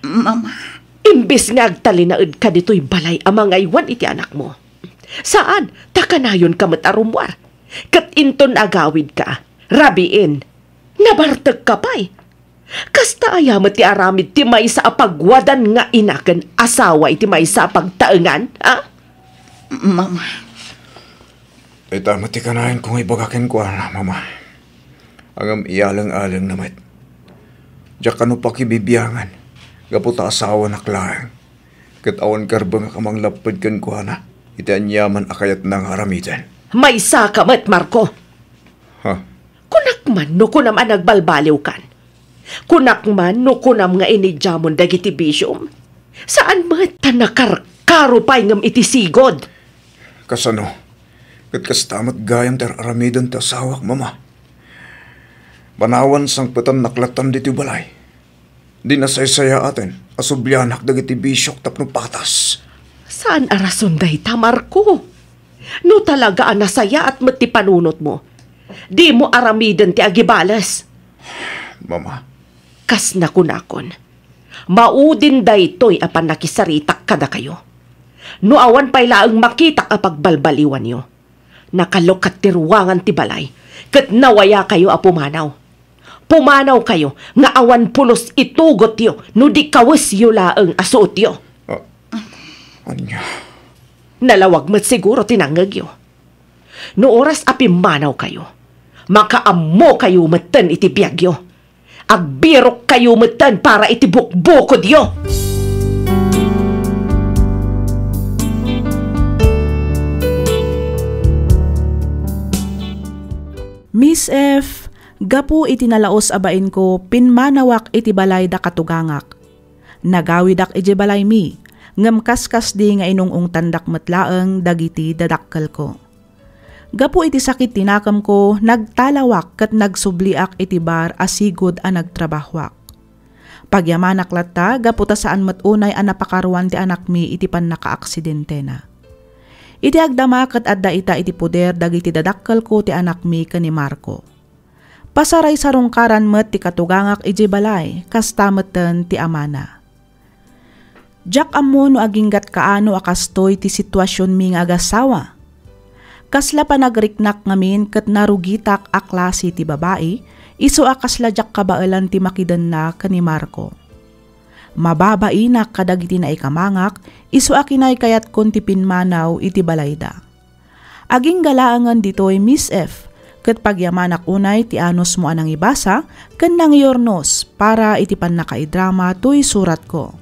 Mama. Imbis nga agtalinaid ka dito'y balay amang aywan iti anak mo. Saan? Takanayon kamat arumwar. Kat inton agawid ka. Rabiin. Nabartag ka pa'y. Kasta ayamat ti aramid ti may sa apagwadan nga inakan asawa iti may sa apagtaengan, ha? Mama. Ita mati kanahin kung ibagakin ko, Mama. Ang iyalang-alang naman. Diyak ano pa kibibiyangan. Gaputa asawa na klaang. Kat awan karbang kamang lapad kan ko na. Iti anyaman akayat ng haramitan. May sakamat, Marco. Ha? Kunak man no kunam ang nagbalbaliw kan. Kunak man no kunam nga inidyamon dagiti bisyom. Saan mat tanakarkaro pa'y ngam iti sigod? Kasano? Kat kastamat gayam ter aramidan ta asawak, Mama. Banawan sang patan naklatan diti balay. Di nasaysaya atin, asubyanak dagiti bisyok tapno patas. Saan arason dahi tamar ko? No talaga ang nasaya at mati panunot mo. Di mo aramidan ti agibalas. Mama. Kas na kunakon. Maudin dahi to'y apan nakisaritak kada kayo. No awan pa'y laang makitak apagbalbaliwan nyo. Nakalokat ti ruwangan ti balay. Kat nawaya kayo apumanaw. Pumanaw kayo, nga awan pulos itugot yo, no di kawis yo laang asuot yo. Anya? Nalawag mo't siguro tinangag yo. No oras apimanaw kayo, makaammo kayo matan iti biyag yo. Agbirok kayo matan para iti bukbukod yo. Miss F, gapu iti nalaos abain ko, pinmanawak iti balay da katugangak. Nagawidak iti balay mi, ngam kaskas di nga inungong tandak matlaeng dagiti dadakkel ko. Gapu iti sakit tinakam ko, nagtalawak kat nagsubliak iti bar asigod a nagtrabahwak. Pagyamanak latta, gapu ta saan matunay a napakaruan ti anak mi iti pan naka-aksidente na. Iti agdama kat adda ita iti puder dagiti dadakkel ko ti anak mi kani Marco. Pasaray sarungkaran met ti katugangak iti balay, kastameten ti amana. Jak ammo no aginggat kaano akastoy ti sitwasyon mi nga agasawa. Kasla pa nagriknak ngamin kat narugitak a klase ti babae, iso akasla jak kabailan ti makidan na kani Marco. Mababainak kadagiti na ikamangak, iso akinay kayat kon ti pinmanaw iti balayda. Aging galaangan ditoy Miss F, ket pagyamanak unay ti anos mo anang ibasa, ken nang yornos para iti pan nakaidrama tuy surat ko.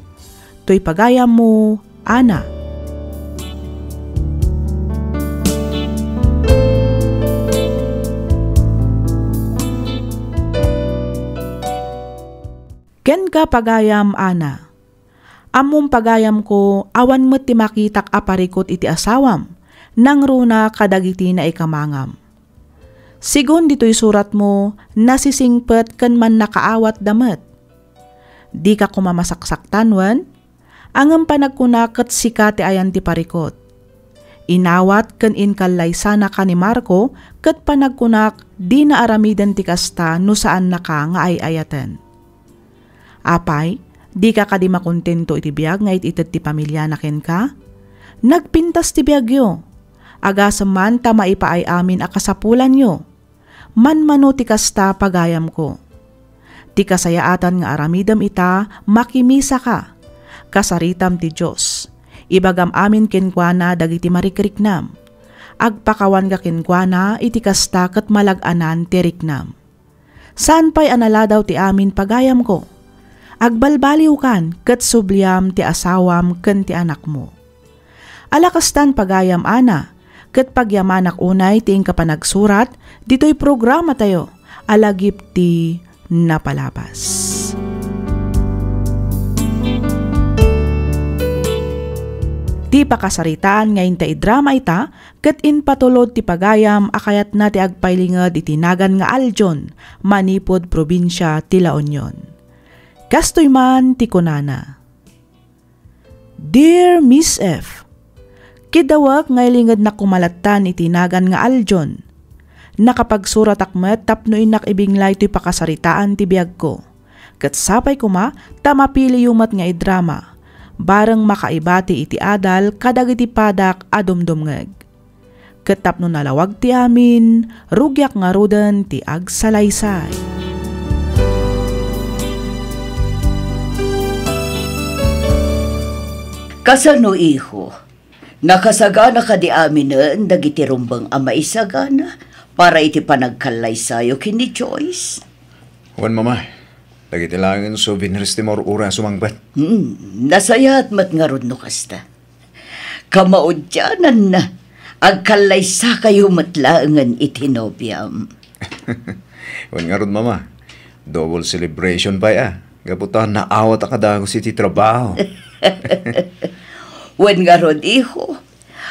Tuy pagayam mo, Ana. Ken ka pagayam, Ana. Among pagayam ko, awan mo't ti makitak aparikot iti asawam, nang runa kadagiti na ikamangam. Sigun dito'y surat mo, nasisingpet ken man nakaawat damet. Di ka kumamasaksak-tanwan, angam panagkunaket sika ti ayan ti parikot. Inawat ken inkalay sana ka ni Marco, ket panagkunak di na aramiden ti kasta no saan naka nga ayaten. Apay, di ka kadi makontento iti biyag nga ititit ti pamilya na ken ka? Nagpintas ti biyag yo. Agasam man ta maipaay amin akasapulan yo. Manmano ti kasta pagayam ko. Ti kasayaatan nga aramidam ita, makimisa ka. Kasaritam ti Diyos. Ibagam amin kenkwana dagiti marikriknam. Agpakawan ka kenkwana iti kasta ket malag-anan ti riknam. Saan pa'y analadaw ti amin pagayam ko? Agbalbaliw kan ket subliam ti asawam ken ti anak mo. Alakastan pagayam ana, ket pagyamanak unay ti kapanagsurat, dito'y programa tayo, alagip ti napalapas. Ti pakasaritaan ngayon ta idrama ita, ket inpatulod ti pagayam akayat na ti agpailingad itinagan nga Aljon, manipod probinsya ti La Union. Kastoy man ti kunana. Dear Miss F, kidawak ngaylingad na kumalatan itinagan nga Aljon. Nakapagsurat akmet tapno inak ibinglay ti pakasaritaan ti biyag ko. Ket sapay kuma tamapili yumat nga idrama. Bareng makaibati iti adal kadagiti padak adumdumngeg. Ket tapno nalawag ti amin, rugyak nga ruden ti agsalaysay. Kasano iho, nakasagana ka di amin na dagiti rumbang ama isagana para iti panagkalay sayo kini Joyce. Wan mama, dagiti langin souvenirs ti morura sumangbat. Nasayat mat nga rod no kasta. Kamaudyanan na, agkalay sa kayo matlaangan iti nobyam. Wan nga rod mama, double celebration pa ya. Gaputan na awat akadagos iti trabaho. Wen nga rod iho,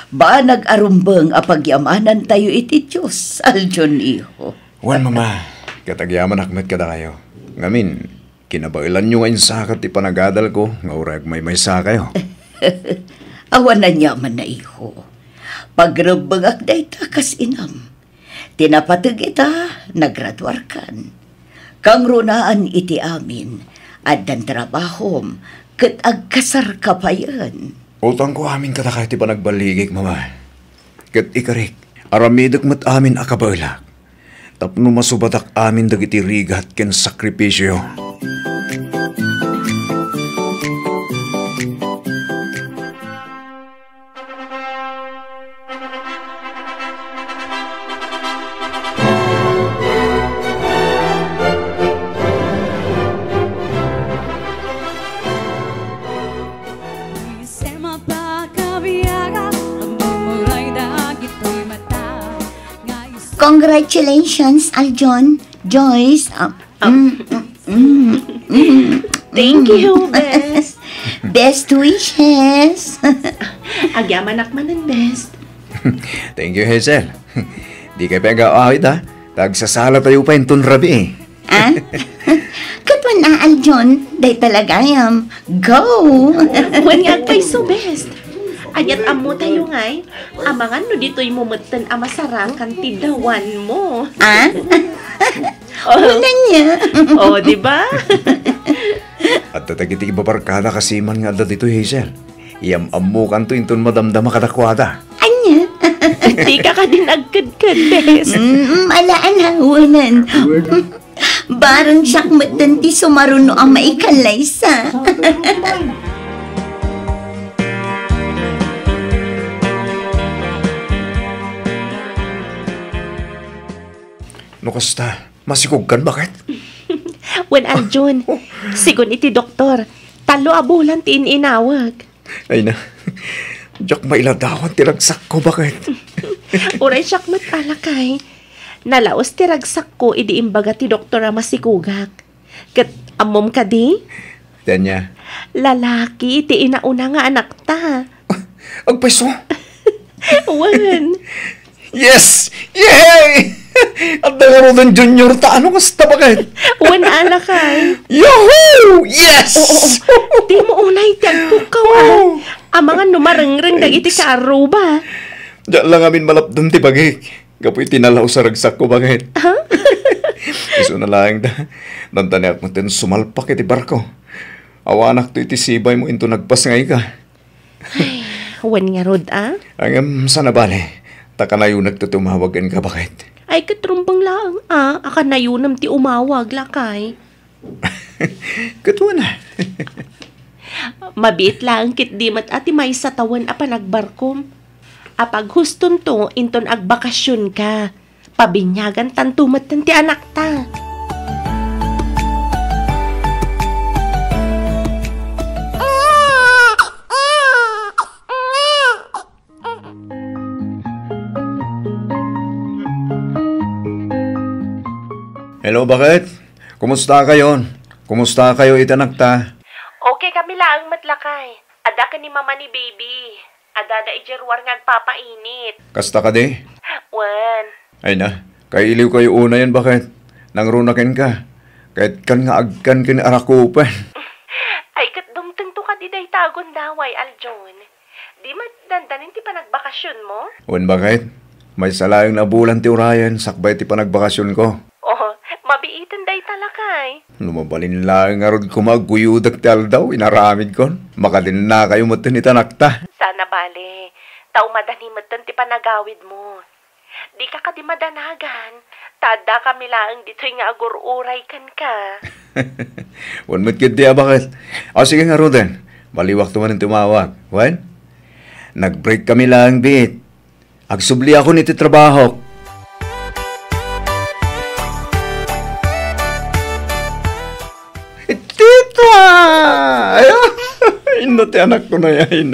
ba nag-arumbang apagyamanan tayo iti Diyos, Aljon iho. Wan mama, katagyaman akmet kada kayo. Ngamin, kinabailan nyo ngayon sakat ti panagadal ko, nga urag may sa kayo. Awan na nyaman na iho. Pagrabagak da ita kas inam. Tinapatag ita, nagradwar kan. Kang runaan iti amin, at dan trabahom, ket agkasar ka pa yan. Utang ko amin kada kahit panagbaligik, mama. Ket ikarik, aramidok mat amin akabalak. Tapno masubatak amin dagiti rigat ken sakripisyo. Congratulations, Aljon, Joyce. Thank you, best. Best wishes. Agyaman akmanan, best. Thank you, Hazel. Di kayo pag-aawit ha. Tagsasala tayo pa yung rabi eh. Ah? Katwan na, Aljon. Day talaga yam. Go! Wanyag kay so, best. Ayat amo tayo ngay, amangan no dito'y mumutan amasarakan tidawan mo. Ah? Una niya. Di ba? At tatagiti ibabarkada kasiman nga da dito, Hazel. Iyam-amukan to inton madamdama kadakwada. Anya? Di ka ka din agkad-kad, bes. Alaan hawanan. Barang sakmatan ti sumaruno ang maikalaysa. No kasta, masikog kan bakit? Wen Aljon, sigon iti doktor, talo abulan ti inawag. Ay na, Diyak mailadawan tiragsak ko bakit? Uray siyak matalakay. Nalaos tiragsak ko idi imbaga ti doktora masikugak. Kat amom ka di? Tanya. Lalaki ti inauna nga anak ta. Agpeso? Wan. Yes! Yay! At nangaroon junior ta, ano kasta bakit? Wan alakay. Yahoo! Yes! Oo. Di mo unay tagpukawan. Amangan numarengreng dagiti ka aruba. Diyan lang amin malapdun ti bagik. Kapoy tinalaw sa ragsak ko bakit? Iso na lang da. Nantaniak mo tin sumalpak iti barko. Awanak to itisibay mo into nagpasngay ka. Wan nga rod, Ang sana bale, taka na yung nagtutumawagan ka, bakit? Ay, katrumbang lang, Aka na yun ti umawag, lakay. Katuwa na. Mabit lang kit di mat ati may sa tawan a panagbarkom. Apag huston to, inton agbakasyon ka. Pabinyagan tantumat ti anak ta. Hello, bakit? Kumusta kayo? Kumusta kayo itanakta? Okay kami lang matlakay. Ada ka ni mama ni baby. Ada da ijerwar nga agpapainit. Kasta ka di? Wan. Ay na, kailiw kayo una yan, bakit? Nangrunakin ka. Kahit kan nga agkan kin arakupan. Ay kat dumteng to ka di day tagon daway, Aljon. Di dandanin ti panagbakasyon mo? Wan, bakit? May salayang na bulan ti Urayan, sakbay ti panagbakasyon ko. Oh, mabiitan day talakay. Lumabalin lang nga rod kumaguyudak ti aldaw, inaramid kon. Makadin na kayo mo ni tanakta. Sana bale, tao madanimutan ti panagawid mo. Di ka di madanagan, tada kami lang dito nga agur-uray kan ka. Wan mo't kid di bakit? O sige nga Roden, baliwak tumanin tumawag. Wan? Nag-break kami lang, bit. Agsubli ako niti trabaho. Tita! Ayun! Inati anak ko na yan.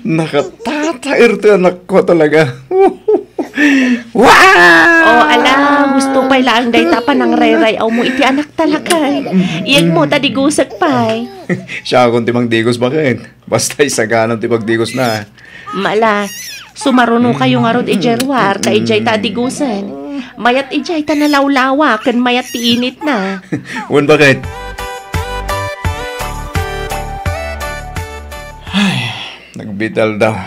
Nakatatair ti anak ko talaga. Wow! Oh, ala, gusto pa'y lang day tapan ng reray aw mo iti anak talakay. Iyag mo tadigusag pa'y. Siya akong timang digos, bakit? Basta isaganang timang digos na. Mala, sumaruno kayo nga rod ijerwar, ka ijay tadigusan. Mayat ijay ta nalawlawa, kan mayat ti init na. Wan, bakit? Nagbital daw.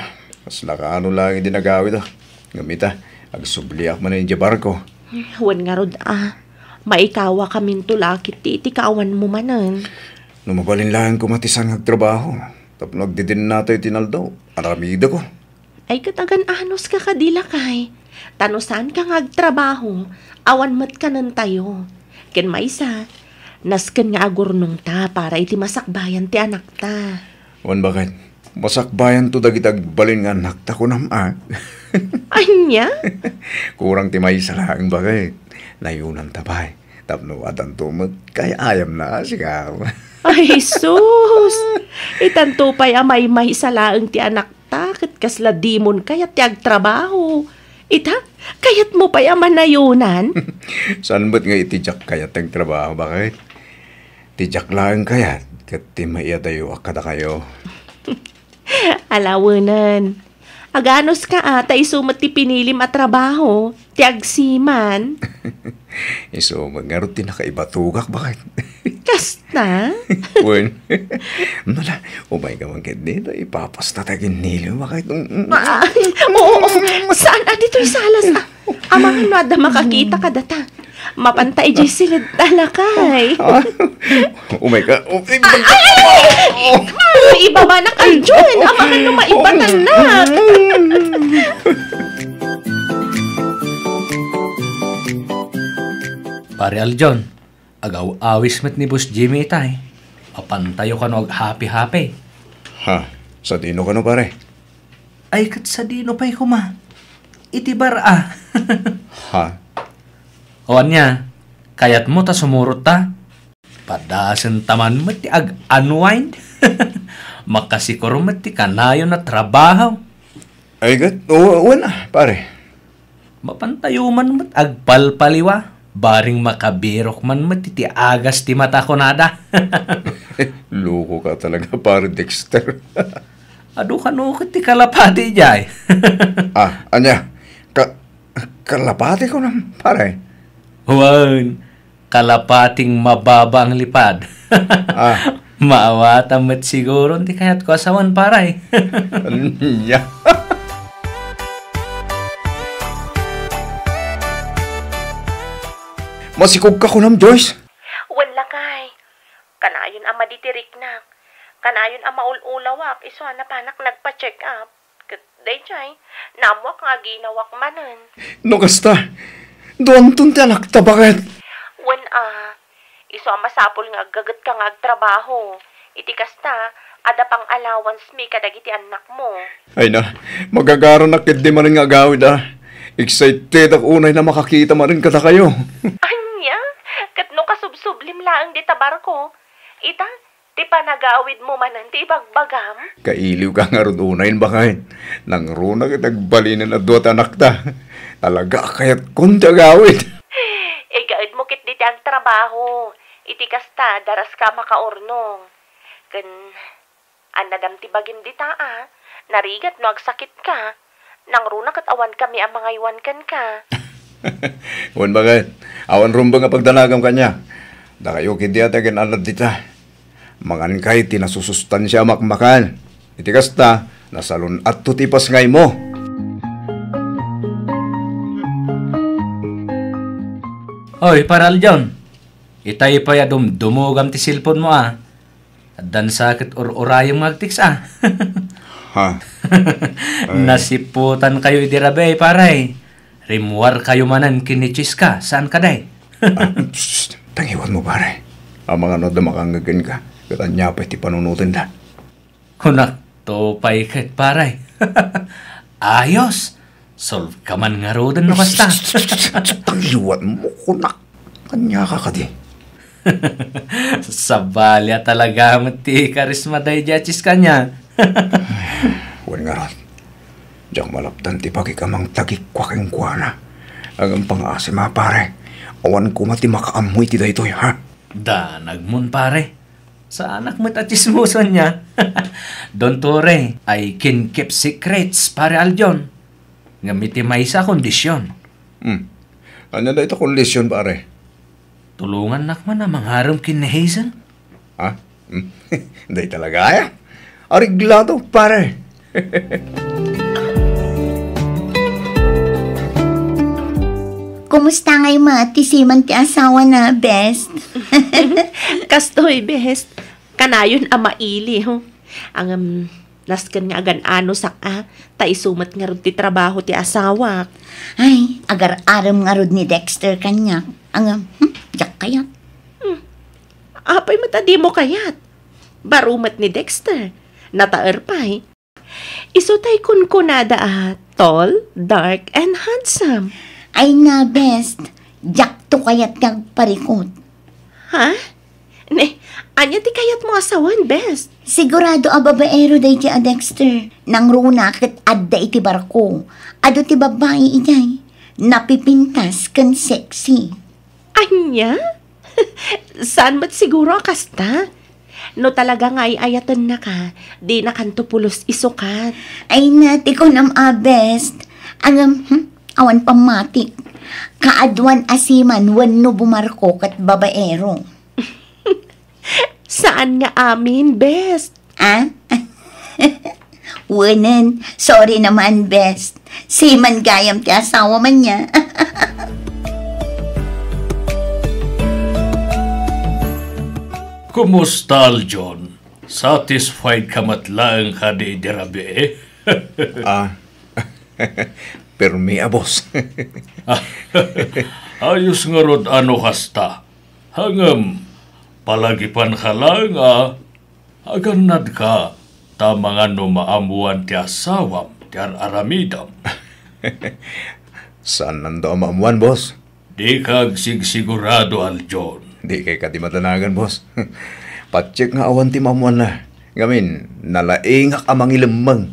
Mas nakaano lang yung dinagawid ah. Gamita, agsubliak man na yung barko. Wan nga rod maikawa kamin tulakit ti kaawan mo manan. Lumabalin lang kumatisan nagtrabaho. Tapos nagdidin nato yung tinaldaw. Aramida ko. Ay katagan anos ka kadila kay. Tanusan ka ngagtrabaho, awan mat ka nan tayo. Ken maysa, nasken nga agurnong ta para iti masakbayan ti anak ta. Wan, bakit? Masakbayan to dagitag balin nga nakta ko nama. Anya? Kurang timay sa lang, bakit? Nayunan tabay. Tapno atan tumot, kaya ayam na sigaw. Ay, sus! Itanto pa'y amay-may sa laang ti anak ta, kat kasla dimon kayat ti agtrabaho. Ita, kayat mo pa'y amanayunan? Saan ba't nga itijak kayat ang trabaho, bakit? Tijak lang kayat, kat timay tayo akada kayo. Alawanan. Aganos ka tay sumat ti pinilim at trabaho, ti agsiman. Iso, magngaro ti nakaibatugak, bakit? Kasta? Wen, nala, umay ka mangkit dito, ipapasta tagin nilo, bakit? Oo, saan dito'y salas? Amangan no, ada makakita ka data. Mapantay jay silid talakay. Umay ka, ibaba na kayo dyan. Amangan no, maibatan na. Pare Aljon, agaw-awis met ni Boss Jimmy itay. Apantayo ka no happy-happy. Ha? Sa dino ka no, pare? Ay, kat sa dino pa'y kuma. Itibar Ha? Awan niya, kayat mo ta sumurot ta. Padasan taman mo ti ag-unwind. Makasikuro mo ti kanayo na trabaho. Ay, gat, wala, pare. Mapantayo man mo agpalpaliwa. Baring makabirok man mo ti agas ti mata ko nada. Loko ka talaga, pare Dexter. Ado ka no ti kalapati jay. Anya, kalapati ko na, pare. Huwag, kalapating mababa ang lipad. Maawatan mo't siguro, hindi kaya't ko asawan paray. Anya. Masikog ka ko nam, Joyce. Wala kay. Kanayon ang maditirik na. Kanayon ang maululawak. Iso na panak nagpa-check up. Day chay, namwak nga ginawak manan. No kasta, doon ti anak ta bakit? Iso ang masapol nga gagat ka nga agtrabaho. Iti kasta, ada pang allowance mi kadagiti anak mo. Ay na, magagaro na kit di man nga agawid Excited ako unay na makakita man rin kata kayo. Anya, katno kasubsublim laang di tabar ko. Ita, ti panagawid mo manan ti ibagbagam. Kailiw ka nga ron unayin bakain. Nang runa kitagbalinan na duwat anak ta. Talaga kayat kunti agawid. Gaid mo kit diti ang trabaho. Iti kasta, daras ka makaornong. Anadam ti bagim dita narigat no agsakit ka. Nang runa kat awan kami ang mga iwan kan ka. Wan bakit? Awan rumba nga pagdanagam kanya. Da kayo kindi atagan alad dita. Mangan kay tinasusustansya makmakan. Iti kasta, nasalun at tutipas ngay mo. Hoy, paral John. Itay pa ya dumugam ti silpon mo Dan sakit urayang magtiks Ha? Nasiputan kayo idirabe paray. Rimwar kayo manan kinichis ka. Saan ka day? Tangiwan mo pare. Ang mga noda makangagin ka. Katanya pa iti panunutin da. Kunak to pay ket paray. Ayos. Solve ka man nga rodan no kasta. Tangiwan mo kunak. Kanya ka kadi. Sabalya talaga mati karisma day jachis kanya. Wan nga ron. Diyak malaptan ti pakikamang tagikwaking kuwana. Ang pang-asim pare. Awan ko mati makaamoy ti daytoy ha. Nagmun pare. Sa anak mo't at chismosan niya. Don Tore, I can keep secrets pare Aljon. Ngamiti may isa kondisyon. Ano na ito kondisyon pare? Tulungan nakman na mangharam kin ni Hazel. Ha? Hindi talaga ya. Ariglado, pare. Kumusta ngay matisiman ti asawa na, best? Kastoy, best. Kanayon ang maili, ho. Ang laskan nga agan ano saka, taisumat nga rin ti trabaho ti asawa. Ay, agar-aram nga rin ni Dexter kanya. Jak kayat. Apay matadi mo kayat. Barumat ni Dexter. Nataer pa'y. Isutay kun kunada tall, dark, and handsome. Ay na, best. Jak to kayat kag parikot. Ha? Anya ti kayat mo asawan, best? Sigurado a babaero day ti a Dexter. Nang runa ket adda iti barko. Ado ti babae ijay. Napipintas kan sexy. Anya? Saan ba't siguro kasta? No talaga nga ayatan na ka, di na kanto pulos isukat. Ay nati ko nam best. Awan pamatik. Kaadwan asiman wenno bumarko kat babaero. Saan nga amin, best? Wanan, sorry naman, best. Siman gayam ti asawa man niya. Kumusta, Aljon? Satisfied ka matlaang ka di dirabe? Permi boss. Ayos nga rod ano kasta. Hangam, palagipan ka lang aganad ka. Tama nga no maamuan ti asawam, ti aramidam. Saan nando ang maamuan, boss? Di kag sigurado, Aljon. Di kay kadi matanagan, boss. Patsik nga awan ti maamuan na. Ngamin, nalaingak amang ilamang.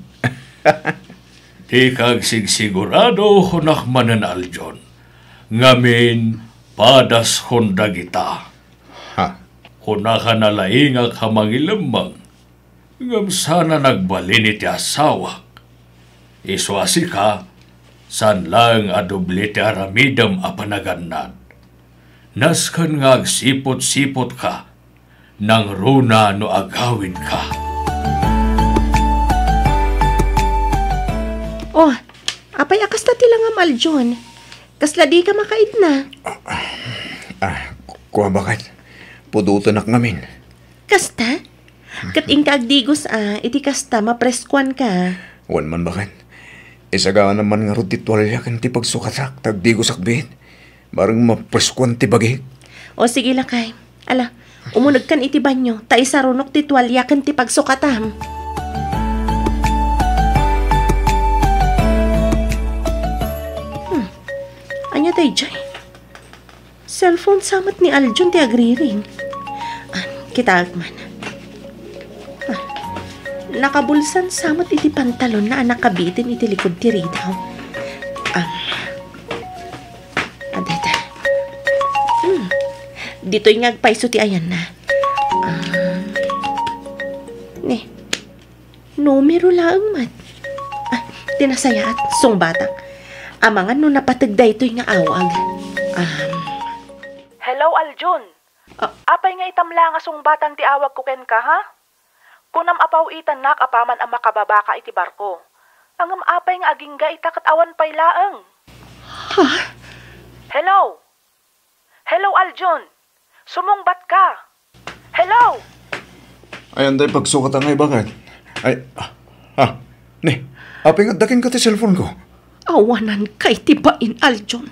Di kag sigurado hunak manan, Aljon. Ngamin, padas honda kita. Ha? Hunaka nalaingak amang ilamang. Ngam sana nagbalin iti asawak. Iswasi ka, san lang adubli ti aramidam a panaganan. Naskan nga agsipot-sipot ka, nang runa no agawin ka. Oh, apay akas na tilang Aljon. Kasla di ka makaid na. Kuha bakit? Pudutan nak ngamin. Kasta? Kat ingka agdigos iti kasta mapreskuan ka. Wan man bakit? Isaga naman nga ro ti tuwalya kan ti pagsukatak, tagdigo sakbit. Barang mapreskuan ti bagi. O sige lakay. Ala, umunag kan iti banyo, ta isa runok ti tuwalya kan ti pagsukatam. Anya tayo jay. Cellphone samat ni Aljon ti agriring. Kita agman. Nakabulsan samat iti pantalon na nakabitin iti likod ti ridaw. Adeta. Dito'y ngagpaiso ti ayan na. Numero laang mat. Tinasaya at sungbatak. Amangan no napatagda ito'y nga awag. Hello, Aljon. Apay nga itamla nga sungbatan ti awag ko ken ka, ha? Kunam apaw itan nak apaman ang makababa ka iti barko. Angam apay nga agingga itakat awan pay laeng. Ha? Hello? Hello, Aljon. Sumungbat ka. Hello? Ayan tayo pagsukatan ngay bakit? Apay nga daking ka ti cellphone ko. Awanan kay tibain, Aljon.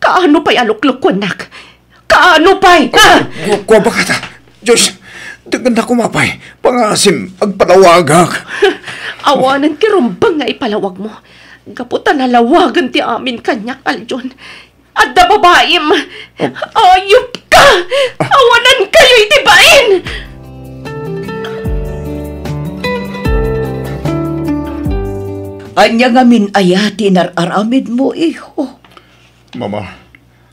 Kaano pa'y alukluk nak? Kaano pa'y? Kuwa ba ka ta? Diyos, dagan na kumapay. Pangasim, agpalawagak. Awanan kirumbang nga ipalawag mo. Gaputan na lawagan ti amin kanyak, Aljon. At da babaim, ayup ka! Awanan kayo itibain! Anya nga min ayati nararamid mo, iho. Mama,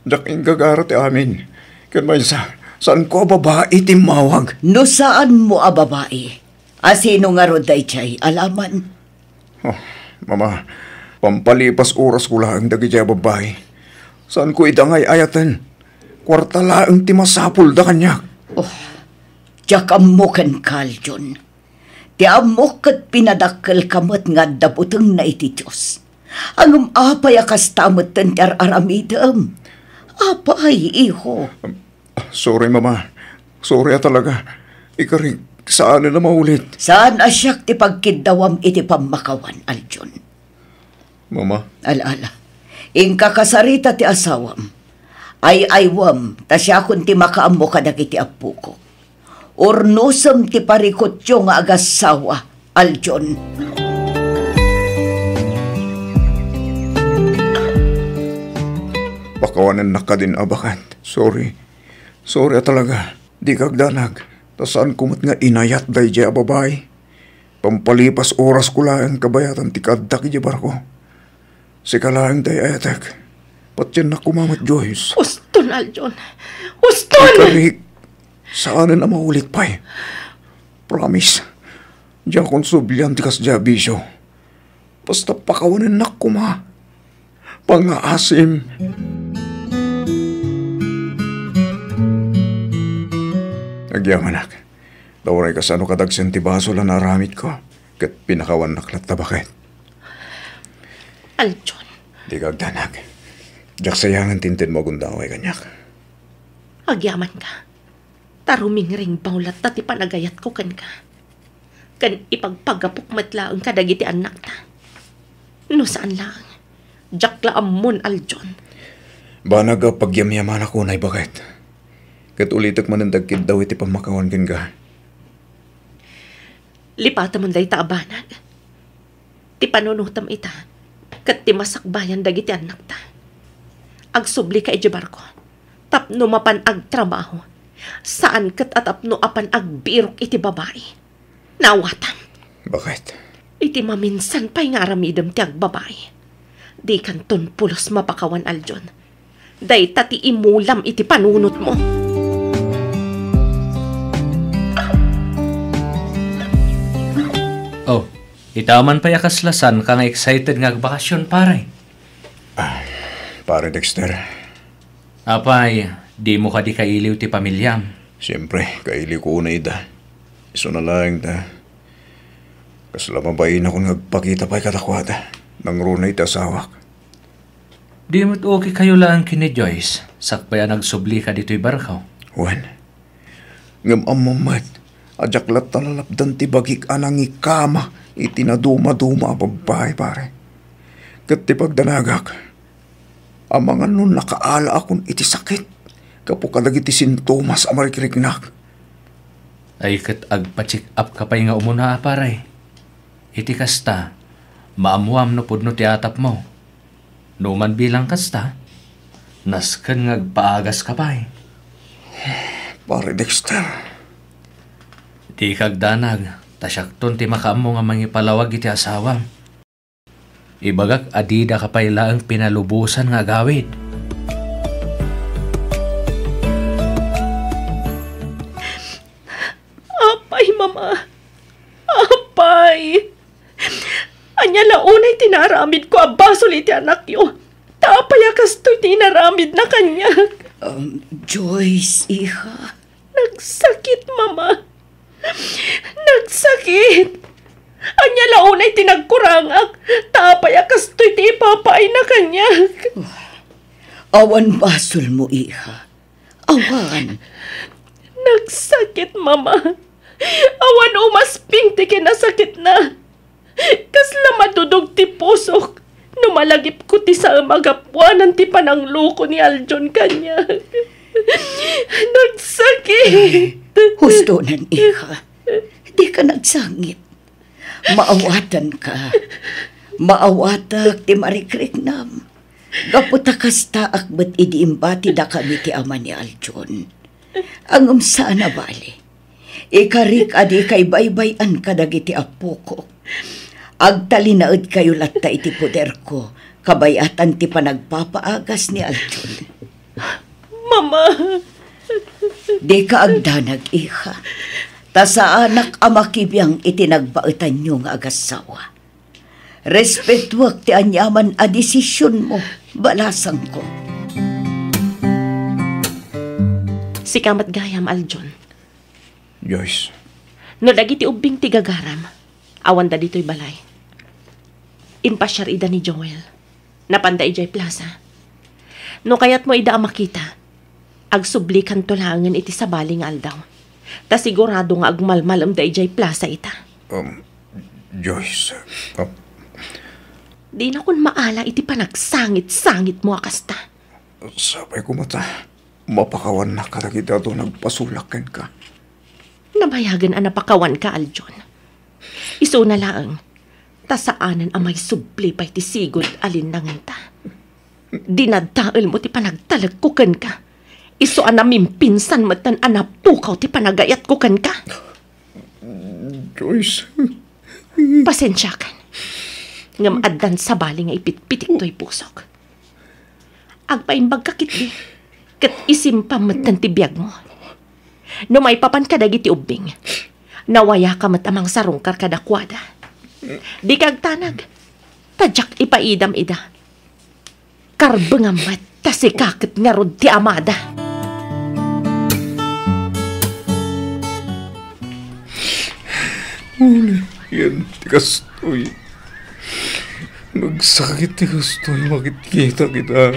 daking gagara ti amin. Kan may saan ko babae timawag? No saan mo a babae? Asino nga roday chay, alaman? Mama, pampalipas oras ko lang dagi jay babae. Saan ko idangay ayatan? Kwarta laang ti masapul da kanyak. Diyak amukan kaljon. Ti amok kat pinadakkel kamot nga dabuteng na iti Diyos. Ang apay akas tamot tentar aramidam. Apay, iho. Sorry, Mama. Sorry talaga. Ikarig, saan na maulit? Saan asyak ti pagkidawam iti pamakawan, Aljon? Mama? Ala. Ingka kasarita ti asawam. Ay-aywam, tasya kun ti makaammo kadag iti apu ko. Ornosam ti parikotyo nga agasawa, Aljon. Pakawanan na ka din, abakan. Sorry. Sorry talaga. Di kagdanag. Tasaan kumot nga inayat day jay ababay. Pampalipas oras ko lang kabayatan ti kaddak iti barko. Sika lang day ayatek. Patyan na kumamat, Joyce. Uston, Aljon. Uston! Ikarig, saan na maulit pa eh. Promise. Diyan kong sublihan ti kas bisyo. Basta pakawanan na kuma. Pangaasim. Nagyamanak. Dawaray ka sa ano kadagsan ti baso lang naramit ko. Kat pinakawan naklat na bakit. Aljon. Di kagdanag. Diyak sayangan tintin mo gundaway kanyak. Agyaman ka. Taruming ring baulat na ti panagayat ko kan ka. Kan ipagpagapok matlaang kadagiti anak ta. No saan lang. Diyak laam mon, Aljon. Banaga pagyamyaman ako na bakit. Kat ulitak manandagkid daw iti pamakawan kan ka. Lipata mon day taabanag. Ti panunutam ita. Kat ti masakbayan dagiti anak ta. Agsubli ka iti barko. Tapno mapan agtrabaho. Saan kat atapno apan agbirok iti babae. Nawatan. Bakit? Iti maminsan pa'y nga aramidam ti agbabae. Di kanton pulos mapakawan, Aljon. Day tati imulam iti panunot mo. Oh, itaman pa yakaslasan ka nga excited nga agbakasyon, pare. Pare Dexter. Apay, di mo ka di kailiw ti pamilyam. Siyempre, kailiw ko una ida. Iso na lang ta. Kaslamabayin ako nagpakita pa'y katakwata. Nang runay ta sawak. Di mo't okay kayo lang kini Joyce. Sakbaya nagsubli ka dito'y barkaw. Juan, Ngam amamat, ajaklat talalapdan ti bagik anang ikama, itinaduma-duma babae pare. Kat ti pagdanagak, amangan nun nakaala akon iti sakit, kapo kadag iti sintomas amarikiriknak. Ay kat agpa-check up ka pa'y nga umuna paray. Iti kasta, maamuam no pudno ti atap mo. Numan bilang kasta, nasken ngagpaagas ka pa'y. Pare Dexter. Di kagdanag, tasyakton ti makaamo nga mangipalawag iti asawa. Ibagak adida ka pa'y laang pinalubusan nga gawid. Apay, mama. Apay. Anya launay tinaramid ko abasol iti anak yo. Tapayakas to'y tinaramid na kanya. Joyce, iha. Nagsakit, mama. Nagsakit. Anya launay tinagkurangak. Tapayakas to'y ti ipapay na kanya. Awan basol mo, iha. Awan. Nagsakit, mama. Awan umasping ti kinasakit na. Kasla madudog ti pusok. Numalagip ko ti sa magapuanan ti panangluko ni Aljon kanya. Nagsakit. Hustonan, iha. Di ka nagsangit. Maawatan ka. Maawatak ti marikriknam. Gaputa kasta akbat idiimbati da kami ti ama ni Aljon. Ang sana bali. Ikarik adi kay baybayan ka dagiti apo ko. Agtalinaed kayo latta iti poder ko. Kabayatan ti panagpapaagas ni Aljon. Mama! Di ka agdanag, iha. Ta sa anak amakibiyang itinagbaetan nyo nga agasawa. Respetuak ti anyaman a desisyon mo, balasang ko. Si kamat gayam, Aljon. Joyce. No dagiti ubing ti gagaram, awan da dito'y balay. Impasyar ida ni Joel, napanda ijay plaza. No kayat mo ida makita, agsublikan tulangan iti sabaling aldaw. Ta sigurado nga agmalmalam da ijay plaza ita. Joyce. Di na kun maala iti panagsangit-sangit mo akasta. Sabay ko mata, mapakawan na karagita doon nagpasulakan ka. Nabayagan ang napakawan ka, Aljon. Iso na laang, tasaanan ang may subli pa'y tisigod alindangan ta. Dinadaal mo ti panagtalag kukan ka. Iso ang namimpinsan matan anapukaw ti panagayat kukan ka. Joyce. Pasensya kan. Ngam addan sa bali nga ipitpitik to'y pusok. Agpaimbag kakit di. Kat isimpa matan ti biyag mo. No may papan ka dagiti ubing. Nawaya ka matamang sarungkar kadakwada. Di kag tanag. Tadyak ipaidam ida. Karbang amat tasikakit nga rod ti amada. Uli, yan ti kastoy. Nagsakit ti kastoy, makikita kita.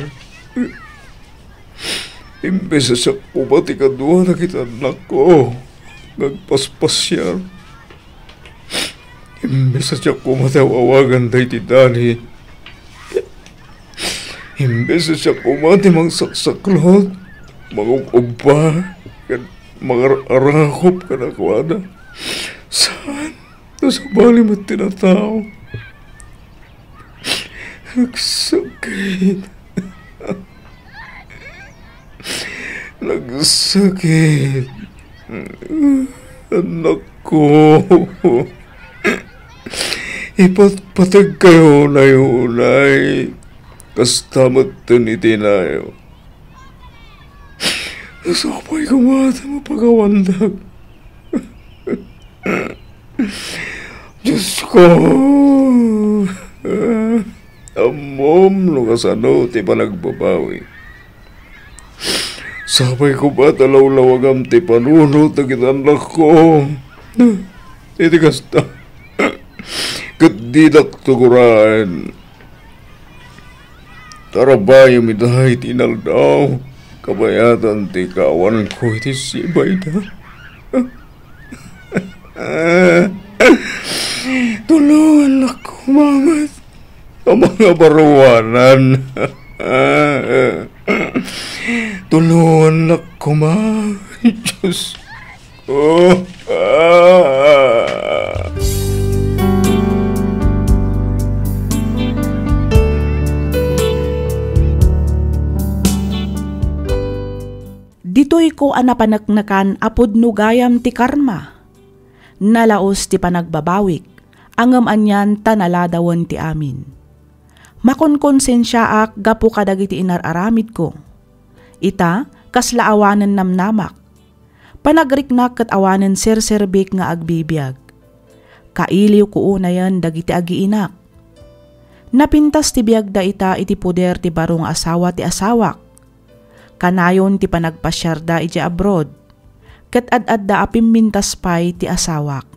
Imbes sa kumati ka doon na kita anak ko. Nagpaspasyar. Imbes sa kumati awawagan day ti Dani. Imbes sa kumati mang saksaklot. Mag-uba. Mga arakop ka na kuwada. Saan? Nasa bali mo tinatao. Nagsakit. Nagsakit. Anak ko. Ipatpatag kayo na yung unay. Kastamat to ni Tinayo. Nasapay kumata mapagawandag. Diyos ko. Amom lukasano ti panagbabawi. Sabay ko ba talaw-lawagam ti panunot na kitanak ko. Iti kasta. Kadidak tukuran. Tarabayo midahay tinaldaw. Kabayatan ti kawan ko iti sibay na. Tulungan ako, mangat. Ang mga baruanan. Tulungan ako, mangat. Diyos ko. Ditoy ko anapanaknakan apod nugayam ti karma. Nalaos ti panagbabawik, angam anyan tanaladawan ti amin. Makonkonsensya ak gapu kadagiti inararamid ko. Ita, kasla awanan namnamak. Panagriknak kat awanan serserbik nga agbibiyag. Kailiw ko unayan dagiti agiinak. Napintas ti biyag da ita iti puder ti barong asawa ti asawak. Kanayon ti panagpasyarda iti abroad, ket ad-adda apimmintas pay ti asawak.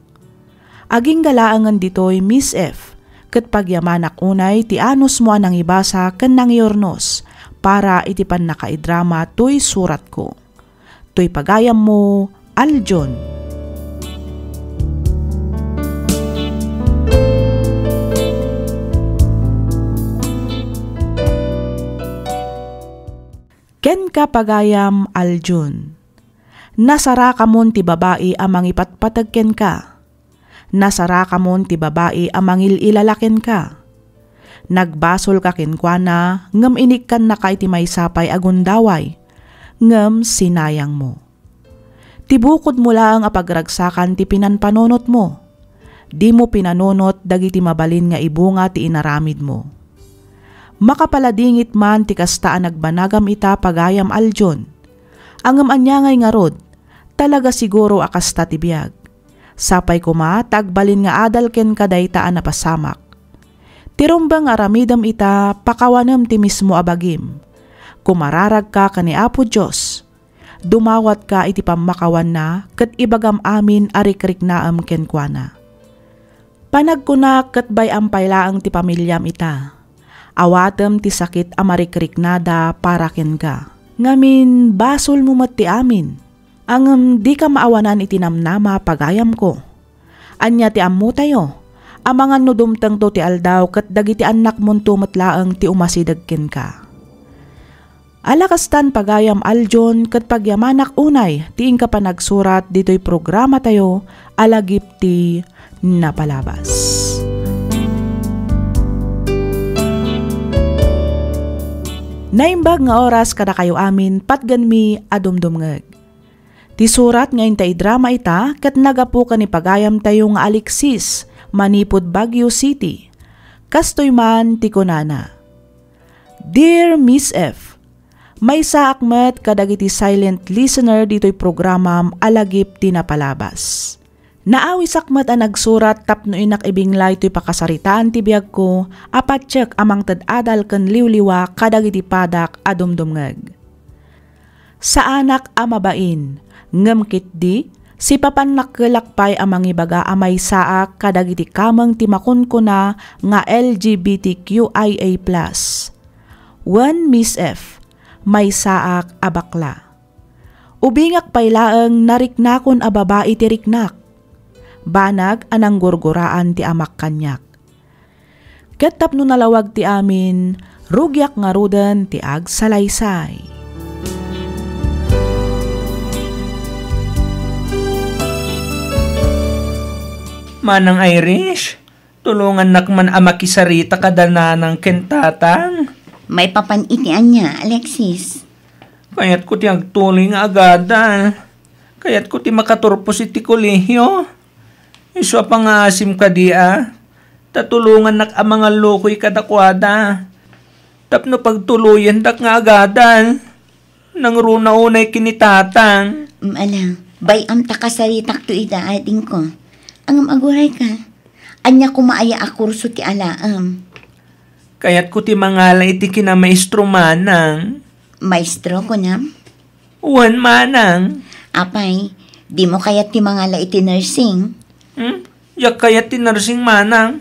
Aging galaangan ditoy Miss F, ket pagyamanak unay ti anos mo anang ibasa ken nangiornos, para iti pan nakaidrama toy surat ko. Toy pagayam mo, Aljon. Ken ka pagayam, Aljon. Nasara ka mon ti babae amang ipatpatagken ka. Nasara ka mon ti babae amang ililalaken ka. Nagbasol ka kenkwana, ngem inikkan na ka iti maysapay agundaway, ngem sinayang mo. Tibukod mo lang apagragsakan ti pinanpanonot mo. Di mo pinanonot dagiti mabalin nga ibunga ti inaramid mo. Makapaladingit man ti kastaan nagbanagam ita pagayam, Aljon. Angam anyangay nga rod, talaga siguro akasta ti biyag. Sapay kuma tagbalin nga adal ken kadaytaan na pasamak. Tirumbang aramidam ita pakawanam ti mismo abagim. Kumararag ka kani Apo Diyos. Dumawat ka iti pamakawan na ket ibagam amin arikrik naam kenkwana. Panagkunak ket bay ampaylaang ti pamilyam ita. Awatem ti sakit amarikrik nada para ken ka. Ngamin basol mo mat ti amin. Angem di ka maawanan iti namnama pagayam ko. Anya ti ammo tayo. Amangan no dumteng to ti aldaw ket dagiti anak mon tumetlaeng ti umasidag ken ka. Alakastan pagayam, Aljon, ket pagyamanak unay ti ingka pa nagsurat ditoy programa tayo alagip ti napalabas. Naimbag nga oras kada kayo amin patgan mi adumdumngeg. Ti surat ngayon tay drama ita ket nagapu ka ni pagayam tayo nga Alexis, manipod Baguio City. Kastoy man ti kunana. Dear Miss F, may saakmet kadagiti silent listener dito'y programam alagip ti napalabas. Naawi sakmet ang nagsurat tapno inak ibinglay to'y pakasaritaan ti biyag ko apatsyak amang tadadal ken liwliwa kadagiti padak adumdumngeg. Sa anak amabain, ngem kitdi, si papan nakkelakpay amang ibaga amay saak kadagiti kamang timakon ko na nga LGBTQIA+. One Miss F, may saak abakla. Ubingak paylaeng nariknakon a babae ti riknak. Banag anang gurguraan ti amak kanyak. Ket tapno nalawag ti amin, rugyak nga ruden ti agsalaysay. Manang Irish, tulungan nakman amakisarita kadananang kentatang. May papanitian niya, Alexis. Kaya't ko ti agtuloy nga agada. Kaya't ko ti makaturpos iti kolehyo. Iswa pa nga asim ka di tatulungan nak ang mga lokoy kadakwada. Tapno pagtuluyan dak nga agadan. Nang runa unay kinitatang. Alang, bayam takasaritak to idaading ko. Ang aguray ka. Anya kumaaya a kurso ti alaam. Kaya't ko ti mangala iti kinamaestro manang. Maestro ko na? Uwan manang. Apay, di mo kayat ti mangala iti nursing? Yak kayat ti nursing manang.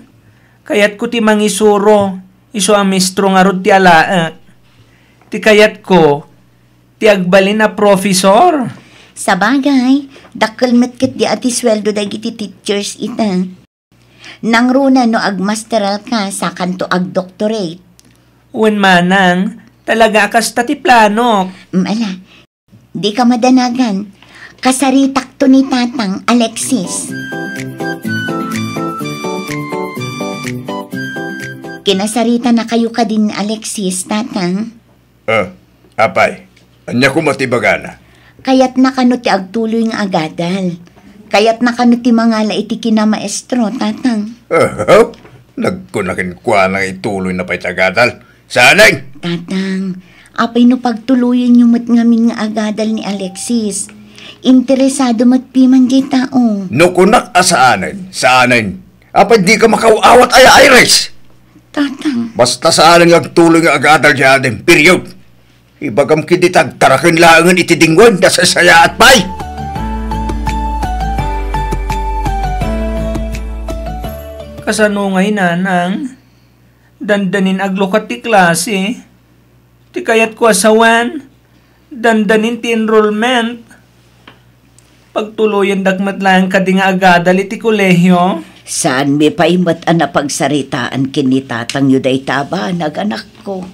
Kayat ko ti mangisuro. Iso ang maestro nga rod ti alaak. Ti kayat ko, ti agbalin na profesor. Sa bagay, dakkel metkit di ati sweldo dagiti teachers ita. Nang runa no agmasteral ka sa kanto ag doctorate. Wen manang, talaga akas tati plano. Ala, di ka madanagan. Kasaritak to ni Tatang Alexis. Kinasarita na kayo ka din, Alexis, Tatang. Apay, anya ko matibagana. Kaya't nakano ti agtuloy nga agadal. Kaya't nakano ti mangala iti kinamaestro, Tatang. Nagkunakin kwa nang ituloy na pa'y agadal. Sanay! Tatang, apay no pagtuluyan yung matngamin nga agadal ni Alexis. Interesado matpiman jay tao. Nukunak asaanan, saanan. Apay di ka makawawat ay Iris. Tatang. Basta saanan nga agtuloy nga agadal dyan, period. Ibagam kiditag tarakin laangan itidingwan na sasaya at pay. Kasano ngay nanang? Dandanin aglokat ti klase. Ti kayat ko asawan. Dandanin ti enrollment. Pagtuluyan dakmat lang ka di nga agadal iti kolehyo. Saan mi paimat na pagsaritaan kinitatang yuday taba, naganak ko.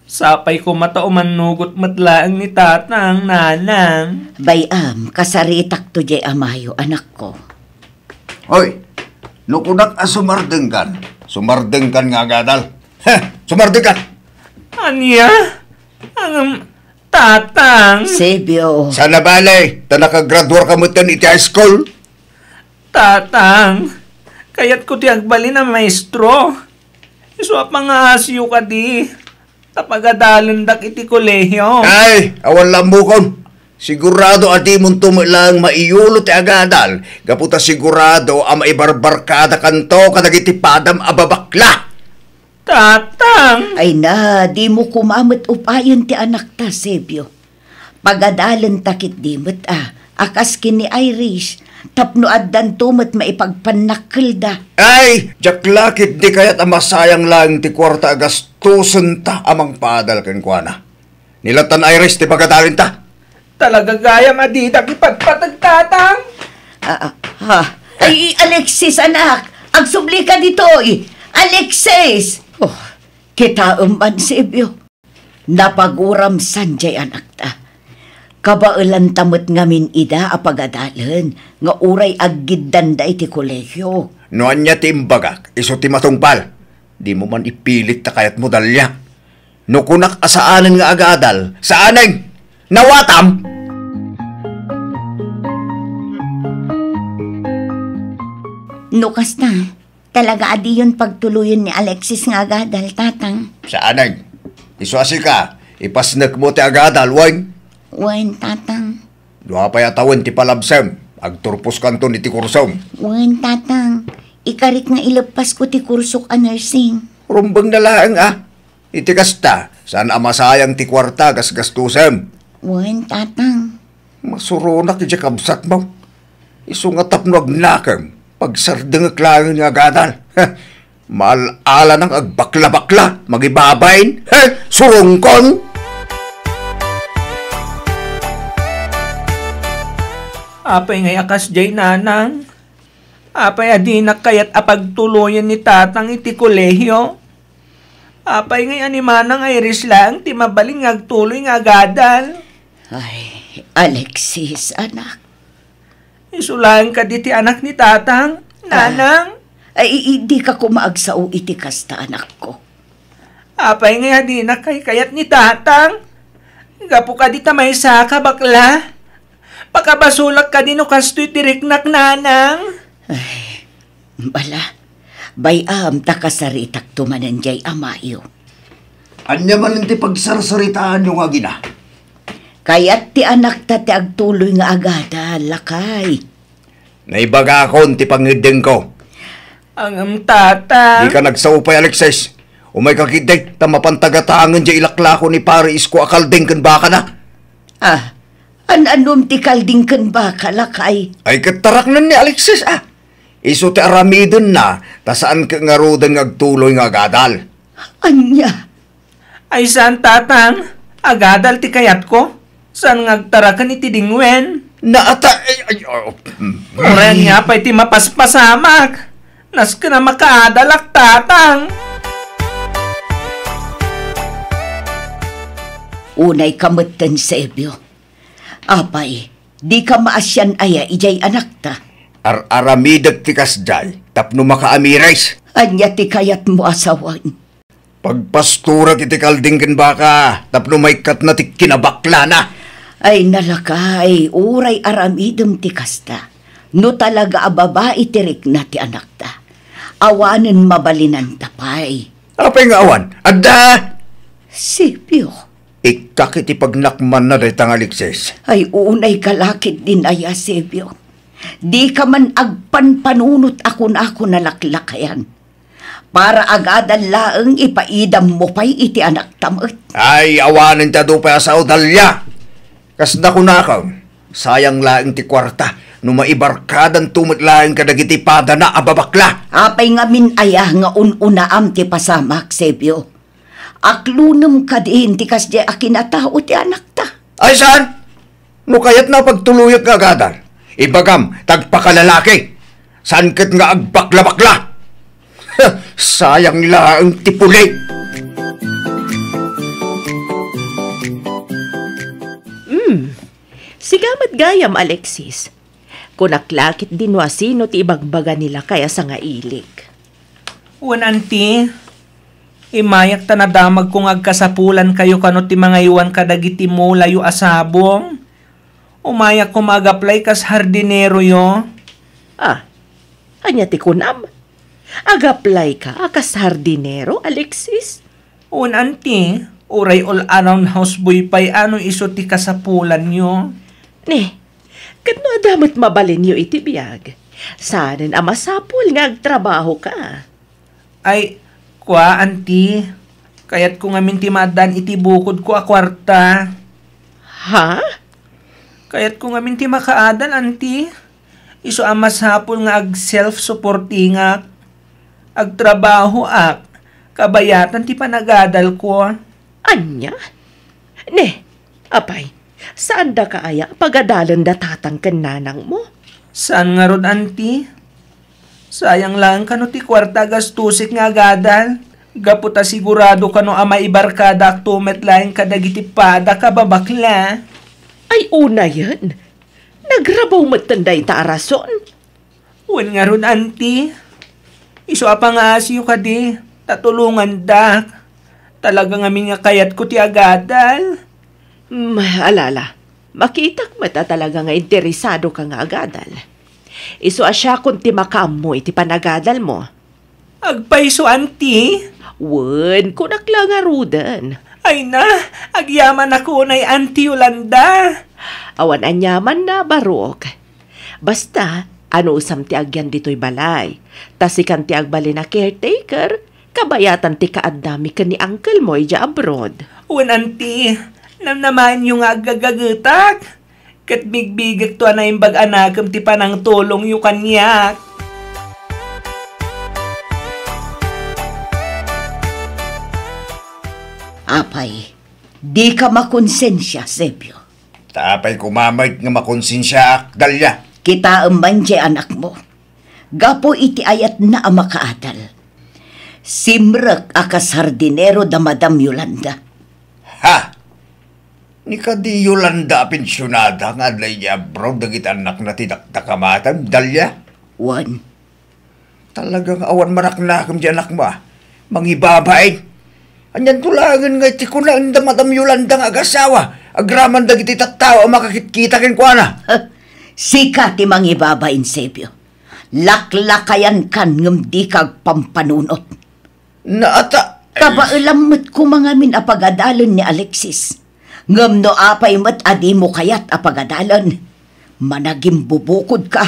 Sapay ko matauman nugot matlaang ni tatang, nanang. Bayam, kasaritak to jay amayo, anak ko. Hoy, nukunak sumardengkan. Sumardengkan nga agadal. Sumardengkan. Anya? Ang tatang. Sebyo. Sana balay, ta nakagraduar ka mo iti high school. Tatang, kayat ko ti agbali na maestro. Iswa pa nga asyo ka di. Tapagadalan dak iti kolehyo. Ay, awan lambukon. Sigurado adi mong tumilang maiyulo ti agadal. Gaputa sigurado ang maibarbarkada kanto kadagiti padam ababakla. Tatang! Ay na, di mo kumamit upayon ti anak ta, Sebyo. Pagadalan takit dimot akas kini Irish. Tapno addan tumat maipagpanakil da. Ay, jaklakit di kaya't amasayang lang ti kwarta agastusan ta amang padal ken kuana. Nilatan Iris ti pagadalin ta. Talaga gaya madita kipagpatag tatang. Ay, Alexis anak, agsubli ka dito. Alexis! Oh, kita man Sebyo. Napaguram sanjay anak ta. Kabailan tamot ngamin ida apagadalan nga uray aggiddan da iti kolehyo. Noan niya ti imbagak, iso ti matungpal. Di mo man ipilit ta kayat mo dalya. No kunak asaanan nga agadal, saanan? Nawatam! No kasta, talaga adi yun pagtuluyan ni Alexis nga agadal, Tatang. Saanan? Iswasi ka, ipasnak mo ti agadal, wang? Wen, Tatang. Dua pa yatawan ti palabsem, agturpos kanto ni ti kursom. Wen, Tatang. Ikarit nga ilapas ko ti kursok a nursing. Rumbang na laang Iti kasta, saan amasayang ti kwarta gasgastusem. Wen, Tatang. Masurunak ti kabsat mo. Iso nga tapno agnakam, pagsardeng aklangan nga agadal. Maalala ng agbakla-bakla, magibabain, surungkon. Apay ngay akas jay nanang. Apay adinak kayat apagtuluyan ni tatang iti kolehyo. Apay ngay animanang Iris lang ti mabaling agtuloy nga agadal. Ay, Alexis, anak. Isulaan ka di ti anak ni tatang, nanang. Ay, hindi ka kumaagsao iti kasta, anak ko. Apay ngay adinak kay kayat ni tatang. Gapu ka di tamay sa ka bakla. Pakabasulak ka din o kasto'y tiriknak, nanang. Ay, bala. Bayam takasaritak tumanan jay amayo. Anya man ti pagsarsaritaan yung agina. Kaya't ti anak ta ti agtuloy nga agada, lakay. Naibaga akon ti pangideng ko. Ang tatang. Di ka nagsaupay, Alexis. Umay kakiday, tamapantagatangan jay ilaklako ni pare isko akaldeng kan baka na. An-anom ti kalding kan baka, lakay. Ay katarak na ni Alexis, Iso ti aramidon na, tasaan ka nga rodan agtuloy nga agadal. Anya? Ay saan tatang? Agadal ti kayat ko? Saan ngagtarakan iti dingwen? Naata, Uray nga pa iti mapaspasamak. Nas ka na makaadalak tatang. Unay kamutan sa ebyo. Apay, di ka maasyan aya ijay anak ta. Aramidag ti kasday, tapno makaamirais. Anya ti kayat mo asawan. Pagpastura kiti kaldinggan baka, tapno may kat na ti kinabakla na. Ay nalakay, uray aramidem ti kasta. No talaga babae tirik na ti anak ta. Awanen mabalinan tapay. Apay nga awan, adda! Sipyo. Ikak iti pagnakman na day tang Alexis. Ay unay kalakit din aya, Sipyo. Di ka man agpanpanunot ako na nalaklakayan. Para agadan laeng ipaidam mo pa'y iti anak tamot. Ay, awanan ta do pa sa odalya. Kasda ko nakaw, sayang laeng ti kwarta, no maibarkadan tumot laeng kadagiti pada na ababakla. Apay nga min ayah nga unaam ti pasamak, Sebyo. Aklunam ka din ti kasdi akinatao ti anak ta. Ay saan? No kayat na pagtuluyot nga agadan. Ibagam, tagpakalalaki. Saan kat nga agbakla-bakla? Sayang laeng ti puli. Sigamat gayam, Alexis. Kunaklakit din wasino ti ibagbaga nila kaya sa nga ilig. Uwan, auntie. Imayak ta nadamag kung agkasapulan kayo kano ti mga iwan kadagiti mo layo asabong. Umayak ko mag-apply kas hardinero yo. Anya ti kunam? Ag-apply ka akas hardinero, Alexis? Uwan, auntie. Uray all around houseboy pa'y ano iso ti kasapulan yo. Kat no adamot mabalin yo iti biyag. Saanen amasapul nga agtrabaho ka. Ay, kwa, auntie. Kayat ko nga mintimadan iti bukod ko a kwarta. Ha? Kayat ko nga minti makaadan, auntie. Iso amasapul nga ag self-supporting ak. Agtrabaho ak. Kabayatan ti panagadal ko. Anya? Apay, saan da kaaya pagadalan da tatang kananang mo? Saan nga rod, auntie? Sayang lang kano ti kwarta gastusik nga gadal. Gaputa sigurado kano ama ibarkada ak tumet laing kadagiti pada kababakla. Ay una yan. Nagrabaw matanday ta arason. Uwan nga rod, auntie. Iso apa nga asyo ka di. Tatulungan dak. Talaga nga nga kayat ko ti agadal. Alala, makitak mata talaga nga interesado ka nga agadal. Iso asya kung ti makamoy ti panagadal mo. Agpaiso, auntie. Wen, kunak lang nga rudan. Ay na, agyaman ako na auntie Yolanda. Awan anyaman na barok. Basta, ano usam ti agyan dito'y balay. Tasikan ti agbali na caretaker, kabayatan ti kaadami ka ni uncle mo ija abroad. Uwan, auntie, namnaman yung agagagutak. Kat bigbigak to na imbag anakam ti panang tulong yung kanyak. Apay, di ka makonsensya, Sebyo. Tapay kumamay nga makonsensya dalya. Kita manje anak mo. Gapo iti ayat na makaadal. Simrek akas hardinero da Madam Yolanda. Ha? Ni ka di Yolanda pensyonada nga adlay niya abroad dagit anak na tidaktakamatan dalya. Wan. Talagang awan manaknakam di anak mo. Mangibabain. Anyan tulangan nga iti ko na inda Madam Yolanda nga agasawa. Agraman dagiti tattawa makakita kin kwa na. Sika ti mangibabain, Sebyo. Laklakayan kan ngem di kag pampanunot. Naata. Kabailammet ko mga min apagadalan ni Alexis. Ngem no apay met adi mo kayat apagadalan. Managim bubukod ka.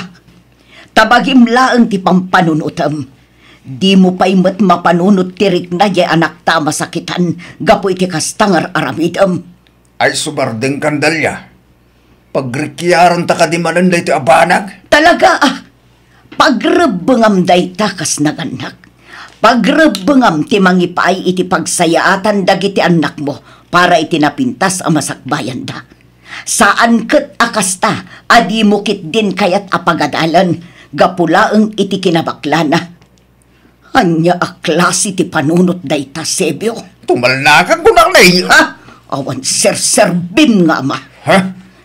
Tabagim laeng ti pampanunutam. Di mo pa'y met mapanunot tirik na di anak ta masakitan. Gapo iti kastangar aramidam. Ay subardeng kandalya. Pagrekyaran ta kadimanan da iti abanag. Talaga pagrebengam day takas naganak. Pagrebengam ti mangipay iti pagsayaatan dagiti anak mo para iti napintas ang masakbayan da. Saan ket akasta, adi mo kit din kayat apagadalan, gapulaeng iti kinabaklana. Anya a klase ti panunot dayta, Sebyo. Tumalnakan ko na lay. Ha? Awan serserbin nga ama. Ha?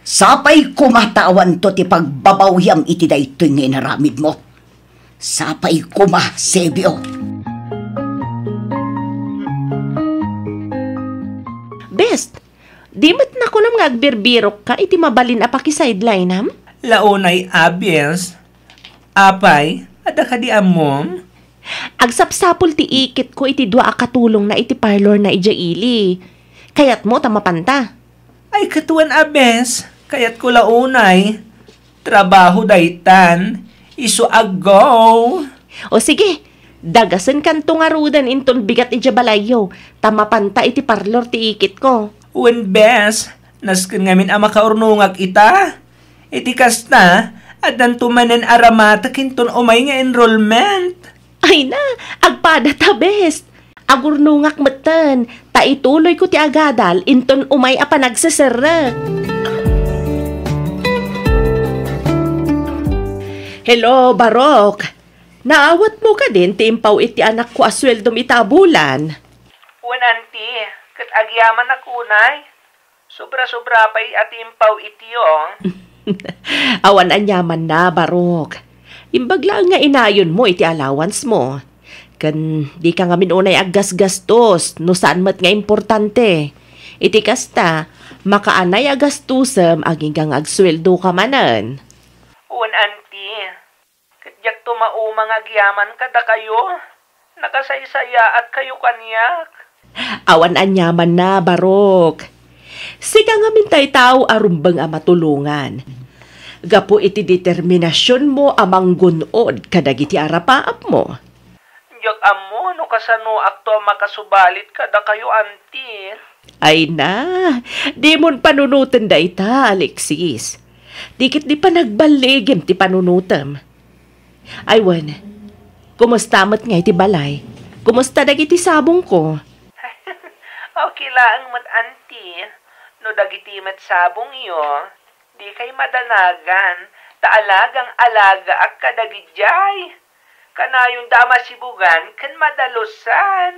Sapay kumatawan to ti pagbabawyam iti daytoy nga inaramid mo. Sapay kuma, Sebyo. Best, di mat na ko nam nga agbirbirok ka iti mabalin a paki-sideline ham? Launay abiyes. Apay, ada ka di amom? Agsapsapol ti ikit ko iti dua a katulong na iti parlor na ijaili. Kayat mo tamapanta. Ay katuan abes, kayat ko launay. Trabaho daytan, iso agaw. O sige, dagasan kanto nga rudan inton bigat iti balayo. Tamapanta iti parlor ti ikit ko. Wen bes, nasken ngamin ama kaurnungag ita. Iti kasta, adan tumanen aramata kinton umay nga enrollment. Ay na, agpada ta best. Agurnungak meten, ta ituloy ko ti agadal inton umay a panagsasara. Hello, Barok. Naawat mo ka din ti impaw iti anak ko asweldom itabulan. Wen auntie, kat agyaman na kunay. Sobra-sobra pa'y ati impaw iti oh. Awan anyaman na, Barok. Imbagla nga inayon mo iti allowance mo. Kan di ka nga minunay aggas-gastos no saan mat nga importante. Iti kasta, makaanay agastusem aging kang agsweldo ka manan. Uwan auntie, katyak tumaumang agyaman kada kayo. Nakasaysaya at kayo kanyak. Awan anyaman na, Barok. Sika nga mintay tao arumbang a matulungan. Gapo iti determinasyon mo amang gunod kadagiti arapaap mo. Diyak amo, no kasano akto makasubalit kada kayo, auntie. Ay na, di mon panunutan da ita, Alexis. Dikit di pa nagbaligim ti panunutam. Ay wan, kumusta mat nga iti balay? Kumusta dagiti sabong ko? Okay lang mat, auntie. No dagiti mat sabong iyo, di kay madanagan, taalagang alaga ak kadagijay. Kanayong dama sibugan, kan madalusan.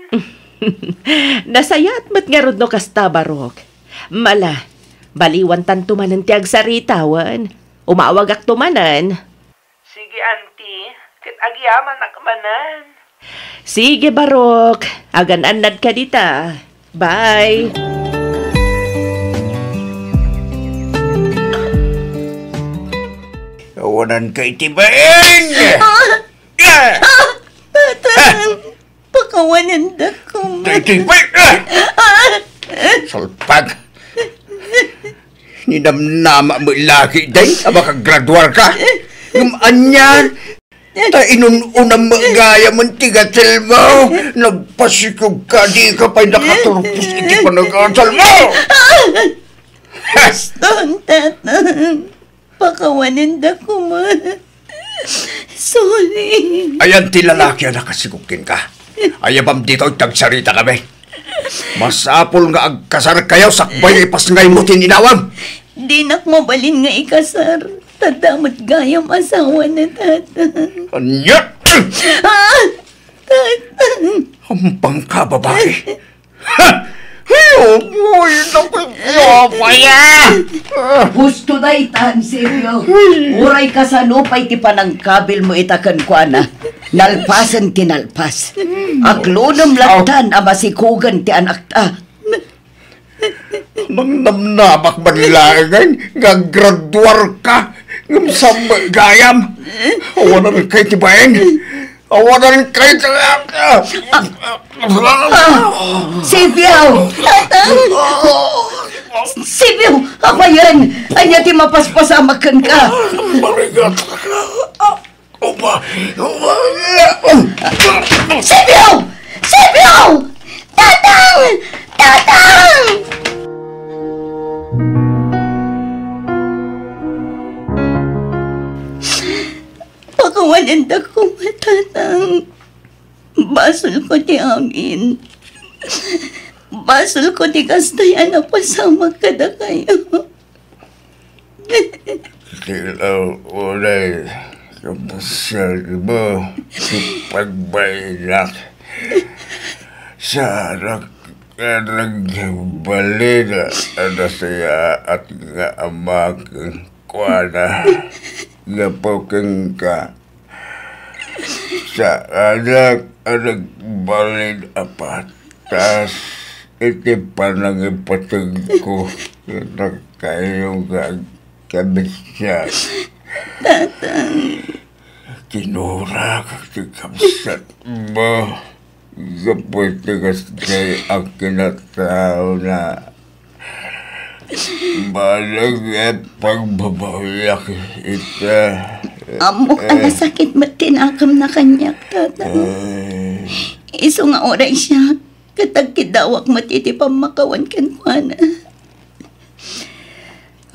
Nasayat mat nga rod no kasta, Barok. Mala, baliwan tan tumanan ti agsaritawan. Umawag ak tumanan. Sige, auntie, kit agyaman akmanan. Sige, Barok. Agan-anad ka dita. Bye. Kawanan kay tibain! Tatang, pakawanan da ko man. Tibain! Salpag! Ninamnama mo laki day, aba kag-graduar ka. Ngamanyan, ta inununang magaya mong tigatil mo. Nagpasikog ka, di ka pa'y nakaturpos iti panag-asal mo. Tatang, pakawanan da ko man. Sorry. Ayan ti lalaki na nakasigukin ka. Ayabam dito tagsarita kami. Masapol nga agkasar kayo sakbay ipas ngay mo tininawam. Di nak mabalin nga ikasar. Tadamot gayam asawa na tatang. Anyat! Tatang. Hampang ka, babae. Ha! Oh boy, naku, paya! Gusto na itan, Seryo. Uray ka sa nupay ti panangkabil mo itakan ko na. Nalpasan tinalpas. Aklunam latan ama sikugan ti anak ta. Nang namnabak manilangan, gagraduar ka, ng gayam. Awanan kay tibayin. Awanan kay Silvio! Silvio! Ako yan! Anya ti mapaspasamakan ka! Marigat ka! Silvio! Silvio! Tatang! Tatang! Pakawalan da ko, tatang. Basol ko ti amin. Basol ko ti kastayan na pasama kada kayo. Sila ulay kapasal mo si pagbailak sa anak nagbalin na saya at nga amak kuana nga pokeng ka sa anak nagbalin apat tas iti panangipatag ko na kayo kabit siya. Tinura kati kamsat mo. Kapag tigas kayo ang kinatao na balag pagbabayak ita. Amok ang sakit matinakam na kanyak, tata. Iso nga oray siya. Katagkidawak matitipang makawan kanuana.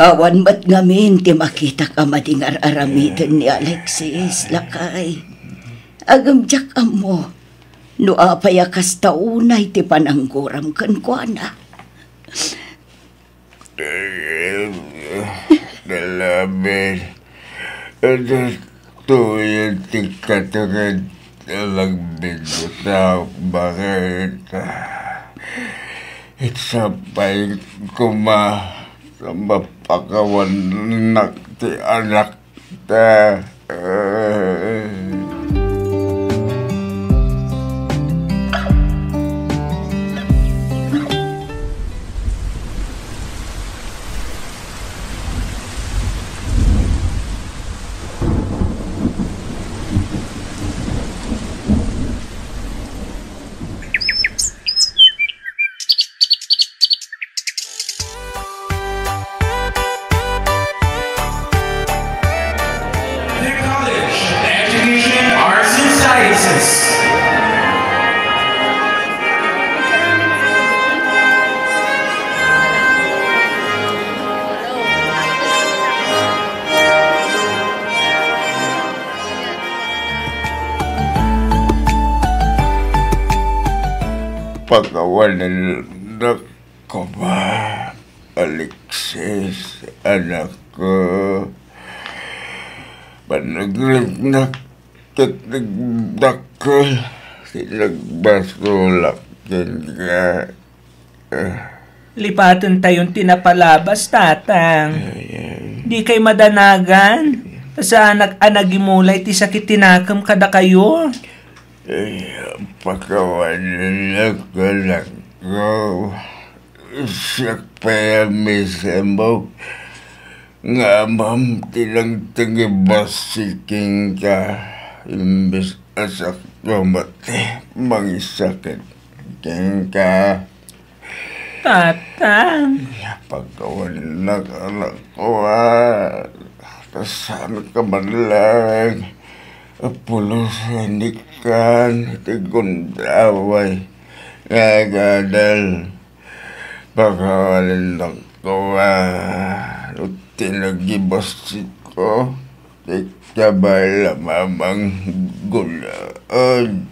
Awan mat ngamin ti makita ka madingar aramidan ni Alexis, lakay. Agamjak amo, no apayakas taunay ti panangguram kanuana. Dalamin, ano tuyan ti katangan talang binuta bakit itsapay kuma sa mapakawan nak ti anak ta. Pagkawalan ko ba, Alexis, anak ko, panagrinak at nagdakol, sinagbasulak ka. Lipatan tayong tinapalabas, tatang. Di kay madanagan. Sa anak-anagimulay ti sakit tinakam kada kayo. Pagkawalan ko lang ko, sakpayamisan mo, nga ma'am, tilang tangibasiking ka, imbes asak kumate, mangisakit king ka. Tatang. Pagkawalan na ka lang ko, saan ka man lang, apulusan, tigundaway, nagadal, pagkawalan lang ko, tinagibas ko, tikabay lamamang gulaan,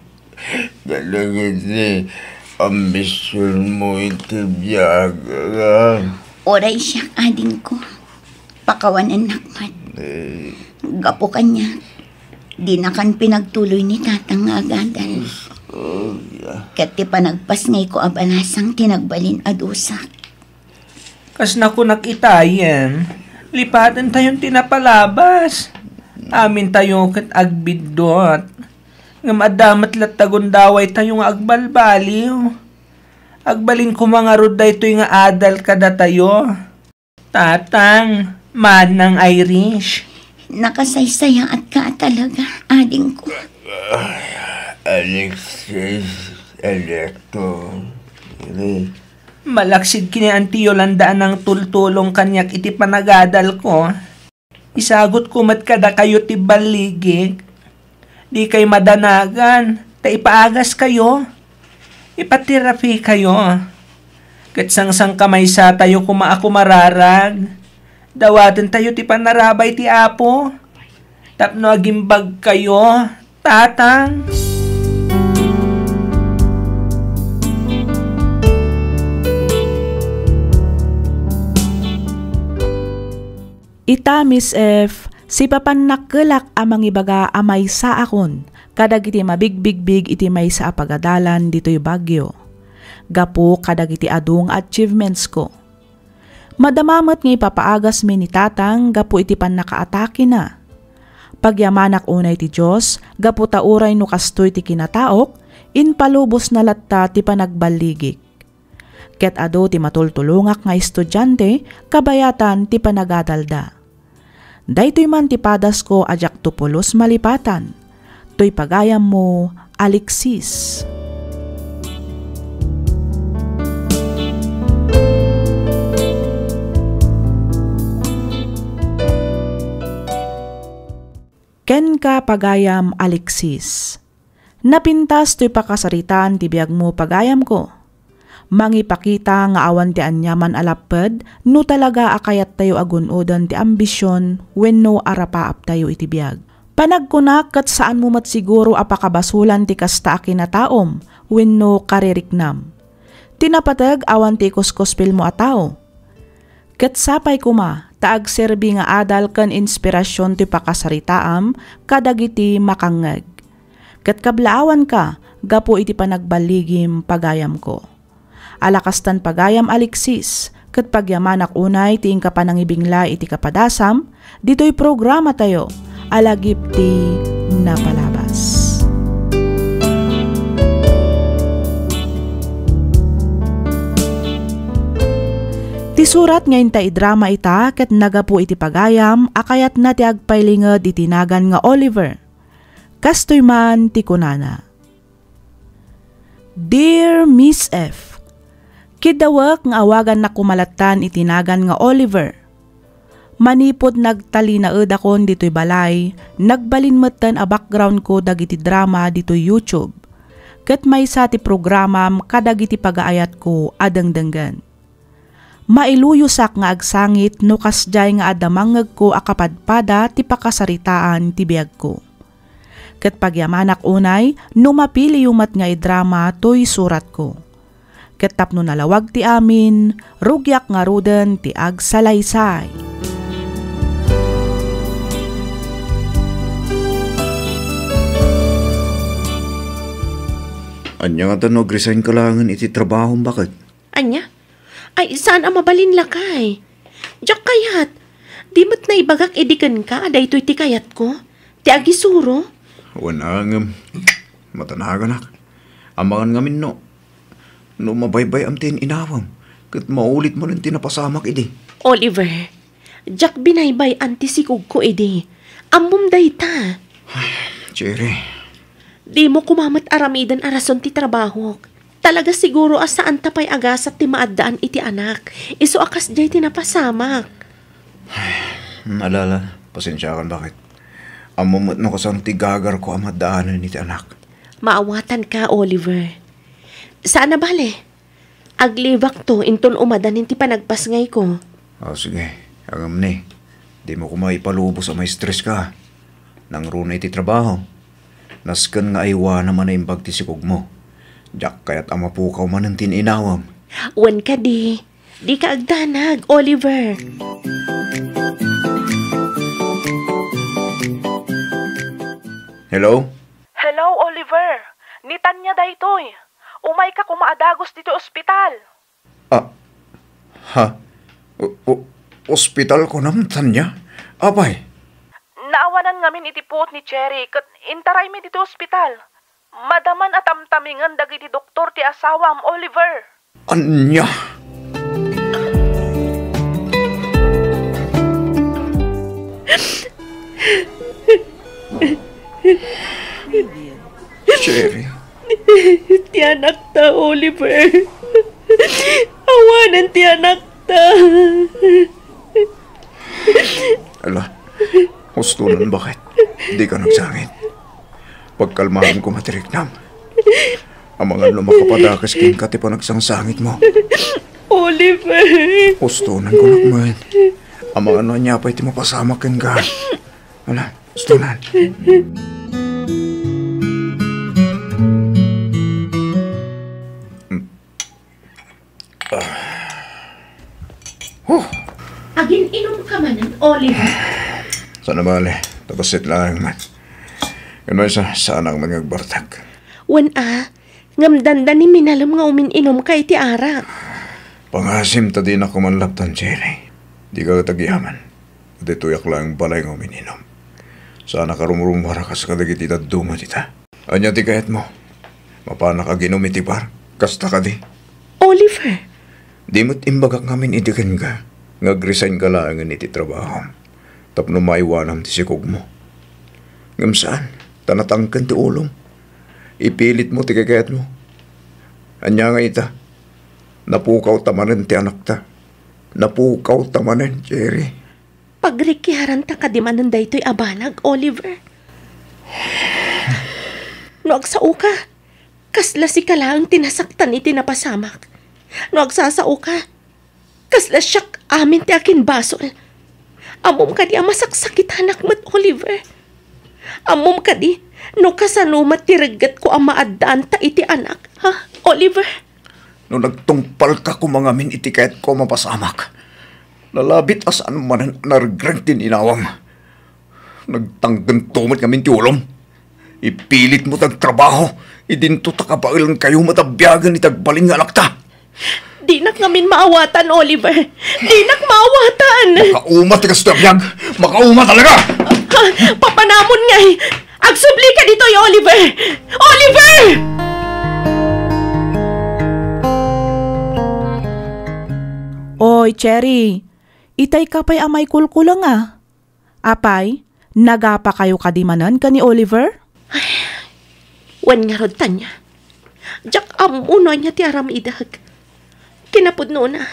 galagin si ambisyon mo itibiyaga. Oray siya, ading ko. Pakawanan nakmat. Gapo kanya. Di na kan pinagtuloy ni tatang agadal. Kati panagpas ngay ko abanasang tinagbalin adusak. Kas na ko nakitayan, lipatan tayong tinapalabas. Amin tayo kat agbidot. Nga madamat latagon daway tayong agbalbaliw. Agbalin ko mga ruday to'y nga adal kada tayo. Tatang, manang Irish. Nakasaysaya at ka talaga, ading ko. Alexis, anak ko. Malaksid kini Auntie Yolanda ng tultulong kanyak iti panagadal ko. Isagot ko mat kada kayo ti baligig. Di kay madanagan, ta ipaagas kayo. Ipatirapi kayo. Katsangsang kamay sa tayo kuma ako mararag. Dawatin tayo ti panarabay ti apo. Tapno agimbag kayo, tatang. Ita, Miss F, si papan nakkelak amang ibaga amay sa akon, kadag iti mabigbig iti may sa apagadalan dito'y Bagyo. Gapo kadag iti adung achievements ko. Madamamat nga ipapaagas mi ni tatang, gapo iti pan nakaatake na. Pagyamanak unay ti Diyos, gapo tauray no kastoy ti kinataok, inpalubos na latta ti panagbaligik. Ket ado ti matultulungak nga estudyante, kabayatan ti panagadalda. Daytoy man ti padas ko ajak tupulos malipatan. Toy pagayam mo, Alexis. Ken ka pagayam, Alexis. Napintas to'y pakasaritaan ti biyag mo pagayam ko. Mangipakita nga awan ti anyaman alaped, no talaga akayat tayo agunodan ti ambisyon, wenno arapaap tayo iti biyag. Panagkunak kat saan mo matsiguro apakabasulan ti kasta akinataom, wenno kaririknam. Tinapatag awan ti kuskospil mo ataw. Ket sapay kuma, taag serbi nga adal ken inspirasyon ti pakasaritaam, kadagiti makangeg. Ket kablaawan ka, gapo iti panagbaligim pagayam ko. Alakastan pagayam, Alexis, ket pagyamanak unay tiing kapanangibingla iti kapadasam, dito'y programa tayo, alagip ti napalabas. Ti surat ngayon ta idrama ita, ket nagapu iti pagayam, akayat na ti agpailinged itinagan nga Oliver. Kastoy man ti kunana. Dear Miss F, kidawak nga awagan na kumalatan itinagan nga Oliver. Manipod nagtalinaed akon dito'y balay, nagbalinmetan a background ko dagiti drama dito'y YouTube. Ket may sa ti programam kadagiti pagaayat ko adangdanggan. Mailuyusak nga agsangit no kasjay nga adamangeg ko akapadpada ti pakasaritaan ti biag ko. Ket pagyamanak unay, no mapili yumat nga idrama to'y surat ko. Ket tapno nalawag ti amin, rugyak nga ruden ti agsalaysay. Anya nga tanog resign ka langan iti trabaho bakit? Anya? Ay, saan ang mabalin lakay? Diyak kayat. Di mo't naibagak edikan ka, aday to'y ti kayat ko. Ti agisuro. Wanang matanagan amangan ngamin no. No mabaybay am tin inawam. Kat maulit mo lang tinapasamak idi. Oliver, Jack binaybay antisikog ko idi. Amom day ta. Cherry. Di mo kumamat aramidan arason ti trabaho. Talaga siguro asaan tapay agasat ti maaddaan iti anak. Iso akas jay tinapasamak. Alala, pasensya kan bakit? Amumot no kasang tigagar ko amadaanan iti anak. Maawatan ka, Oliver. Saan na bale? Aglibak to, inton umadanin ti panagpasngay ko. Sige. Agam ni. Di mo ko maipalubos sa may stress ka. Nang runa iti trabaho. Naskan nga aywa naman na imbag ti sikog mo. Diyak kaya't amapukaw man ang tininawam. Wan ka di. Di ka agdanag, Oliver. Hello? Hello, Oliver. Ni Tanya daytoy. Umay ka kumaadagos dito ospital. Ospital ko naman, Tanya? Abay? Naawanan ngamin itipot ni Cherry kat intaray mi dito ospital. Madaman at amtamingan dagiti doktor ti asawam, Oliver. Anya? Cherry. Ti anak ta, Oliver. Awanan ti anak ta. Ala, husto nun bakit? Di ka nagsangit. Pagkalmahan ko matiriknam. Ang mga lumakapadakas kin ka ti pa nagsangsangit mo. Oliver. Husto nun ko nakman. Ang mga niya pa iti mapasama kin ka. Ala, husto nun. Agin inom ka manan, Oliver. Sana bali, tapasit lang man. Kano isa, saan ang magagbartag? Wan ngamdandan ni minalam nga umin-inom kay ti Ara. Pangasim ta din ako manlaptan, Cherry. Di ka tagyaman. At tuyak lang balay ng umininom. Sana karumurumara ka sa kadagit itaduma tita. Anya ti kahit mo. Mapana ka ginumitibar. Kasta ka di. Oliver. Di mo't imbagak ngamin idikan ka. Ngag-resign ka lang iti trabaho. Tapno maiwanam ti sikog mo. Ngam saan? Tanatangkan ti ulong. Ipilit mo ti kakayat mo. Anya nga ita. Napukaw tamanan ti anak ta. Napukaw tamanan, Cherry. Pagrikiharan ta kadimanan da ito'y abanag, Oliver. No agsao ka, kasla si kalaang tinasaktan iti napasamak. No agsasao ka, kasla siyak amin ti akin basol. Amom ka di amasaksakit anak mat, Oliver. Amom ka di, no kasanumat tiragat ko ang maadaan ta iti anak, ha, Oliver? No nagtungpal ka kumangamin iti kahit ko mapasamak. Lalabit asaan man nargrang tininawam. Nagtanggan tumot kami ti ulom. Ipilit mo tagtrabaho. Idinto takabailan kayo matabyagan ni tagbaling nga alakta. Di nak ngamin maawatan, Oliver. Di nak maawatan. Makauma tigas tabyag. Makauma talaga. Papanamon nga eh. Agsubli ka dito, Oliver. Oliver! Oy, Cherry. Itay ka pa'y amay kulkulang Apay, nagapa kayo kadimanan ka ni Oliver? Wan nga rod tanya. Jak amuno niya ti aramidag. Kinapudno na.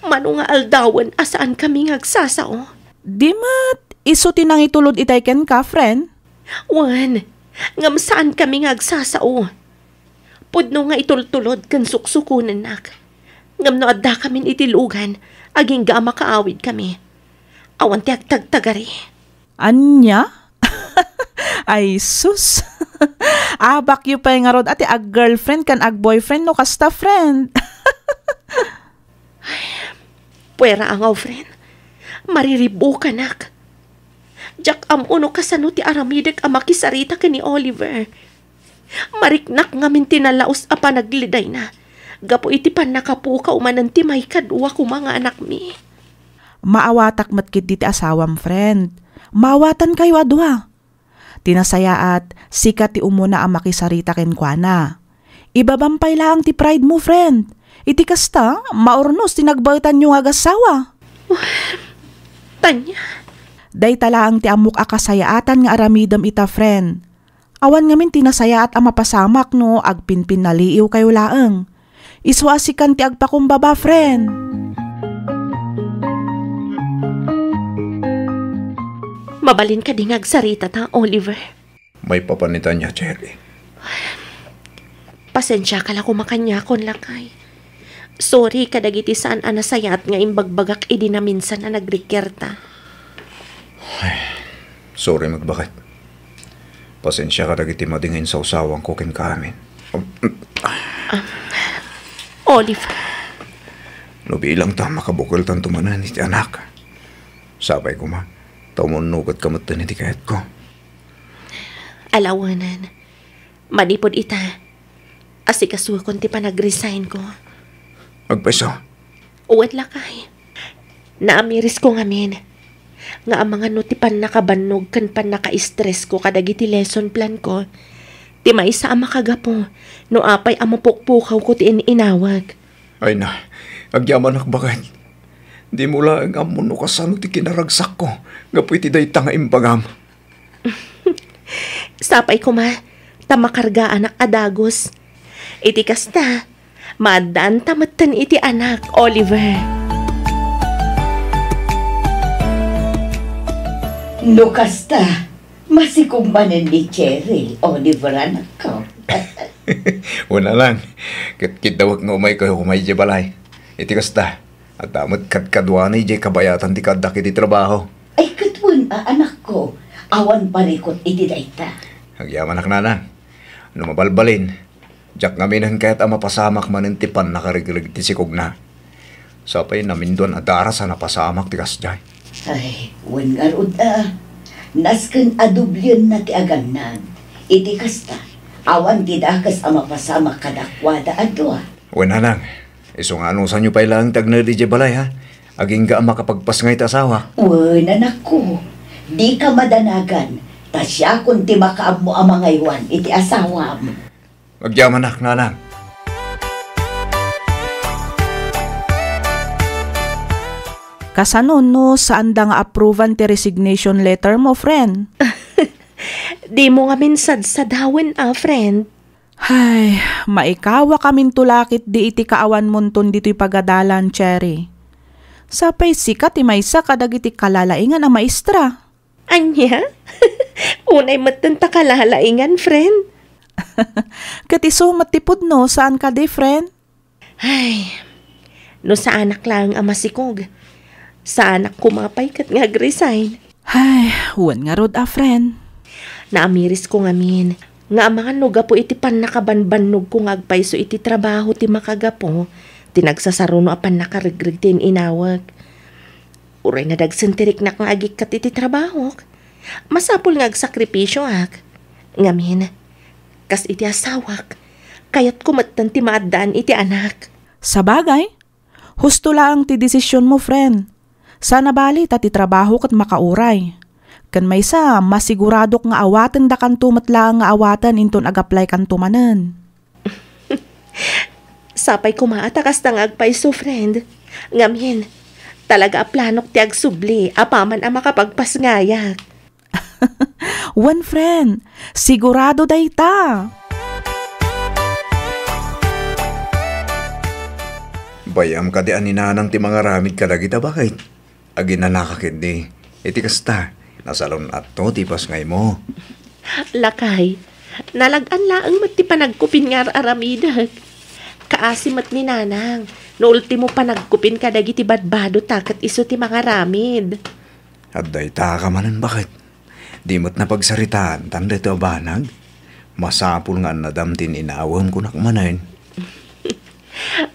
Mano nga aldawan asaan kami ngagsasao. Di mat, iso tinang itulod itay ken ka, friend? Wan, ngam saan kami ngagsasao. Pudno nga itultulod kan suksukunan nak. Ngam no adda kami itilugan. Aging ga makaawid kami. Awan ti agtagtagari. Anya? Ay sus. Abak yu pa nga rod ati ag-girlfriend kan ag-boyfriend no kasta friend. Puwera angaw friend. Mariribo ka nak. Jak amuno kasano ti aramidek amakisarita ka ni Oliver. Mariknak ngamin tinalaos a panagliday na. Gapo iti pan nakapukaw mananti may kadwa ko mga anak mi. Maawatak matkit diti asawam, friend. Maawatan kayo adwa. Tinasayaat, sikat ti umuna ang makisarita ken kuana. Ibabampay lang ti pride mo, friend. Iti kasta, maurnos tinagbautan yung agasawa. Tanya. Day talaang ti amok akasayaatan nga aramidam ita, friend. Awan ngamin tinasayaat ang mapasamak no, agpinpin naliiw kayo laeng. Iswasikan ti agpakumbaba, friend. Mabalin ka din agsarita ta, Oliver. May papanitan niya, Cherry. Pasensya ka lang kumakanyakon lakay. Sorry kadagiti saan anasayat nga imbagbagak idi na minsan na nagrikerta. Sorry magbakit. Pasensya ka dagiti madingin sa usawang ko ken kaamin. Oliver. No bilang ta makabukol tan tumanan iti anak. Sabay ko ma, tumunugat kamatan iti kahit ko. Alawanan. Manipod ita. Asikasuhon ti pa nag-resign ko. Magpaiso. Uwat lakay. Naamiris ko ngamin. Nga ang mga notipan nakabanog kan pan naka-stress ko kadagiti lesson plan ko. Ti maisa ang makagapo. No apay ang mapukpukaw ko ti inawag. Ay na, agyaman bakit? Di mo lang ang amuno kasano ti kinaragsak ko. Gapoy ti day tanga imbagam. Sapay ko ma, tamakarga anak adagos. Iti kasta, madaan tamatan iti anak, Oliver. No kasta, masikumbanan ni Cherry, Oliver anak ko. Wala lang. Kitawag nga umay kayo kumay di balay. Iti kasta, at damat kadkadwanay di kabayatan ti kadak iti trabaho. Ay katwan anak ko, awan parikot iti dayta. Agyaman ak nanang. Ano mabalbalin, jak ngaminan kahit ang mapasamak manintipan nakariglig ti sikog na. Sapay namin doon adara sa napasamak ti kasjay. Ay, wan nga rod Nasken adublyon na ti aganan. Iti kasta, awan ti dakas ang mapasama kadakwada adwa. Nanang, iso nga anong sanyo pa ilang tagna di balay ha? Aging ga makapagpasngay ta asawa. Anak ko, di ka madanagan. Tasya kung ti makaab mo ang mga iwan, iti asawa mo. Agyaman nak, nanang. Kasanon no, saan da nga approvan ti resignation letter mo, friend? Di mo nga minsad sa dawin, friend. Hay, maikawa kamin tulakit di iti kaawan monton dito'y pagadalan, Cherry. Sapay sikat imaysa kadag iti kalalaingan ang maestra. Anya? Unay matanta kalalaingan, friend. Katiso matipod no, saan ka di, friend? Ay, no sa anak lang ang masikog. Sa anak kumapay kat nga resign. Ay, huwan nga rod friend. Naamiris ko ngamin. Nga mga nuga po iti pan nakabanbanog kung agpay so iti trabaho ti makagapo. Tinagsasaruno apan nakarigrig tin inawag. Uray na dagsentirik na kang agikat iti trabaho. Masapul nga agsakripisyo Ngamin, kas iti asawak. Kayat kumatan ti maadaan iti anak. Sabagay, husto lang ti desisyon mo, friend. Sana bali ti trabaho kat makauray. Kan may sa masiguradok nga awatan da kanto matlaang nga awatan inton agaplay kanto manen. Sapay kumaatakas tang agpay so, friend. Ngamin, talaga planok ti agsubli, apaman ang makapagpasngaya. One friend, sigurado day ta. Bayam ka di aninanang ti mga ramid kadagita bakit? Agin na nakakit di. Iti kasta, nasalon at to ti pasngay mo. Lakay, nalagan laang mat ti panagkupin nga aramidag. Kaasimat ni nanang, no ultimo panagkupin kadagiti badbado takat iso ti mga ramid. At day ta ka manan bakit? Di mo't napagsaritaan, tanda ito abanag. Masapul nga nadamtin inawam ko nakmanan.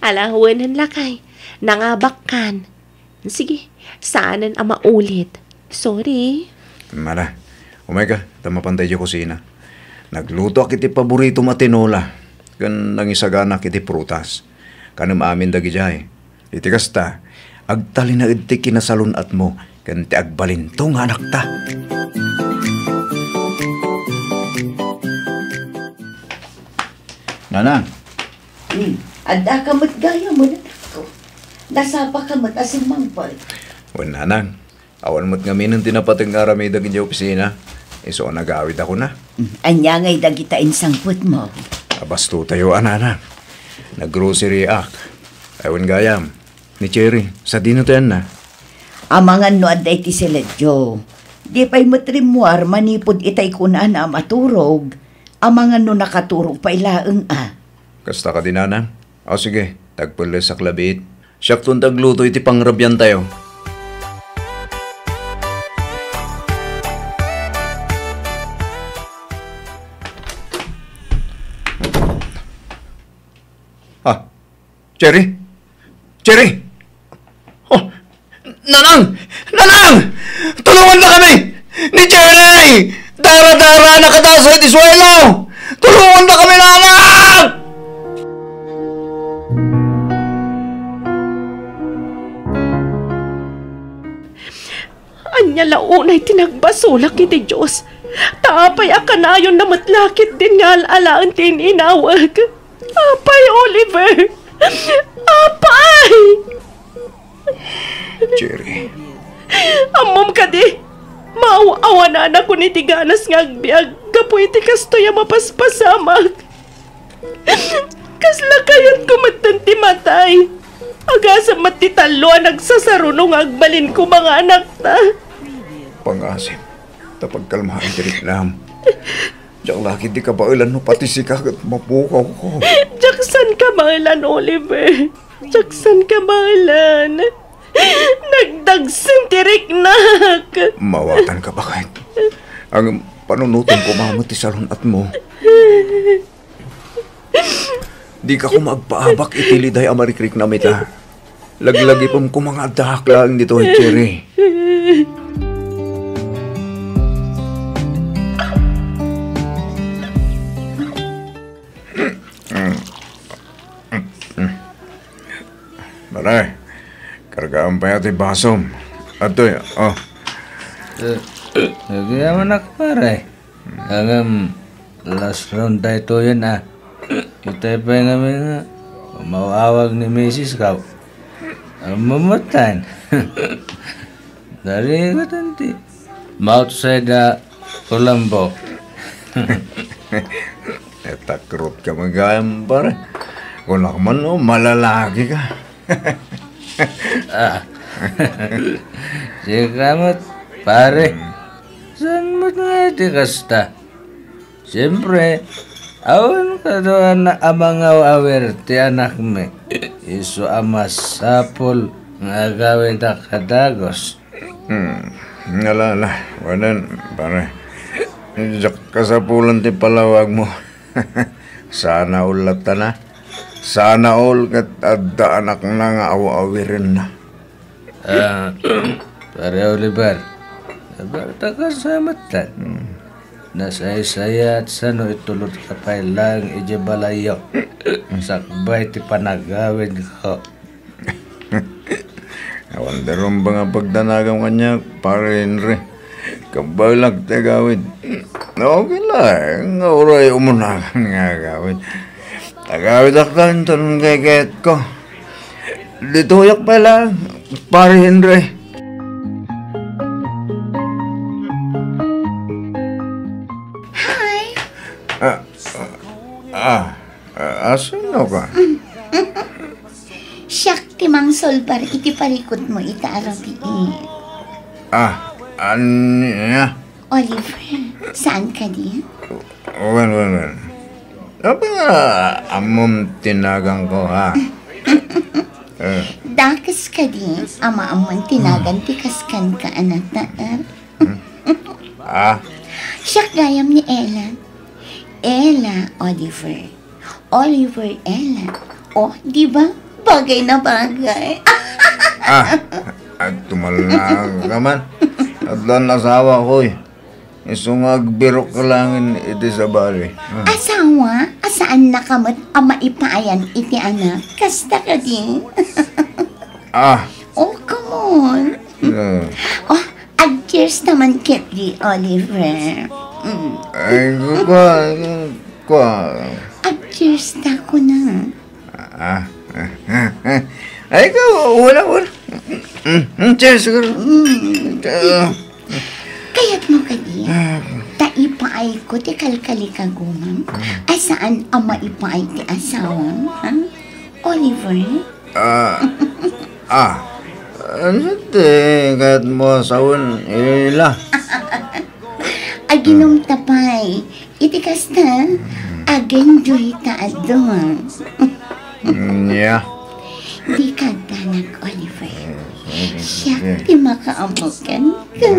Alahuanan lakay, nangabak kan. Sige, saanan ang maulit. Sorry. Mala, umay ka, tamapantay yung kusina. Nagluto ak iti paborito matinola. Kan nangisagana iti prutas. Kanam amin dagi jay. Iti kasta, agtali na iti kinasalun at mo. Kan ti agbalintong anak ta. Nanang. Ada ka mo't gaya mo na ako. Nasapa ka mo't asin mangpal. Nanang, awan mo't ngamin ang tinapatang aramay dagin di opisina. Iso nagawid ako na. Anya ngay dagitain sangput mo. Abasto tayo, anana. Nag-grocery ak. Ewan gayam. Ni Cherry, sa dino tayo na. Amangan no aday ti sila, Joe. Di pa'y matrimuar manipod itay kunaan na maturog. Amangan no nakaturog pa ilaang Kasta ka din, nanang. O sige, tagpula sa klabit. Siyak tun tagluto iti pangrabyan tayo. Cherry? Cherry! Oh! Nanang! Nanang! Tulungan na kami! Ni Cherry! Dara-dara nakatasa iti suelo! Tulungan na kami, nanang! Anya launay tinagbasulak iti Diyos. Tapay akanayon na matlakit din nga alaan tin inawag. Apay, Oliver! Apay! Cherry. Amom ka di. Maawa na anak ko ni tiganas nga agbiag. Kapoy ti kastoy mapaspasamag. Kasla kayat kumatanti matay. Agasa matitalo nagsasarunong agbalin ko mga anak ta. Pangasim. Tapagkalmahan tirik lam. Diyak laki di ka bailan no pati si kagat mapukaw ko. Jackson ka bailan, Oliver. Jackson ka bailan. Nagdagsin tirik nak. Mawatan ka bakit? Ang panunutan ko mamati sa lunat mo. Di ka ko magpaabak itiliday amarikrik na mita. Laglagi pong kumanga dahak lang dito, Cherry. Baray, kargaan pa yata yung basom. Atoy, oh. Nagyaman ako pare. Hanggang last round tayo to yun Kita pa yung namin nga. Mawawag ni Mrs. Kau. Ang mamatan. Dari ka tanti. Outside Colombo. Takrot ka magayam pare. Kung nakman malalaki ka. Sikamot, pare. Saan mo nga iti kasta? Siyempre, awan ka doon na abangaw awer ti anak me. Iso amas sapol nga gawin na kadagos. Nalala, wanan, pare. Diyak kasapulan ti palawag mo. Sana ulat na. Sana all kat adda anak na nga awa-awirin na. Pare Oliver, nabarta ka sa matan. Nasay-saya at sano itulot ka pa lang ijabalayo. Sakbay ti panagawin ko. Awan daron ba nga pagdanagam kanya, pare Henry. Kabalag ti gawin. Okay lang, nga uray umunagan nga gawin. Tagawid aktan tanong kay ko. Dituyak pala, pare Henry. Hi! Asan na ka? Siyak timang solbar iti parikot mo ita arabi Anya? Oliver, saan ka di? Well. Apa nga amom tinagang ko, ha? Dakas ka di, ama-amon tinagan tikaskan ka anak na Siyak gayam ni Ella. Ella, Oliver. Oliver, Ella. Oh, di ba? Bagay na bagay. At tumalang ka man. At lang asawa ko, isungag birok ka lang iti sa bari. Asawa? Asaan na kamot ama ipaayan iti anak? Kasta ka di. Oh, come on. Oh, cheers naman kit di, Oliver. Ay, kwa. Cheers na ko na. Ay, wala. Cheers ka. Kaya't mo ka di, taipaay ko ti kalkali ka gumang. Asaan ang maipaay ti asawang, ha? Oliver? Ano te, kahit mo asawon, ila. Aginom tapay, iti kasta, agenjoy ta adong. Yeah. Di ka danak, Oliver. Siya, di makaamokan ka.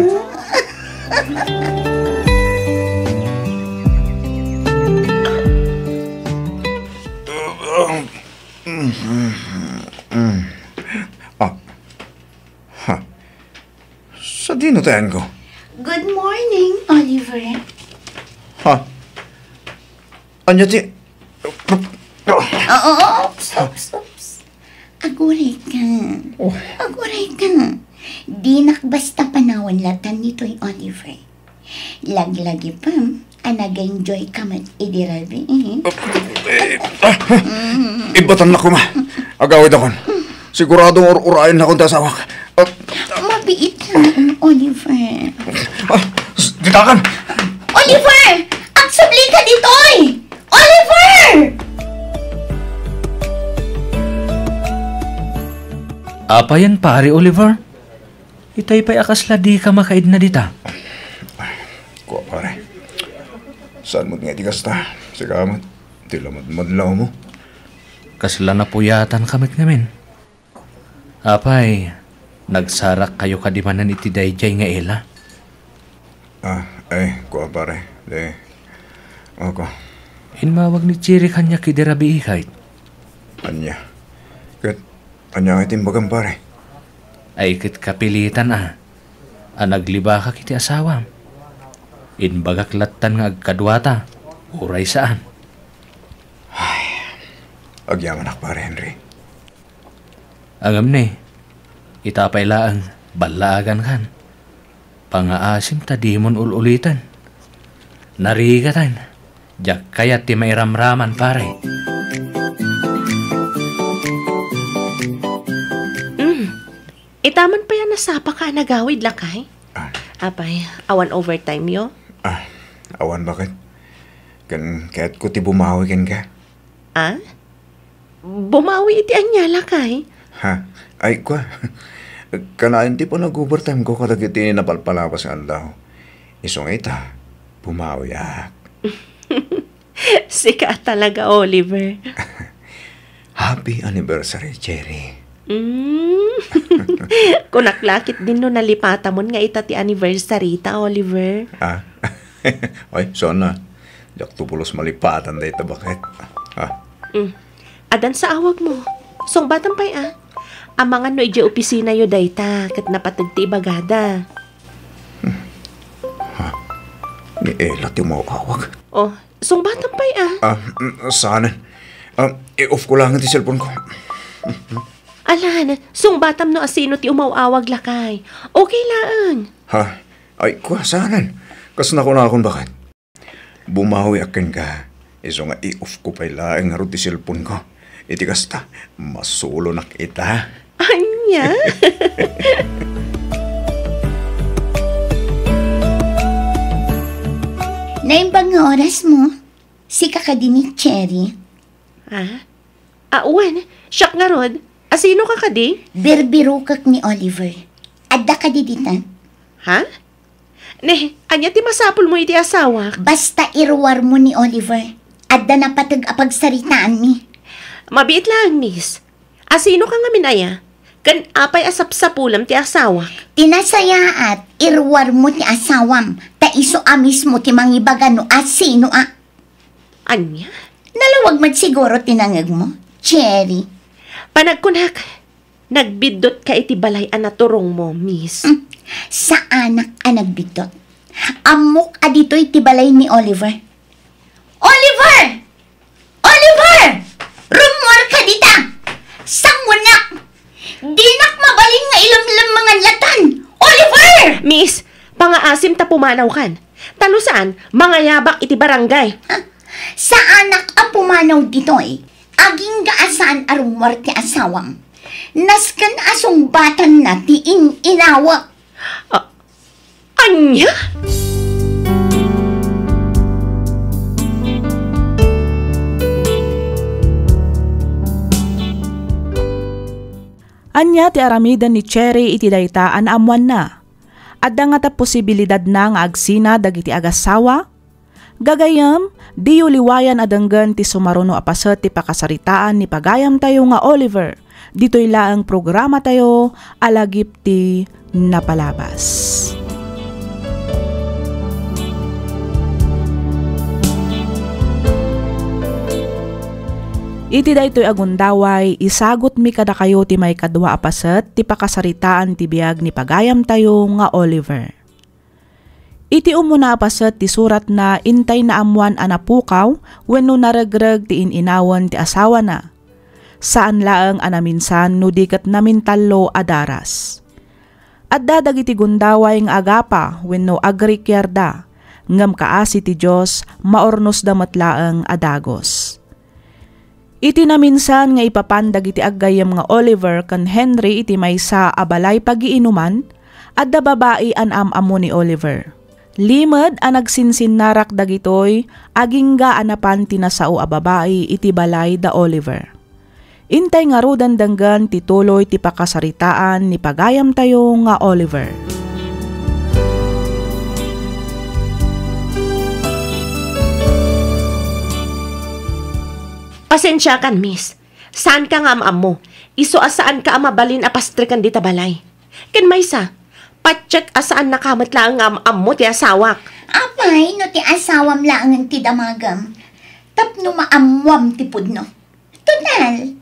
Sa dinutayan ko? Good morning, Oliver. Anya ti? Oops. Aguray ka. Di nakbasta panawan latan nito'y Oliver. Laglagi pa, nag-enjoy ka man idirabi. Ibatan na ko ma. Agawid akon. Siguradong urayin na akong tasawak. Mabiit lang, Oliver. Ditakan! Oliver! Aksabli ka dito'y! Oliver! Apa yan pare Oliver? Itay pa'y akasla di ka makaid na dita. Kuha pare. Saan mo't nga di kasta? Sigamat. Tilamad-madlaw mo. Kasla na puyatan kamit ngamin. Apay, nagsarak kayo kadimanan iti dayjay nga ela. Kuha pare. Ako. Inmawag ni Chiri kanya kidirabi ikait. Anya. Anya ang itimbagan pare. Ay kit kapilitan Anagliba ka kiti asawam. Inbagaklatan nga agkadwata. Uray saan? Agyaman ak pare Henry. Agam ni, itapay laang balaagan kan. Pangaasim ta di mon ululitan. Narigatan, jak kayat ti may ramraman pare. Itaman pa yan nasapa ka nagawid lakay. Apay, awan overtime yo. Awan bakit? Kan kaya't ko ti bumawi kan ka. Bumawi iti anya lakay. Ha? Ay kwa. Kanain ti po nag-overtime ko kadag iti napalpalapas nga daw. Isong ita, bumawi ak. Sika talaga, Oliver. Happy anniversary, Cherry. Kunaklakit din no nalipata mo nga ita ti anniversary ta, Oliver. Ay, sana. Yak tupulos malipatan da ita bakit. Adan sa awag mo. Song batang pay Amangan no ije opisina yo dayta ket napatagti bagada. Ni Ella ti mo awag. Song batang pay Sana. I-off ko lang ang cellphone ko. Alan, song batam no asino ti umawawag lakay. Okay lang. Ay, kuhasanan. Kas na akong bakit. Bumawi akin ka. Iso nga i-off ko pa'y laing nga ti cellphone ko. Iti kasta, masulo na kita. Anya? Naimbang nga oras mo, si kakadini Cherry. Uwan, siyak nga rod. Asino ka kadi? Birbiro kak ni Oliver. Adda ka diditan. Anya ti masapul mo iti asawa? Basta irwar mo ni Oliver. Adda na patag-apagsaritaan mi. Mabiit lang, miss. Asino ka nga minaya? Kan apay asap-sapulam ti asawa? Tinasaya at irwar mo ti asawam. Ta iso amis mo ti mangibaga no asino Anya? Nalawag siguro tinangag mo, Cherry. Panagkunak, nagbidot ka iti balay anaturong mo, miss. Sa anak nagbidot. Amok adito iti balay ni Oliver. Oliver! Oliver! Rumor ka dita! Sangwanak! Dinak mabalin nga ilam-lam mga latan! Oliver! Miss, pangaasim ta pumanaw kan. Talusan, mga yabak iti barangay. Sa anak pumanaw dito aging gaasan arumor ti asawam. Naskan asong batan na ti inawa. Anya? Anya ti aramidan ni Cherry iti dayta amuan na. Adda nga ta posibilidad na nga agsina dagiti agasawa. Gagayam, di uliwayan adanggan ti sumaruno apasat ti pakasaritaan ni pagayam tayo nga Oliver. Dito'y laang programa tayo, alagip ti napalabas. Iti daytoy agundaway, isagot mi kada kayo ti may kadwa apasat ti pakasaritaan ti biag ni pagayam tayo nga Oliver. Iti umuna apasat ti surat na intay na amuan anapukaw wenno naragrag ti ininawan ti asawa na. Saan laang anaminsan no dikat namin talo adaras. Adda dagiti gundaway nga agapa wenno agrikyarda ngem kaasi ti Dios maornos damatlaang adagos. Iti naminsan nga ipapandag iti aggayam nga Oliver kan Henry iti maysa abalay pagiinuman, adda babae an amo ni Oliver. Limad ang nagsinsinnarak dagitoy, aging ga anapan tinasao a babae iti balay da Oliver. Intay nga rudan danggan tituloy ti pakasaritaan ni pagayam tayo nga Oliver. Pasensya kan, miss. Saan ka nga amaam mo? Iso asaan ka amabalin apastrikan dita balay? Ken maysa, patsyek asaan nakamat lang nga amaam mo ti asawak. Apay, no ti asawam lang ang ti damagam. Tapno maamwam ti pudno. Total,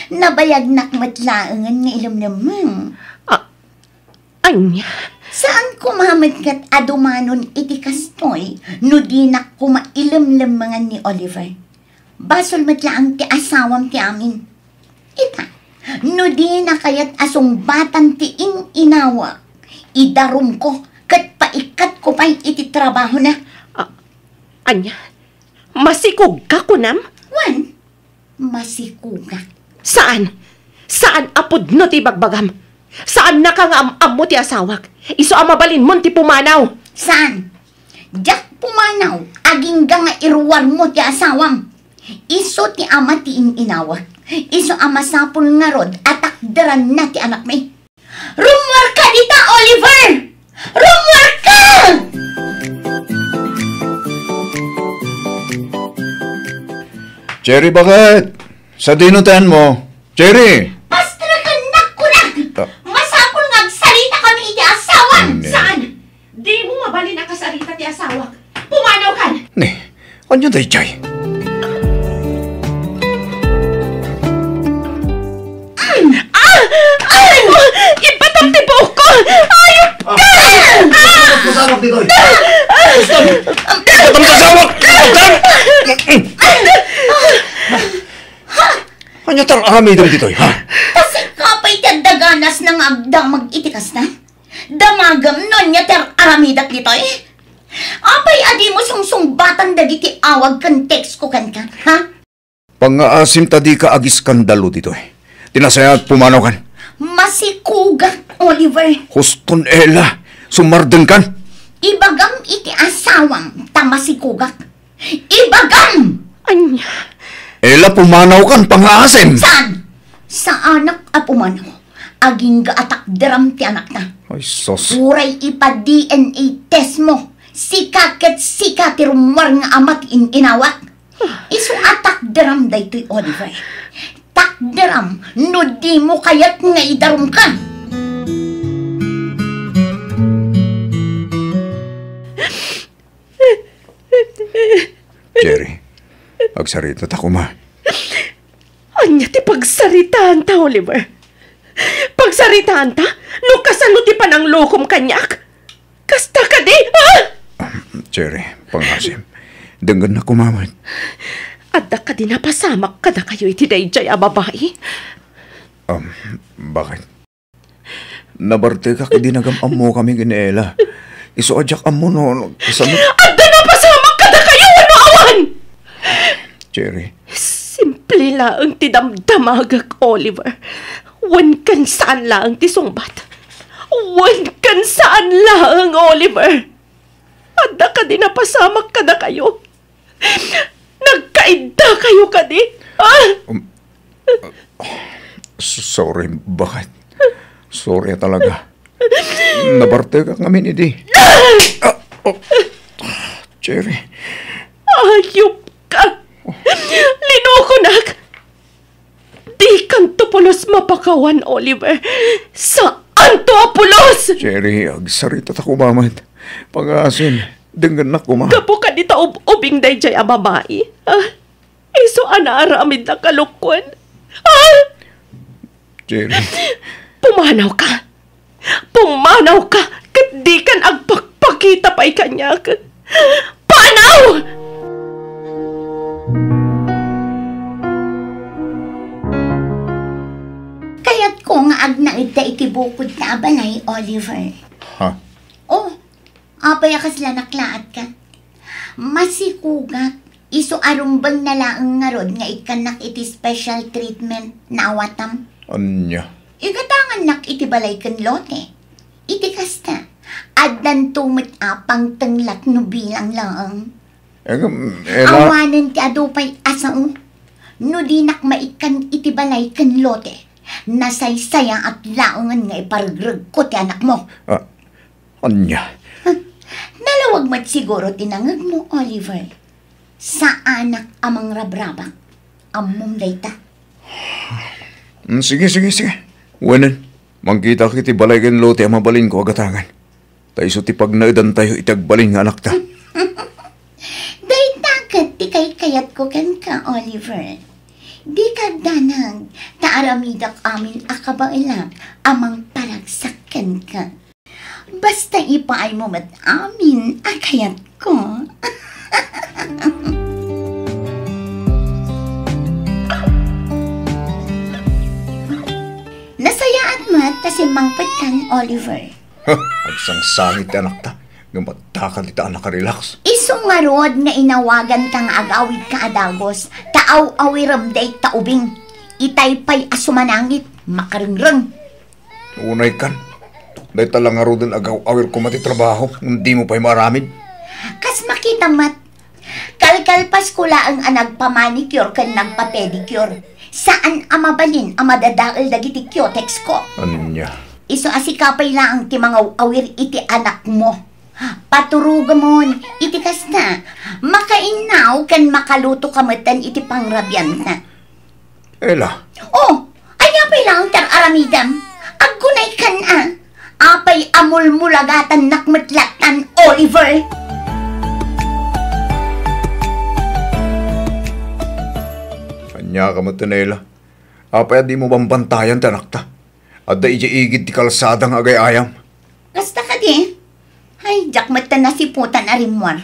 nabayag nakmat lang nga ilam naman. Anya, Saan kumamad kat adumanon iti kastoy no di na kumailamlamangan ni Oliver? Basol matlaang ti asawam ti amin. Ita, no di na kayat asumbatan ti inawa. Idarum ko kat paikat ko pa'y iti trabaho na. Anya, masikog ka kunam? Wan, masikuga. Saan? Saan apod no ti bagbagam? Saan nakangam-am mo ti asawak? Iso amabalin mo ti pumanaw. Saan? Diyak pumanaw, aging nga iruwar mo ti asawam. Iso ti ama ti inawa. Iso ama sapul nga rod at akdaran na ti anak may. Rumwar ka dita, Oliver! Rumwar ka! Cherry, bakit? Sa dinutan mo. Cherry! Pastra ka nakulag! Masapul nga agsalita kami iti asawan! Saan? Di mo mabalin ang kasarita ti asawak. Pumanaw kan! Ne, kanyo day, Chay? Ay mo! Ipatam ti buhok ko! Ayop ka! Pasawak dito, Patang pasawak! Kanyo tar aramidam dito, ha? Kasi kapay ti daganas ng agdang mag-itikas na. Damagam nun niya ter aramidak dito eh. Apay adi mo sungsungbatan dagiti awag kan text ko kan ka, ha? Pangaasim tadi ka agis skandalo dito eh. Tinasaya at pumanaw kan. Masikugak, Oliver. Huston Ella, sumarden kan. Ibagam iti asawang tamasikugak. Ibagam! Anya, Ella pumanaw kan pangaasim. Saan? Sa anak a pumanaw. Aging gaatak deram ti anak na. Ay, sos. Uray ipa-DNA test mo. Sika ket sika ti rumwar nga amat inawak. Isu atak deram daytoy Oliver. Tak deram no di mo kayat nga idarum ka. Jerry, agsarita ta ko ma. anya ti pagsaritaan ta, Oliver. Pagsaritaan ta? Nung kasano ti panang lokom kanyak? Kasta ka di, ha? Jerry, pangasim. Denggan na kumamad. Adda ka di napasamak ka na kayo iti dayjay a babae? Bakit? Nabarte ka kadi nagamam mo kami ginela. Iso adyak amo no. Adda napasamak ka na kayo, ano awan? Jerry. Simple laang ti damdamagak, Oliver. Wan kan saan laang ti sungbat. Wan kan saan laang, Oliver. Adda ka di napasamak ka na kayo. Nagkaida kayo ka di? Sorry, bakit? Sorry talaga. Nabarte ka kami ni di. Jerry. Ayop ka. Linukunak. Di kan tupulos mapakawan, Oliver. Saan to apulos? Jerry, agsarita ta kumamad. Pag-asin, denggan na kumamad. Kapo ka dita ubing dayjay a babae. Iso anaaramid na kalukwan. Jerry. Pumanaw ka. Pumanaw ka. Kat di kan agpakpakita pa'y kanyak. Panaw! Kaya't ko nga agnaid da itibukod na abanay, Oliver. Ha? Oh, apay akas lanaklaat ka. Masikugat. Iso arumbang nalaang nga rod nga ikanak iti special treatment na awatam. Anya? Igatangan nak iti balay kan lote. Iti kasta. Addan tumit apang tenglak no bilang lang. Awanan ti adupay asao. No di nak maikan iti balay kan lote. Nasaysaya at laungan nga ipargreg ko ti anak mo. Anya? Nalawag mat siguro tinangag mo, Oliver. Sa anak amang rabrabang. Among dayta. Sige. Wanan, mangkita kiti balay kan lote ang mabalin ko agatangan. Taiso ti pagnaidan tayo itagbalin nga anak ta. Dayta kat ti kay kayat ko kan ka, Oliver. Di ka danang taaramidak amin akabailang amang paragsakan ka. Basta ipaay mo mat amin, akayat ko. Nasayaan mat kasi mangpet kan, Oliver. Agsang sangit anak ta. Ngamadtakal ita nakarelax. Isong nga rod nga inawagan kang agawid ka adagos, taaw-awirab day taubing. Itay pa'y asumanangit, makaringrang. Unay kan. Dahil talang nga rodin agaw-awir ko mati trabaho, hindi mo pa'y maramid. Kas makita mat, kalkalpas ko laang nagpamanicure kan nagpa-pedicure. Saan amabalin ang madadaal dagiti kyotex ko? Anya? Iso asikapay lang ti mga awir iti anak mo. Paturuga mo, iti kas na. Makainaw kan makaluto kamatan iti pangrabyan na. Ela? Oh, anyapay lang tar aramidam. Aggunay kan apay amulmulagatan nakmatlatan, Oliver. Anya ka matanela. Apay di mo bambantayan tanakta. At da igid ti kalsadang agay-ayam. Kasta ka di? Ay, jakmatan na si putan arimwar.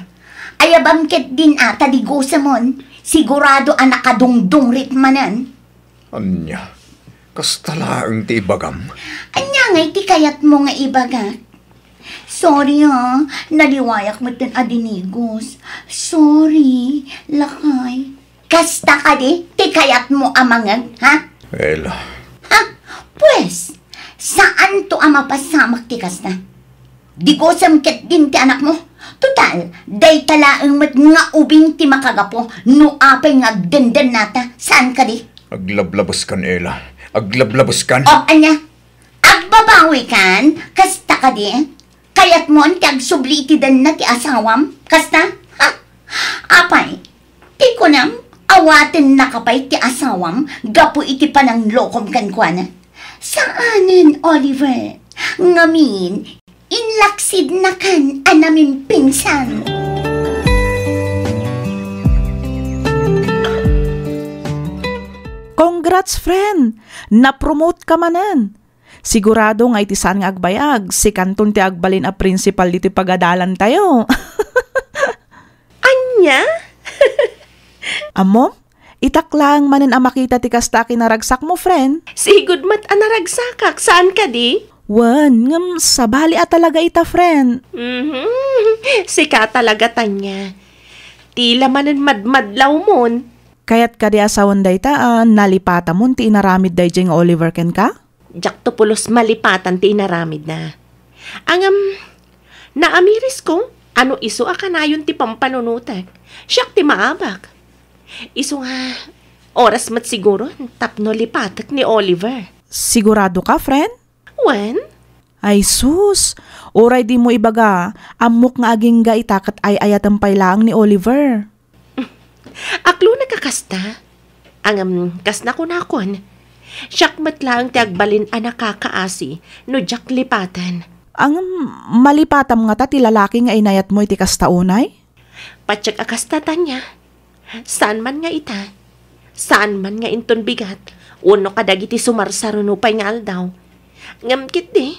Ayabamket din ata di gosamon. Sigurado nakadungdung ritmanan. Anya? Kastalaang ti ibagam. Anya ngay ti kayat mo nga ibaga. Sorry naliwayak mo tin adinigos. Sorry, lakay. Kasta ka di, ti kayat mo amangag, ha? Ela. Ha? Pues, saan to mapasamak ti kasta? Di ko samket din ti anak mo. Total, day talaang mat nga ubing ti makagapo, no apay nga agdandan nata. Saan ka di? Aglablabas kan, Ela. Aglablabas kan. O, anya? Agbabawi kan? Kasta ka di? Kayat mo ang tiagsubli iti dan na ti asawam? Kasta? Ha? Apay, ti ko nam, awatin na kapay ti asawam, gapo iti panang lokom kankwana. Saanin, Oliver? Ngamin, inlaksid na kan anamin pinsan. Congrats, friend! Na-promote ka manan. Sigurado nga iti saan nga agbayag, si kanton ti agbalin a principal dito pagadalan tayo. Anya? Amo, itaklang manan a makita ti kasta kinaragsak mo, friend. Sigud mat anaragsakak, saan ka di? Wan, ngam sabali a talaga ita, friend. Sika talaga tanya. Tila manan madmadlaw mon. Kayat ka di asawan day taan, nalipata mo ti inaramid day jeng Oliver ken ka? Jak to pulos malipatan ti inaramid na. Angam, naamiris ko, ano iso akanayon ti pampanunutak. Siyak ti maabak. Iso nga, oras mat siguro, tapno lipatak ni Oliver. Sigurado ka, friend? When? Ay sus, oray di mo ibaga, amok nga aging ga itakat ay ayatan pailaang ni Oliver. Aklo nakakasta. Angam, kas na ko nakon. Siyak matlang ti agbalin a nakakaasi, no jak lipatan. Ang malipatam nga ta ti lalaki nga inayat mo iti kastaunay? Patsak akastatan niya. Saan man nga ita? Saan man nga inton bigat? Uno kadagiti sumarsaro pay nga aldaw. Ngamkit di,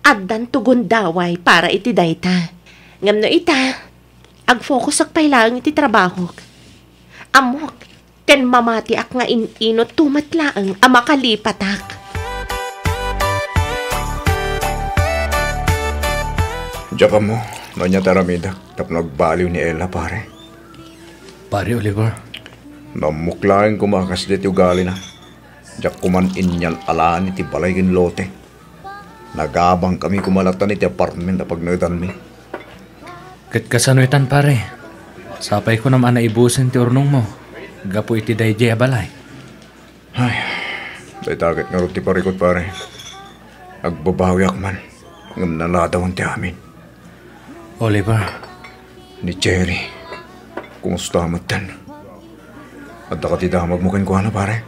addan tugon daway para iti dayta. Ngam no ita, agfokus ak pailang iti trabaho. Amok, ken mamati ak nga inot tumatlaang amakalipatak. Diyan ka mo, nanya taramida, tap nagbaliw ni Ella, pare. Pare Oliver. Namuklaing kumakas dito ugali na. Diyan kuman inyan alaan iti balaykin lote. Nagabang kami kumalatan iti apartment na pagnatan mi. Kat kasanuitan pare. Sapay ko naman na ibusin ti urnong mo. Gapo iti dayjay abalay. Ay, day takit nga rin ti parikot pare. Agbabawi man. Ngam naladawan ti amin. Oliver. Ni Cherry. Kumusta amatan? At dakati damag mo kan na pare.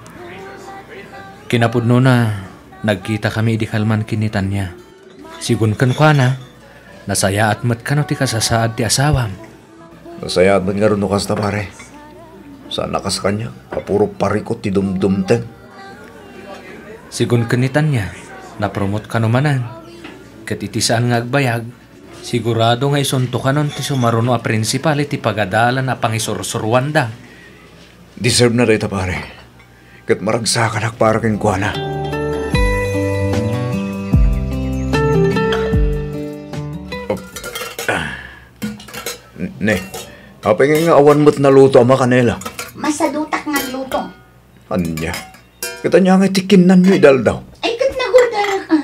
Kinapudno na nagkita kami di kalman kinitan niya. Sigun kan kwa na. Nasaya at mat kano ti kasasaad ti asawam. Nasaya at mat nga rin nukas na pare. Saan nakas kanya? Kapuro parikot ti dumdumten. Sigun kanitan niya. Napromote ka numanan. Kat iti saan nga agbayag, sigurado nga isuntukan nun ti sumaruno a principal iti pagadalan na pangisursurwan da. Deserve na dito pare. Kat maragsakan ak para king kuana. Ne, apay nga awan mo't naluto ama kanela. Masadutak nga luto. Anya, katanya nga tikinan nyo idal daw. Ay, kat nagurdara ka.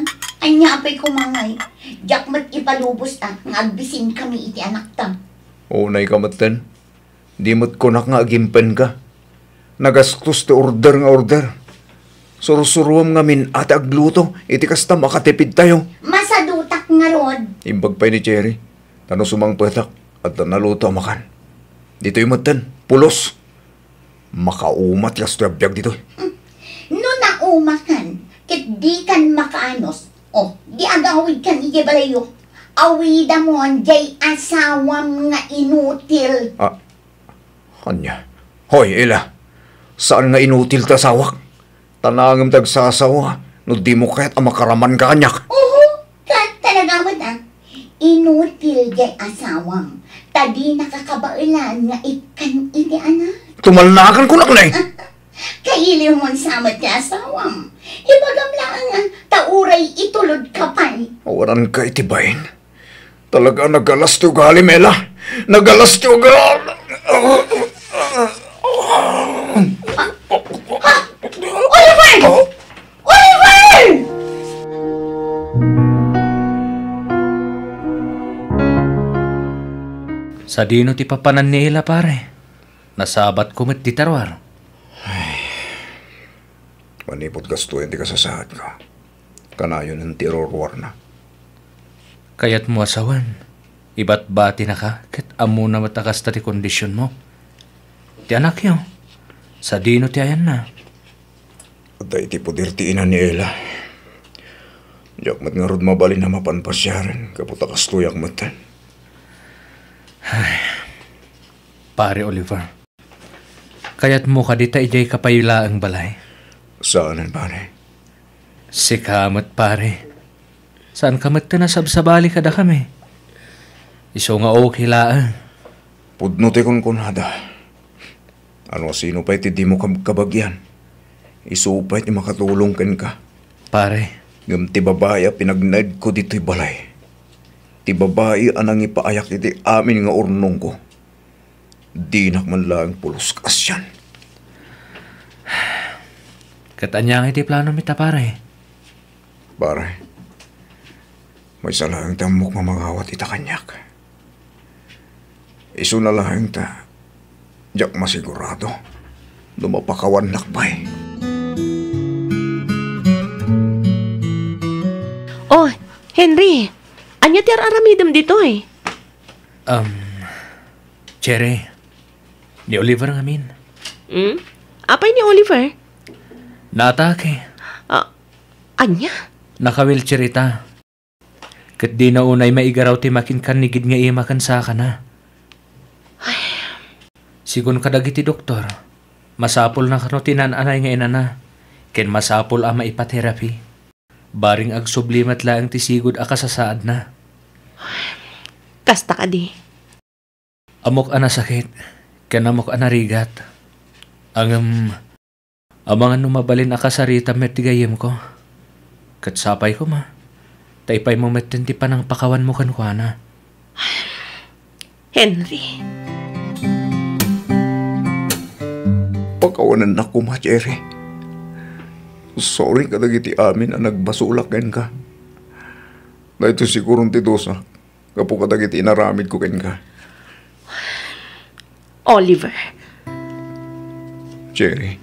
Anya apay kumangay. Diyak mat ipalubos ta. Ngagbisin kami iti anak tam. Unay ka maten. Di mo't kunak nga agimpen ka. Nagastos ti order nga order. Surusuruam nga min ate agluto. Iti kasta makatipid tayo. Masadutak nga rod. Imbag pa ni Cherry. Tano sumang petak at naluto makan. Dito yung maten. Pulos. Makaumat kas to abiyag dito. No naumakan. Kit di kan makaanos. O, di agawid kan iti balayo. Awida mo ang jay asawam nga inutil. Kanya. Hoy, Ella. Saan nga inutil ta sawak? Tanangam tagsasawa. No di mo kahit amakaraman ka kanyak. Kat talaga mo ta. Inutil jay asawam. Tadi nakakabailan nga ikan iti anak. Tumalnakan ko na kunay. Kailiw mo samat ka asawam. Ibagamlaan nga tauray itulod ka pa'y. Awaran ka itibayin. Talaga nagalas ti ugali, Mela. Nagalas ti ugali. Oliver! Oliver! Sa dino ti papanan ni Ella pare. Nasabat ko met ti tarwar. Manipot gastuin ti kasasaad ka. Kanayon ng tirorwar na. Kaya't mo asawan. Iba't bati na ka, kat amo na matakas ti kondisyon mo. Ti anak yo, sa dino ti ayan na. At ay ti pudirtiinan ni Ella. Diyak mat nga rod mabali na mapanpasyaran, kaputa kastuyak matan. Pare Oliver, kaya't mo ka dita ijay kapayula ang balay. Saanan pare? Si kamat pare. Saan kamat na sabsabali kada kami? Iso nga okay laan. Pudno ti kunkunada. Ano sino pa iti di mo kabagyan? Iso pa iti makatulong ken ka. Pare. Ngam ti babae pinagnaid ko dito'y balay. Ti babae anang ipaayak iti amin nga urnong ko. Di nakman lang pulos kasyan. Katanyang iti plano mita pare. Pare, may salang tamok mamangawat ita kanyak. Iso na lang ta, diyak masigurado, lumapakawan nakbay. Oh, Henry, anya ti aramidem dito eh? Cherry, ni Oliver ang amin. Apay ni Oliver? Naatake. Anya? Nakawheelchair ita. Kat di na unay maigaraw ti makinkan nigid nga imakan sa ka na. Sigun kadagiti doktor, masapol na kano tinananay nga inana. Ken masapol ang maipaterapi. Baring ag sublimat lang ti sigud akasasaad na. Kasta ka di. Amok ana sakit, ken amok ana rigat. Ang mga numabalin akasarita met tigayem ko. Kat sapay ko ma. Taipay mo met ti panang pakawan mo kankwana. Henry. Pakawanan na ko ma, Cherry. Sorry kadagiti amin na nagbasulak ken ka. Na ito sigurong ti dosa. Kapo kadagiti inaramid ko ken ka. Oliver. Cherry,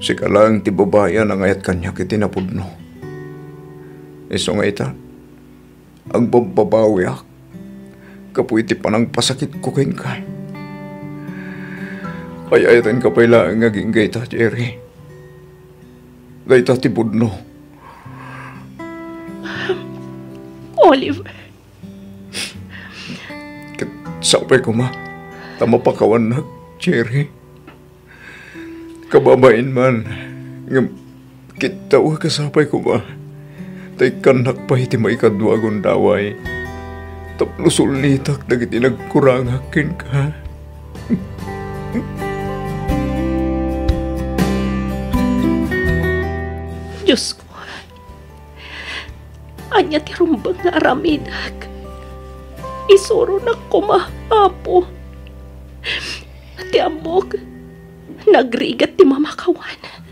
si kalang ti babaya na ngayat kanya kiti napudno. Iso nga ita, ang bababawiak, kapo iti panang pasakit ko ken ka. Ayayatan ka pala ang ngaging gayta, Cherry. Gayta ti budno. Oliver. Sapay ko ma, tama pa kawan na, Cherry. Kababain man, nga kita kasapay ko ma. tay kanak pa iti maikadwa gundaway. Tapno sulitak dagiti nagkurangakin ka. Diyos ko, anya ti rumbang nga aramidag. Isuro na kumahapo. Ti ambog, nagrigat ti mamakawan.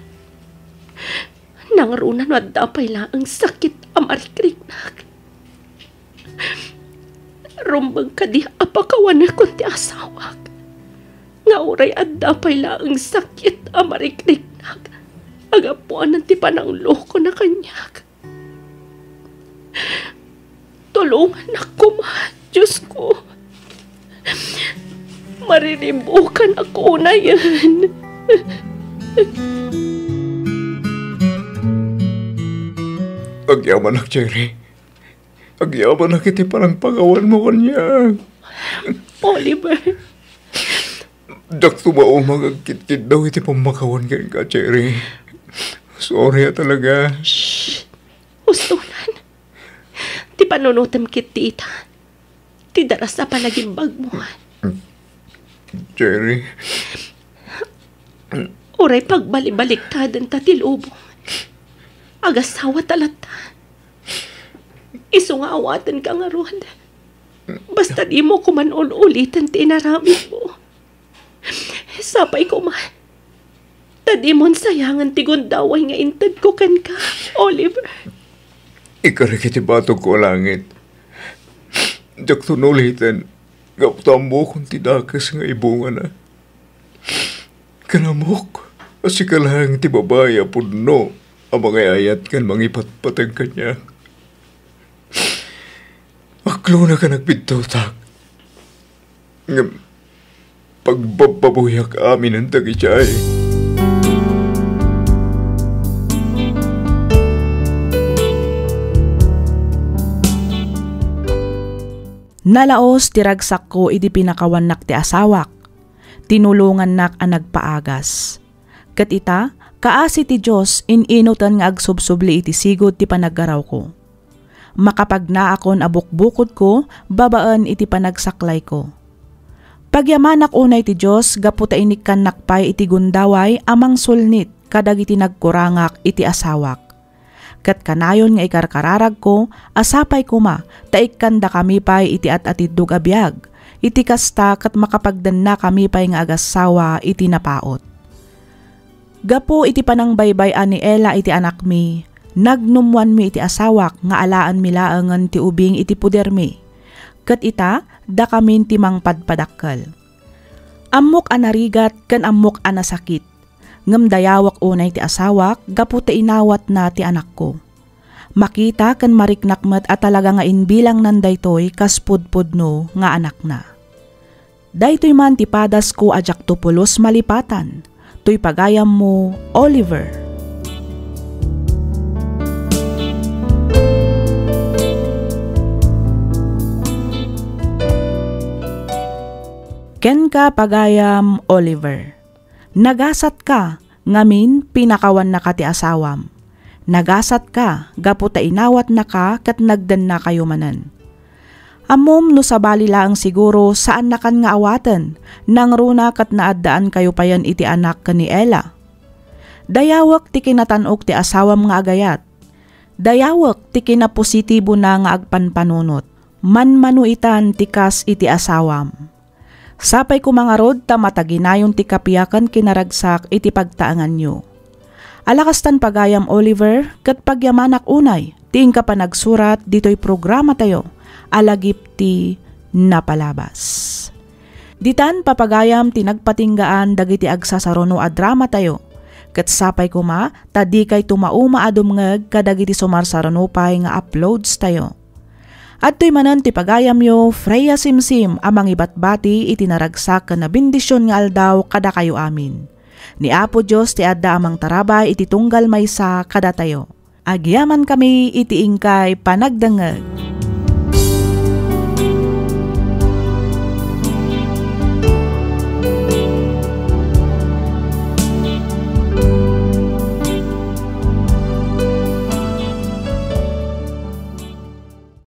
Nangrunan at dapay lang ang sakit amarikrignag. Rumbang kadi apakawan na kung ti asawag. Nga uray at dapay lang ang sakit amarikrignag. Agapuan ng ti pananglo ko na kanyak. Tulungan ako, Diyos ko. Maririmbukan ako na yan. Agyaman na, Cherry. Agyaman na kiti parang pagawan mo kanya. Oliver. Dak tumaumag ang kitkid daw iti pamakawan ka, Cherry. Sorry talaga. Shhh! Ustulan. Ti panunutam kit tita. Ti daras na panagimbag mo. Cherry. Uray pagbalik-baliktadan ta tilubong. Agasawa talata. Isu nga awatan ka nga ron. Basta di mo kuman ulitan tinaramit mo. Sapay ko tadi mon sayangan ti gundaway nga intad ko kan ka, Oliver. Ikarikiti batog ko langit. Jak tunulitan, gaptambo kong tidakas nga ibunga na. Kanamok, asikalang ti babaya pudno, ang mga ayat kan mangipatpatag kanya. Aklo na ka nagpintutak. Pagbababuyak amin ang tagichay. Nalaos tiragsak ko iti pinakawan nak ti asawak. Tinulungan nak ang nagpaagas. Kat ita, kaasi ti Diyos ininutan nga agsubsubli iti sigod ti panaggaraw ko. Makapagna akon abukbukod ko, babaan iti panagsaklay ko. Pagyamanak unay ti Diyos, gaputa inikan nakpay iti gundaway amang sulnit kadag iti nagkurangak iti asawak. Kat kanayon nga ikarkararag ko, asapay kuma, taikanda kami pay iti at-atidug abiyag, iti kasta kat makapagdan na kami pay nga agasawa iti napaot. Gapo iti panangbaybayan ni Ella iti anak mi, nagnumwan mi iti asawak nga alaan mi laangan ti ubing iti puder mi. Kat ita, da kamin ti mangpadpadakkel. Amok anarigat kan amok anasakit. Ngem dayawak unay ti asawak, gapu ti inawat na ti anak ko. Makita kan mariknakmet at talaga nga inbilang nan daytoy kas pudpudno nga anak na. Daytoy man ti padas ko ajak tupulos malipatan. Tuy pagayam mo, Oliver. Ken ka pagayam, Oliver. Nagasat ka, ngamin pinakawan na ka ti asawam. Nagasat ka, gaputa inawat na ka, kat nagdan na kayo manan. Amom no sabali laang siguro saan na kan nga awatan, nang runa kat naadaan kayo payan iti anak ka ni Ella. Dayawak ti kinatanog ti asawam nga agayat. Dayawak ti kinapositibo na nga agpanpanunot. Manmanuitan ti kas iti asawam. Sapay ko mga rod ta mataginayon ti kapiyakan kinaragsak iti pagtaangan nyo. Alakastan pagayam, Oliver, kat pagyamanak unay, ting ka pa nagsurat dito'y programa tayo, alagip ti napalabas. Ditan papagayam tinagpatinggaan dagiti agsasaruno a drama tayo, kat sapay ko tadi kay tumauma adumngeg kadagiti sumarsaruno pay nga uploads tayo. At to'y manan ti pagayam yo, Freya Simsim, amang ibatbati itinaragsak ka na bendisyon nga aldaw kada kayo amin. Ni Apo Diyos ti adda amang tarabay iti tunggal maysa kada tayo. Agyaman kami iti ingkay panagdangag.